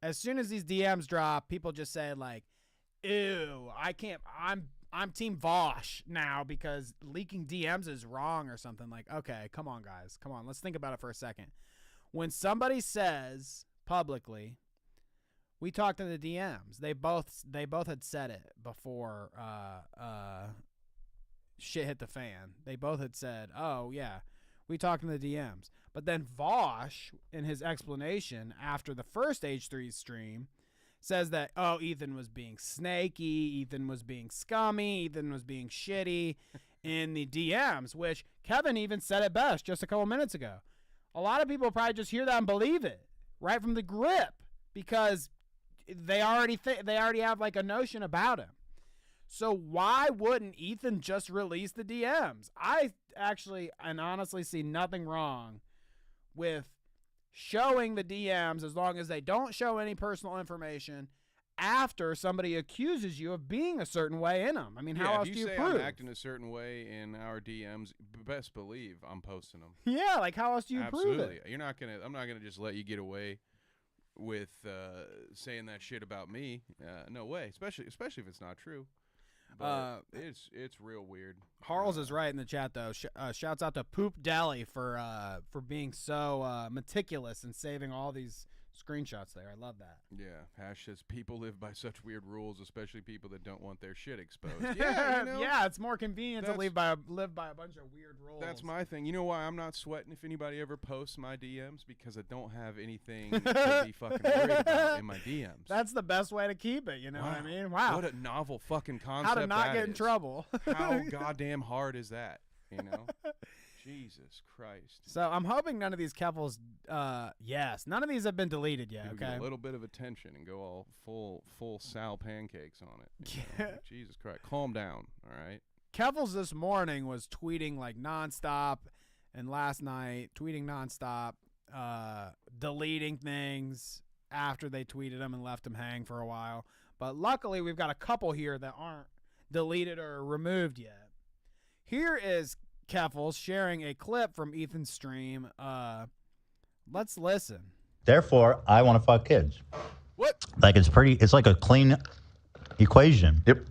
as soon as these DMs drop, people just say like, "Ew, I can't. I'm Team Vaush now because leaking DMs is wrong or something." Like, okay, come on, guys, come on, let's think about it for a second. When somebody says publicly, we talked in the DMs. They both had said it before shit hit the fan. They both had said, "Oh yeah, we talked in the DMs." But then Vaush, in his explanation after the first H3 stream, says that, oh, Ethan was being snaky, Ethan was being scummy, Ethan was being shitty in the DMs, which Kevin even said it best just a couple minutes ago. A lot of people probably just hear that and believe it right from the grip because they already have like a notion about him. So why wouldn't Ethan just release the DMs? I actually and honestly see nothing wrong with showing the DMs as long as they don't show any personal information after somebody accuses you of being a certain way in them. I mean, how else do you prove? If you say I'm acting a certain way in our DMs, best believe I'm posting them. Yeah, like how else do you prove it? I'm not gonna just let you get away with saying that shit about me. No way, especially if it's not true. But it's real weird. Harles is right in the chat though. Shouts out to Poop Deli for being so meticulous and saving all these screenshots there. I love that. Yeah, Hash says people live by such weird rules, especially people that don't want their shit exposed. Yeah, yeah, it's more convenient to live by a bunch of weird rules. That's my thing. You know why I'm not sweating if anybody ever posts my DMs? Because I don't have anything to be fucking worried about in my DMs. That's the best way to keep it. You know what I mean? Wow, what a novel fucking concept. How to not get in trouble. How goddamn hard is that? You know. Jesus Christ. So I'm hoping none of these Keffels, none of these have been deleted yet. Give a little bit of attention and go all full Sal pancakes on it. You know? Jesus Christ, calm down. All right. Keffels this morning was tweeting like nonstop, and last night tweeting nonstop, deleting things after they tweeted them and left them hang for a while. But luckily, we've got a couple here that aren't deleted or removed yet. Here is Keffels sharing a clip from Ethan's stream. Let's listen. Therefore, I want to fuck kids. What? Like it's like a clean equation. Yep.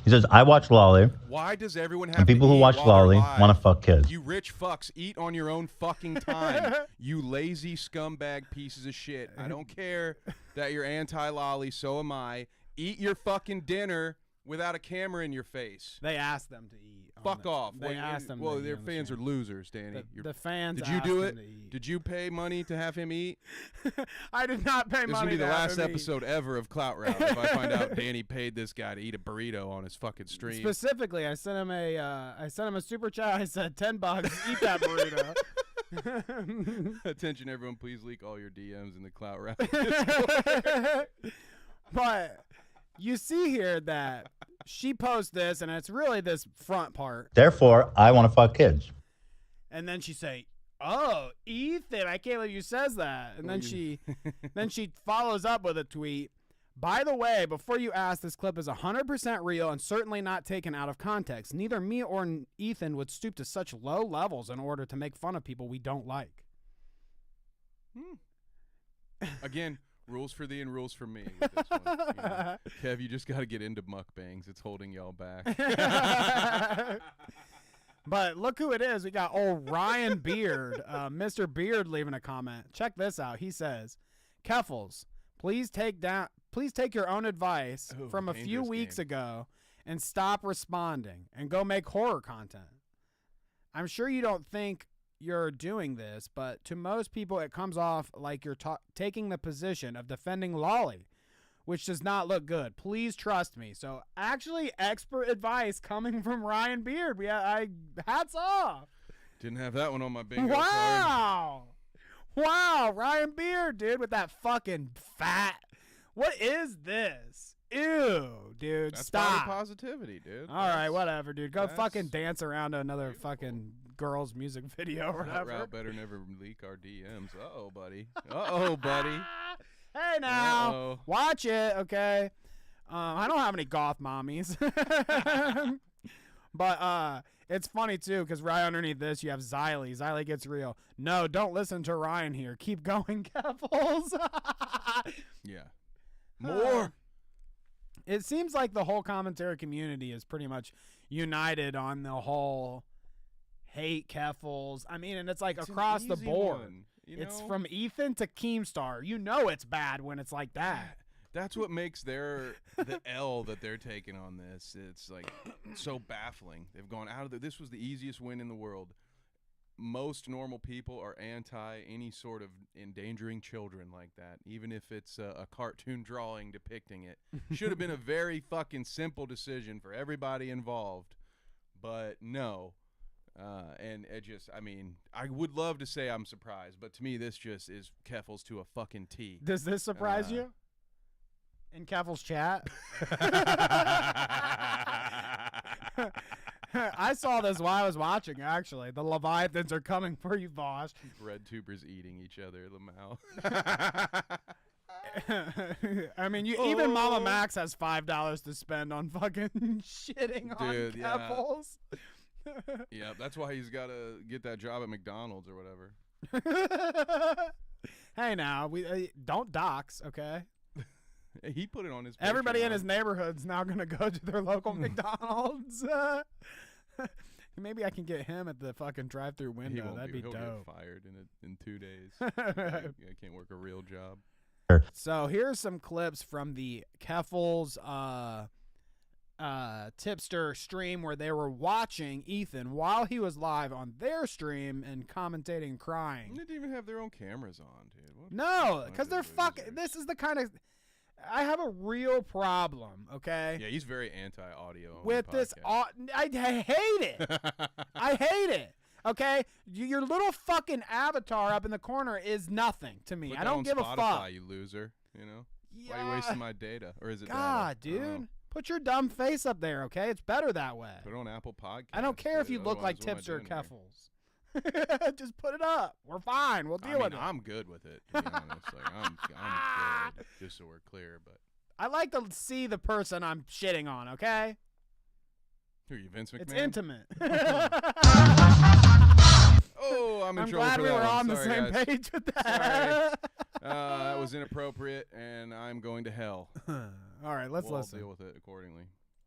He says, I watch Lolly. Why does everyone have and people to who eat watch while Lolly they're live? want to fuck kids? You rich fucks, eat on your own fucking time. You lazy scumbag pieces of shit. I don't care that you're anti-Lolly, so am I. Eat your fucking dinner without a camera in your face. They asked them to eat. Fuck off. They asked them. Well, their fans are losers, Danny. The fans. Did you do it? Did you pay money to have him eat? I did not pay money. This will be the last episode ever of Clout Route if I find out Danny paid this guy to eat a burrito on his fucking stream. Specifically, I sent him a super chat. I said $10. Eat that burrito. Attention, everyone! Please leak all your DMs in the Clout Route. But you see here that she posts this, and it's really this front part. Therefore, I want to fuck kids. And then she say, "Oh, Ethan, I can't believe you says that." And then she follows up with a tweet. By the way, before you ask, this clip is 100% real and certainly not taken out of context. Neither me or Ethan would stoop to such low levels in order to make fun of people we don't like. Again. Rules for thee and rules for me with this one. You know? Kev, you just got to get into mukbangs. It's holding y'all back. But look who it is. We got old Ryan Beard, Mr. Beard leaving a comment. Check this out. He says, Keffels, please take your own advice from a few weeks ago and stop responding and go make horror content. I'm sure you don't think you're doing this, but to most people it comes off like you're taking the position of defending Lolly, which does not look good. Please trust me. So actually expert advice coming from Ryan Beard. Hats off. Didn't have that one on my bingo card. Wow, Ryan Beard, dude, with that fucking fat. What is this? Ew, dude. That's stop. body positivity, dude. All right, whatever, dude. Go fucking dance around to another fucking girl's music video or Clout whatever. Route better never leak our DMs. Uh-oh, buddy. Uh-oh, buddy. Hey, now. Uh-oh. Watch it, okay? I don't have any goth mommies. But it's funny, too, because right underneath this, you have Xylee. Xylee gets real. No, don't listen to Ryan here. Keep going, Keffals. Yeah. More. It seems like the whole commentary community is pretty much united on the whole hate Keffals. I mean, and it's like across the board. It's from Ethan to Keemstar. You know it's bad when it's like that. That's what makes the L that they're taking on this. It's like so baffling. They've gone out of this was the easiest win in the world. Most normal people are anti any sort of endangering children like that, even if it's a cartoon drawing depicting it. Should have been a very fucking simple decision for everybody involved, but no. And it just, I mean, I would love to say I'm surprised, but to me, this just is Keffals to a fucking T. Does this surprise you? In Keffals' chat? I saw this while I was watching, actually. The Leviathans are coming for you, Vaush. Red tubers eating each other in the mouth. I mean, even Mama Max has $5 to spend on fucking shitting on Keffals. Yeah, that's why he's got to get that job at McDonald's or whatever. Hey, now, we don't dox, okay? He put it on his Everybody Patreon. in his neighborhood's now going to go to their local McDonald's. Maybe I can get him at the fucking drive-through window. That'd be he'll dope. Get fired in 2 days. I can't work a real job. So here's some clips from the Keffals tipster stream where they were watching Ethan while he was live on their stream and commentating and crying. They didn't even have their own cameras on, dude. No, because they're fucking. This is the kind of. I have a real problem, okay? Yeah, he's very anti-audio. With this, I hate it. I hate it. Okay, your little fucking avatar up in the corner is nothing to me. Put I that don't on give Spotify, a fuck. You loser. You know. Yeah. Why are you wasting my data? Or is it? God, data? dude, put your dumb face up there. Okay, it's better that way. Put it on Apple Podcasts. I don't care if you look like Tipster or Keffals. Just put it up. We're fine. We'll deal with it. I'm good with it. To be honest, like I'm good. Just so we're clear, but. I like to see the person I'm shitting on, okay? Who are you, Vince McMahon? It's intimate. Oh, I'm in trouble glad for we that were one. on the Sorry, same guys. page with that. Sorry. That was inappropriate, and I'm going to hell. All right, let's we'll listen. Deal with it accordingly.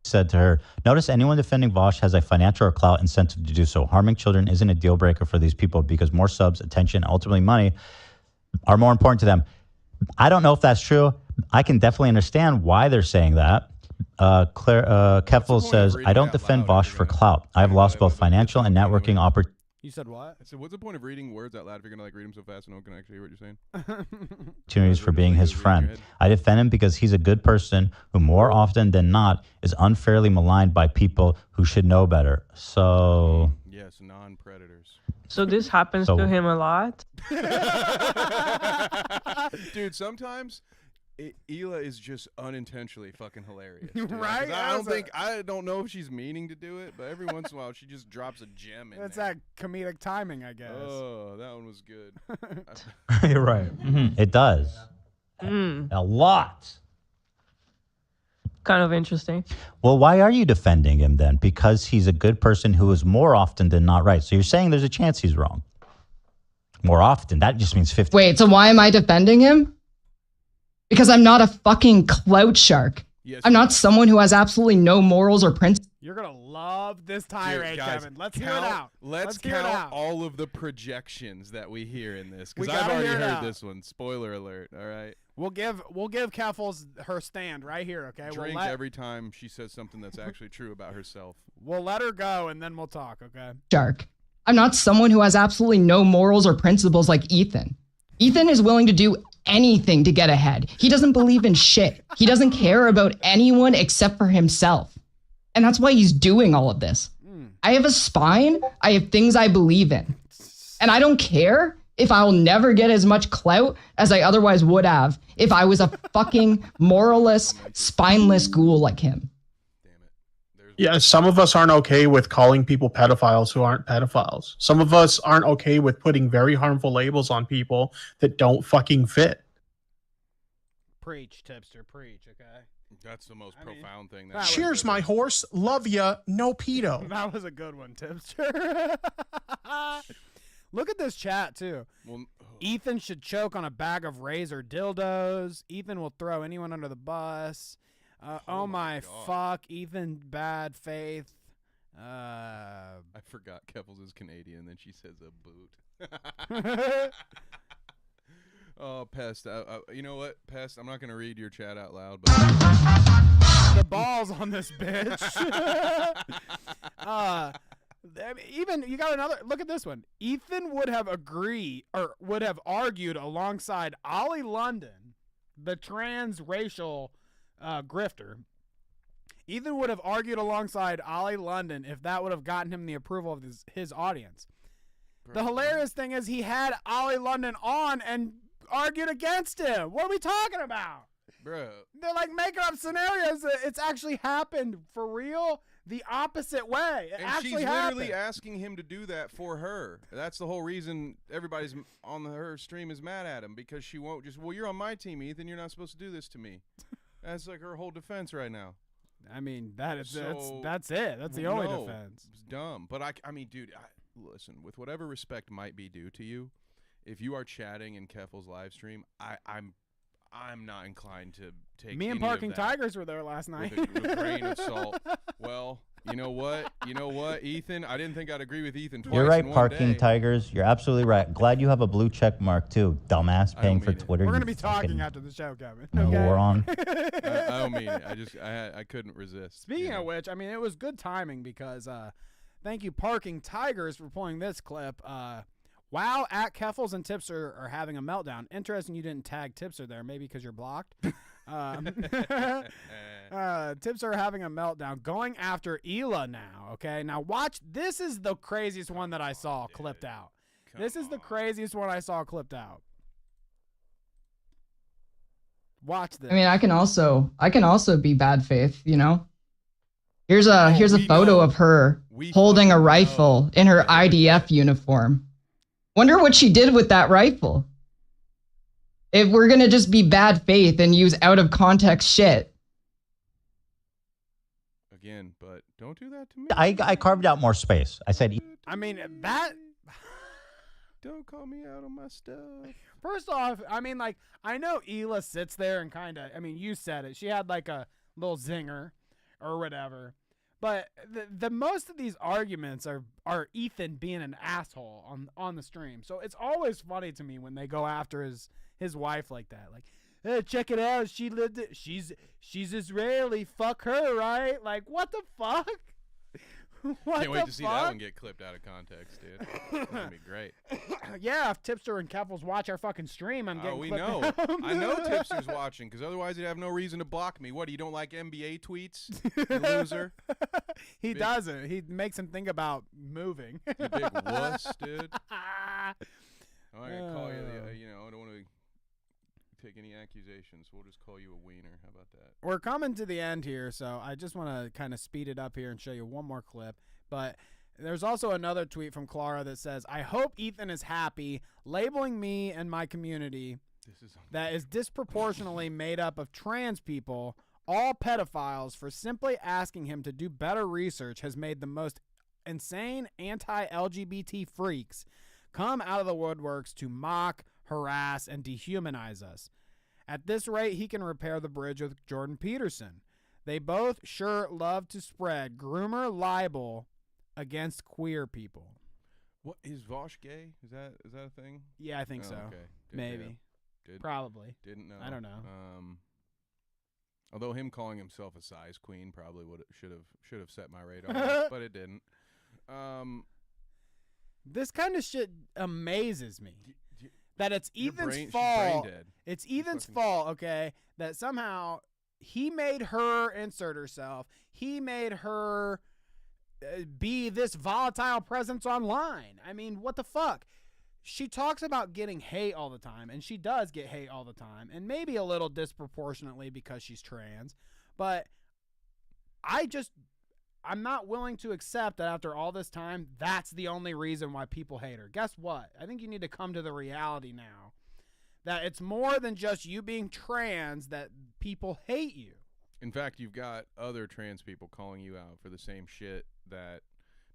Said to her, notice anyone defending Vaush has a financial or clout incentive to do so. Harming children isn't a deal breaker for these people because more subs, attention, ultimately money are more important to them. I don't know if that's true. I can definitely understand why they're saying that. Keffals says, I don't defend Vaush for clout. I have lost both financial and networking opportunities. You said what? I said, what's the point of reading words out loud if you're going to read them so fast and no one can actually hear what you're saying? Opportunities for being his friend. I defend him because he's a good person who more often than not is unfairly maligned by people who should know better. So... Yes, non-predators. So this happens to him a lot? Dude, sometimes Hila is just unintentionally fucking hilarious. Right? I don't know if she's meaning to do it, but every once in a while she just drops a gem in That's there. that comedic timing, I guess. Oh, that one was good. You're right. It does. A lot. Kind of interesting. Well, why are you defending him then? Because he's a good person who is more often than not right. So you're saying there's a chance he's wrong. More often. That just means 50. Wait, so why am I defending him? Because I'm not a fucking clout shark. Yes, I'm not someone who has absolutely no morals or principles. You're going to love this tirade, Guys, Kevin. Let's hear it out. Let's hear it count out. all of the projections that we hear in this. We Because I've gotta already hear it heard out. this one. Spoiler alert, all right? We'll give Keffals her stand right here, okay? Drink every time she says something that's actually true about herself. We'll let her go, and then we'll talk, okay? Shark. I'm not someone who has absolutely no morals or principles like Ethan. Ethan is willing to do anything to get ahead. He doesn't believe in shit. He doesn't care about anyone except for himself. And that's why he's doing all of this. I have a spine. I have things I believe in. And I don't care if I'll never get as much clout as I otherwise would have if I was a fucking moralless, spineless ghoul like him. Yeah, some of us aren't okay with calling people pedophiles who aren't pedophiles. Some of us aren't okay with putting very harmful labels on people that don't fucking fit. Preach, tipster, preach, okay? That's the most profound thing. Cheers, my horse. Love ya. No pedo. That was a good one, tipster. Look at this chat, too. Well, Ethan should choke on a bag of razor dildos. Ethan will throw anyone under the bus. Oh my fuck. Ethan, bad faith. I forgot Keffels is Canadian, then she says a boot. Oh, Pest. You know what, Pest? I'm not going to read your chat out loud. But the balls on this bitch. Even, you got another, look at this one. Ethan would have argued alongside Ollie London, the transracial grifter. Ethan would have argued alongside Ollie London if that would have gotten him the approval of his audience. Bro. The hilarious thing is he had Ollie London on and argued against him. What are we talking about? Bro. They're like making up scenarios that it's actually happened for real the opposite way. It actually she's happened. literally asking him to do that for her. That's the whole reason everybody's on her stream is mad at him, because she won't just, well, you're on my team, Ethan. You're not supposed to do this to me. That's like her whole defense right now. I mean, that's it. That's the only defense. It's dumb. But I mean, dude, listen, with whatever respect might be due to you, if you are chatting in Keffel's live stream, I'm not inclined to take me and any Parking of that Tigers were there last night. With a grain of salt. Well, you know what, Ethan? I didn't think I'd agree with Ethan twice. You're right, in one Parking day. Tigers. You're absolutely right. Glad you have a blue check mark too, dumbass. Paying for Twitter. We're gonna be talking after the show, Kevin. Moron. I don't mean it. I couldn't resist. Speaking of which, I mean, it was good timing because thank you, Parking Tigers, for pulling this clip. Wow, at Keffels and Tipster are having a meltdown. Interesting you didn't tag Tipster there, maybe because you're blocked. Tipster are having a meltdown, going after Hila now, okay? Now watch, this is the craziest one that I saw clipped out. This is the craziest one I saw clipped out. Watch this. I mean, I can also be bad faith, you know? Here's a photo of her holding a rifle in her IDF uniform. Wonder what she did with that rifle. If we're going to just be bad faith and use out of context shit. Again, but don't do that to me. I carved out more space. I said, I mean, that. Don't call me out on my stuff. First off, I mean, like, I know Hila sits there and kind of, I mean, you said it. She had like a little zinger or whatever. But the most of these arguments are Ethan being an asshole on the stream. So it's always funny to me when they go after his wife like that. Like, hey, check it out. She lived it. She's Israeli. Fuck her, right? Like, what the fuck? Can't wait to see that one get clipped out of context, dude. It's gonna be great. Yeah, if Tipster and Keffels watch our fucking stream, I'm getting clipped out. I know Tipster's watching, because otherwise he'd have no reason to block me. What, you don't like NBA tweets, you loser? He doesn't. He makes him think about moving. You big wuss, dude. I'm not gonna call you, I don't want to take any accusations. We'll just call you a wiener. How about that? We're coming to the end here, so I just want to kind of speed it up here and show you one more clip. But there's also another tweet from Clara that says, I hope Ethan is happy, labeling me and my community that is disproportionately made up of trans people, all pedophiles, for simply asking him to do better research has made the most insane anti-LGBT freaks come out of the woodworks to mock, harass, and dehumanize us. At this rate, he can repair the bridge with Jordan Peterson. They both sure love to spread groomer libel against queer people. What, is Vaush gay? Is that a thing? Yeah, I think so. Okay. Maybe. Probably. Didn't know. I don't know. Although him calling himself a size queen probably should have set my radar, but it didn't. This kind of shit amazes me. That it's Ethan's she's fault. brain dead. It's Ethan's fault, okay, that somehow he made her insert herself. He made her be this volatile presence online. I mean, what the fuck? she talks about getting hate all the time, and she does get hate all the time, and maybe a little disproportionately because she's trans, but I'm not willing to accept that after all this time, that's the only reason why people hate her. Guess what? I think you need to come to the reality now that it's more than just you being trans that people hate you. In fact, you've got other trans people calling you out for the same shit that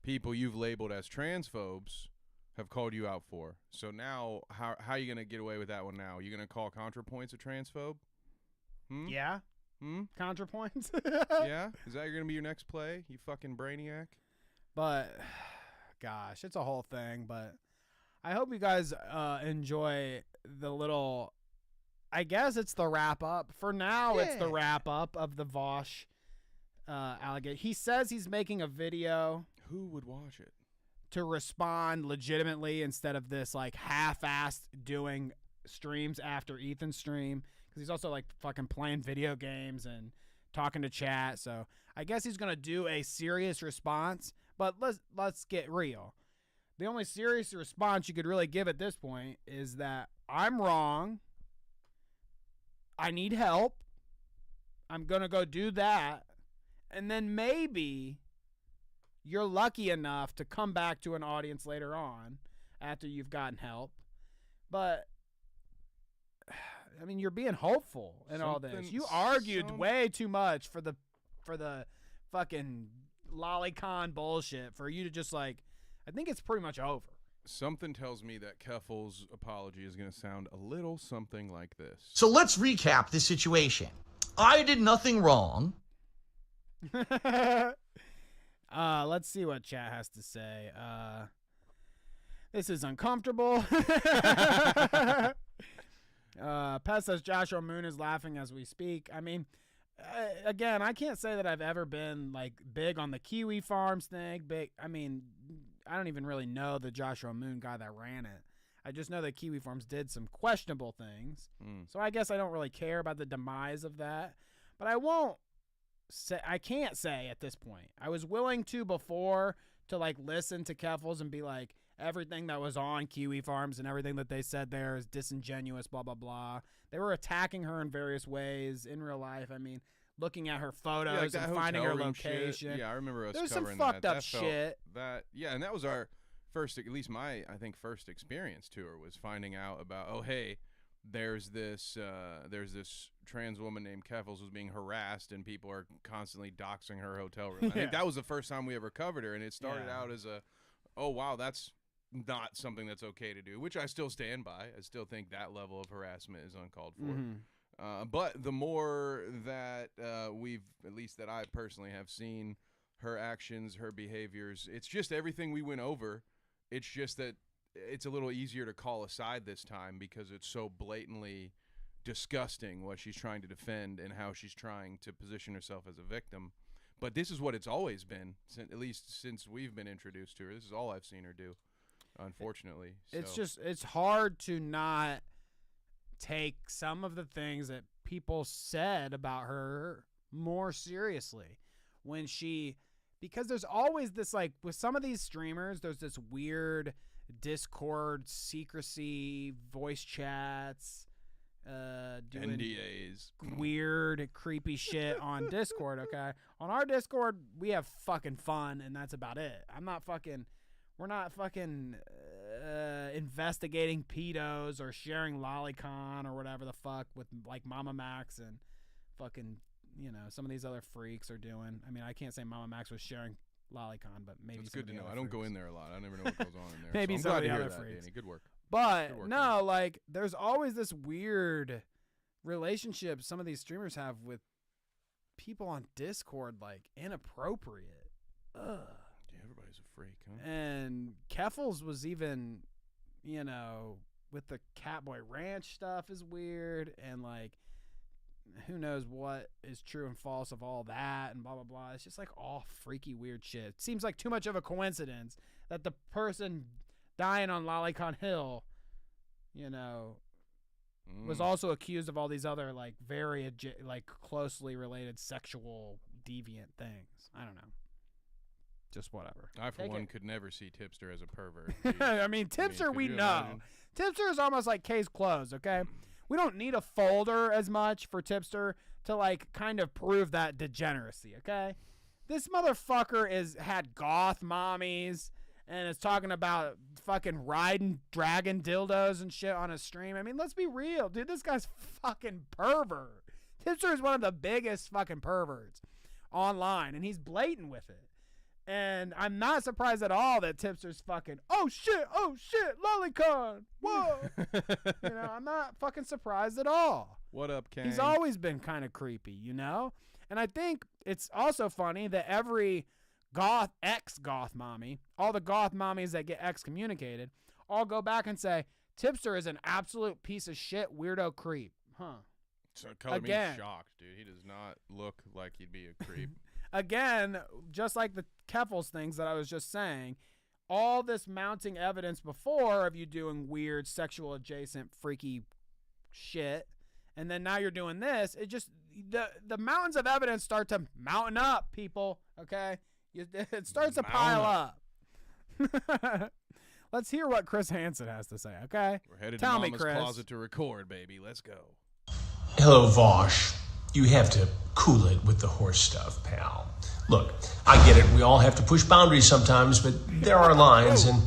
people you've labeled as transphobes have called you out for. So now, how are you going to get away with that one now? Are you going to call ContraPoints a transphobe? Yeah? ContraPoints? Yeah? Is that going to be your next play, you fucking brainiac? But, gosh, it's a whole thing. But I hope you guys enjoy the little, I guess it's the wrap-up. For now, it's the wrap-up of the Vaush allegation. He says he's making a video. Who would watch it? To respond legitimately instead of this, like, half-assed doing streams after Ethan's stream. Because he's also, like, fucking playing video games and talking to chat. So I guess he's going to do a serious response. But let's get real. The only serious response you could really give at this point is that I'm wrong. I need help. I'm going to go do that. And then maybe you're lucky enough to come back to an audience later on after you've gotten help. But, I mean, you're being hopeful in all this. You argued way too much for the fucking lolicon bullshit for you to just, like, I think it's pretty much over. Something tells me that Keffel's apology is going to sound a little something like this. So let's recap the situation. I did nothing wrong. Let's see what chat has to say. This is uncomfortable. Pet says Joshua Moon is laughing as we speak. I mean, again, I can't say that I've ever been like big on the Kiwi Farms thing. I mean, I don't even really know the Joshua Moon guy that ran it. I just know that Kiwi Farms did some questionable things. So I guess I don't really care about the demise of that. But I can't say at this point. I was willing to before to like listen to Keffels and be like, everything that was on Kiwi Farms and everything that they said there is disingenuous, blah, blah, blah. They were attacking her in various ways in real life. I mean, looking at her photos and finding her location. Shit. Yeah, I remember us There's covering some fucked that. up shit. Yeah, and that was our first, at least my, I think, first experience to her was finding out about, oh, hey, there's this trans woman named Keffels who's being harassed and people are constantly doxing her hotel room. I think that was the first time we ever covered her, and it started out as oh, wow, that's not something that's okay to do, which I still stand by. I still think that level of harassment is uncalled for. But the more that we've, at least that I personally have seen her actions, her behaviors, it's just everything we went over. It's just that it's a little easier to call aside this time because it's so blatantly disgusting what she's trying to defend and how she's trying to position herself as a victim. But this is what it's always been, at least since we've been introduced to her. This is all I've seen her do, unfortunately. It's hard to not take some of the things that people said about her more seriously because there's always this, like, with some of these streamers, there's this weird Discord secrecy, voice chats, doing NDAs, weird, creepy shit on Discord. Okay, on our Discord, we have fucking fun, and that's about it. We're not fucking investigating pedos or sharing lolicon or whatever the fuck with like Mama Max and fucking, some of these other freaks are doing. I mean, I can't say Mama Max was sharing lolicon, but maybe it's some good of to the know. other I don't freaks. go in there a lot. I never know what goes on in there. Maybe so some I'm of the glad to other hear that, freaks. Danny. Good work. But Good work, no, man. like there's always this weird relationship some of these streamers have with people on Discord, like inappropriate. Ugh. Yeah, everybody's a freak, huh? And Keffels was even, with the Catboy Ranch stuff is weird, and like who knows what is true and false of all that and blah blah blah. It's just like all freaky weird shit. It seems like too much of a coincidence that the person dying on Lolicon Hill, was also accused of all these other like very like closely related sexual deviant things. I don't know. just whatever. I, for Take one, it. could never see Tipster as a pervert. I mean, Tipster, could we you know. imagine? Tipster is almost like case closed, okay? We don't need a folder as much for Tipster to, like, kind of prove that degeneracy, okay? This motherfucker had goth mommies and is talking about fucking riding dragon dildos and shit on a stream. I mean, let's be real, dude. This guy's fucking pervert. Tipster is one of the biggest fucking perverts online, and he's blatant with it. And I'm not surprised at all that Tipster's fucking, oh shit, lolicon, whoa. You know, I'm not fucking surprised at all. What up, Kang? He's always been kind of creepy, you know? And I think it's also funny that every ex-goth mommy, all the goth mommies that get excommunicated, all go back and say, Tipster is an absolute piece of shit weirdo creep. Huh. So color me shocked, dude. He does not look like he'd be a creep. Again, just like the Keffels things that I was just saying, all this mounting evidence before of you doing weird sexual adjacent freaky shit, and then now you're doing this, it just, the mountains of evidence start to mountain up, people, okay? It starts to pile up. Let's hear what Chris Hansen has to say, okay? We're headed Tell to me, Mama's Chris. closet to record, baby. Let's go. Hello, Vaush. You have to cool it with the horse stuff, pal. Look, I get it. We all have to push boundaries sometimes, but there are lines, and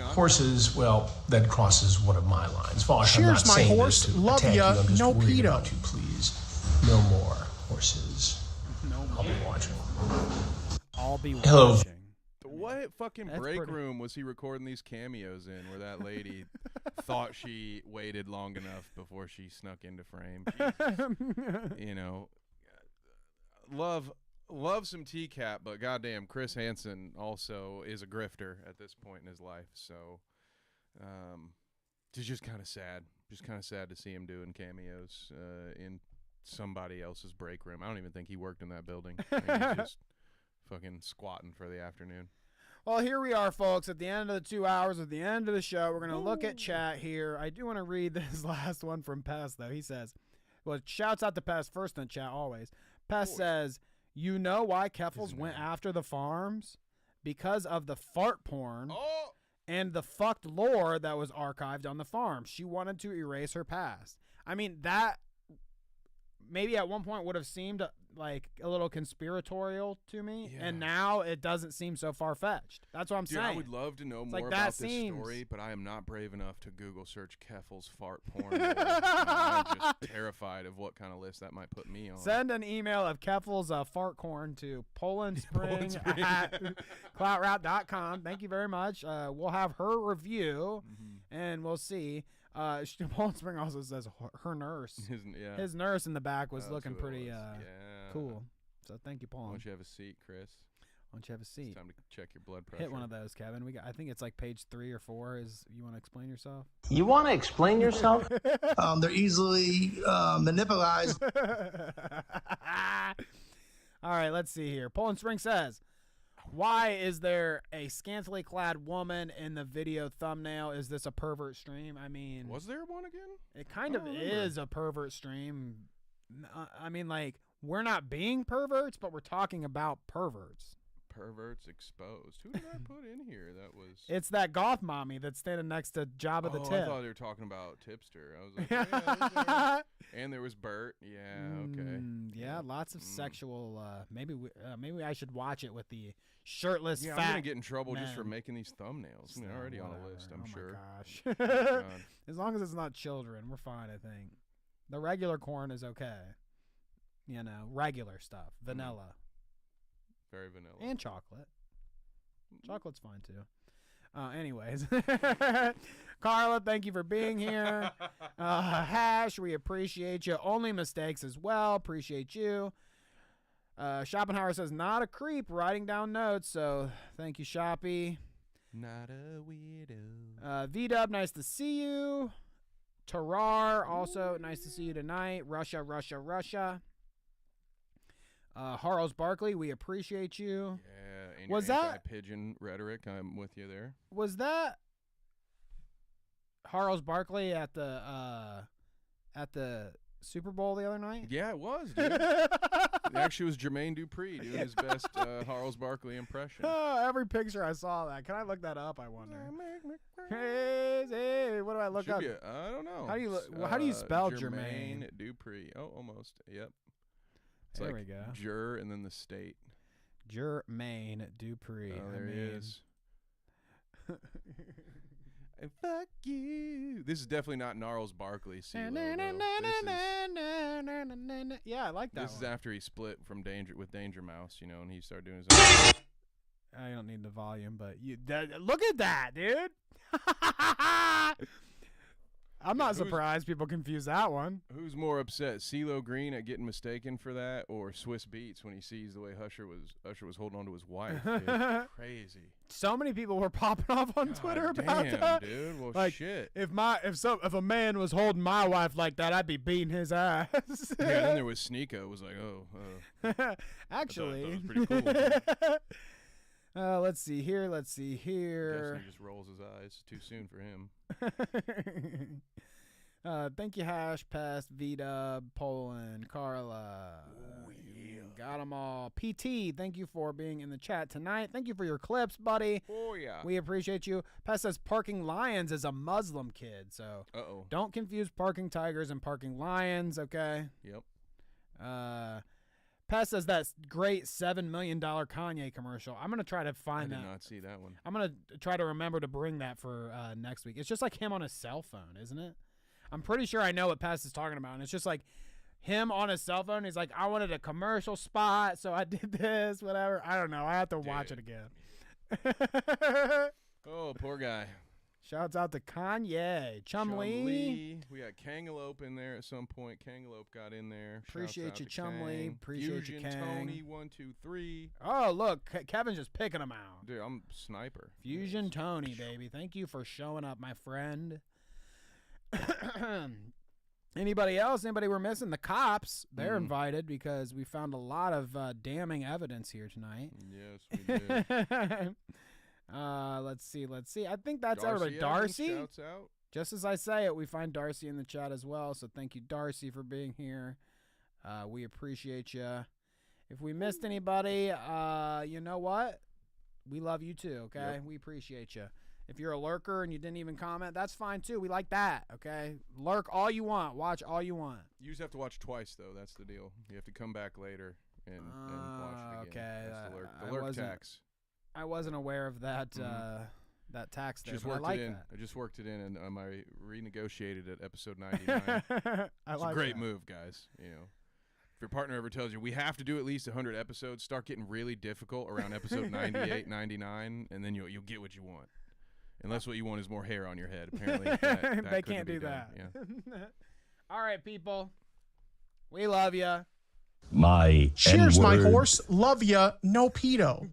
horses, well, that crosses one of my lines. Vaush, I'm not Cheers, my saying horse. this to Love attack ya. you. I'm just No worried pedo. about you, please. No more horses. I'll be watching. I'll be Hello. watching. What fucking That's break pretty- room was he recording these cameos in where that lady thought she waited long enough before she snuck into frame? Jesus. You know, love some TCAP, but goddamn, Chris Hansen also is a grifter at this point in his life. So it's just kind of sad. Just kind of sad to see him doing cameos in somebody else's break room. I don't even think he worked in that building. I mean, he's just fucking squatting for the afternoon. Well, here we are, folks, at the end of the 2 hours, at the end of the show. We're going to look at chat here. I do want to read this last one from Pest, though. He says, well, shouts out to Pest first in chat, always. Pest says, you know why Keffels went after the farms? Because of the fart porn and the fucked lore that was archived on the farm. She wanted to erase her past. I mean, that maybe at one point would have seemed like a little conspiratorial to me, and now it doesn't seem so far-fetched. That's what I'm saying. I would love to know more about this story, but I am not brave enough to Google search Keffels fart porn. I'm just terrified of what kind of list that might put me on. Send an email of Keffels fart corn to Polandspring at cloutroute.com. Thank you very much. We'll have her review, and we'll see. Poland Spring also says her nurse. His nurse in the back was looking pretty cool. So thank you, Paul. Why don't you have a seat, Chris? Why don't you have a seat? It's time to check your blood pressure. Hit one of those, Kevin. I think it's like page 3 or 4. You want to explain yourself? You want to explain yourself? They're easily manipulated. All right, let's see here. Poland Spring says, why is there a scantily clad woman in the video thumbnail? Is this a pervert stream? I mean, was there one again? It kind of is a pervert stream. I mean, like, we're not being perverts, but we're talking about perverts. Perverts exposed. Who did I put in here? That was. It's that goth mommy that's standing next to Jabba the Tip. I thought they were talking about Tipster. I was like, yeah, and there was Bert. Yeah, okay. Yeah, lots of sexual. Maybe I should watch it with the shirtless. Yeah, fat I'm gonna get in trouble men. just for making these thumbnails. I mean, already on a list, I'm sure. My gosh. As long as it's not children, we're fine. I think the regular corn is okay. You know, regular stuff, vanilla. Very vanilla. And chocolate. Chocolate's fine too. Anyways. Carla, thank you for being here. Hash, we appreciate you. Only mistakes as well. Appreciate you. Schopenhauer says, not a creep, writing down notes. So thank you, Shoppy. Not a weirdo. V-Dub, nice to see you. Tarar, also nice to see you tonight. Russia. Harles Barkley, we appreciate you. Yeah, and was your that pigeon rhetoric? I'm with you there. Was that Harles Barkley at the Super Bowl the other night? Yeah, it was, dude. It actually was Jermaine Dupri doing his best Charles Barkley impression. Oh, every picture I saw that. Can I look that up, I wonder? Crazy. What do I look up? I don't know. How do you spell Jermaine? Dupri. Oh, almost. Yep. It's there like we go. Jur and then the state. Jermaine Dupri. Oh, there he is. And fuck you. This is definitely not Gnarls Barkley. Yeah, I like that. This is one. after he split from Danger Mouse, you know, and he started doing his own. I don't need the volume, but look at that, dude. I'm not surprised people confuse that one. Who's more upset, CeeLo Green at getting mistaken for that, or Swiss Beats when he sees the way Usher was holding on to his wife? Dude. Crazy. So many people were popping off on Twitter about that. Dude. Well, like, shit. If a man was holding my wife like that, I'd be beating his ass. Yeah, then there was Sneeko. It was like, actually, that was pretty cool. Let's see here. Definitely just rolls his eyes. Too soon for him. Thank you, Hash, Pest, Vita, Poland, Carla. Oh, yeah. Got them all. PT, thank you for being in the chat tonight. Thank you for your clips, buddy. Oh, yeah. We appreciate you. Pest says Parking Lions is a Muslim kid, so don't confuse Parking Tigers and Parking Lions, okay? Yep. Pest says that great $7 million Kanye commercial. I'm going to try to find that. I did not see that one. I'm going to try to remember to bring that for next week. It's just like him on his cell phone, isn't it? I'm pretty sure I know what Pest is talking about. And it's just like him on his cell phone. He's like, I wanted a commercial spot, so I did this, whatever. I don't know. I have to watch it again. Oh, poor guy. Shouts out to Kanye. Chumlee. We got Kangaloupe in there at some point. Kangaloupe got in there. Appreciate you, Chumlee. Appreciate you, Kang. Tony, 1, 2, 3. Oh, look. Kevin's just picking them out. Dude, I'm sniper. Fusion Tony, baby. Thank you for showing up, my friend. Anybody else? Anybody we're missing? The cops. They're invited because we found a lot of damning evidence here tonight. Yes, we did. Let's see. I think that's everybody. Darcy. Shouts out. Just as I say it, we find Darcy in the chat as well. So thank you, Darcy, for being here. We appreciate you. If we missed anybody, you know what? We love you too, okay? Yep. We appreciate you. If you're a lurker and you didn't even comment, that's fine too. We like that, okay? Lurk all you want. Watch all you want. You just have to watch twice, though. That's the deal. You have to come back later and watch it again. Okay. That's the lurk tax. I wasn't aware of that that tax there. Just worked it in. That. I just worked it in, and I renegotiated at episode 99. It's a great move, guys. You know, if your partner ever tells you we have to do at least 100 episodes, start getting really difficult around episode 98, 99, and then you'll get what you want. Unless what you want is more hair on your head. Apparently, that they can't do that. Yeah. All right, people. We love you. Cheers, my horse. Love ya. No pedo.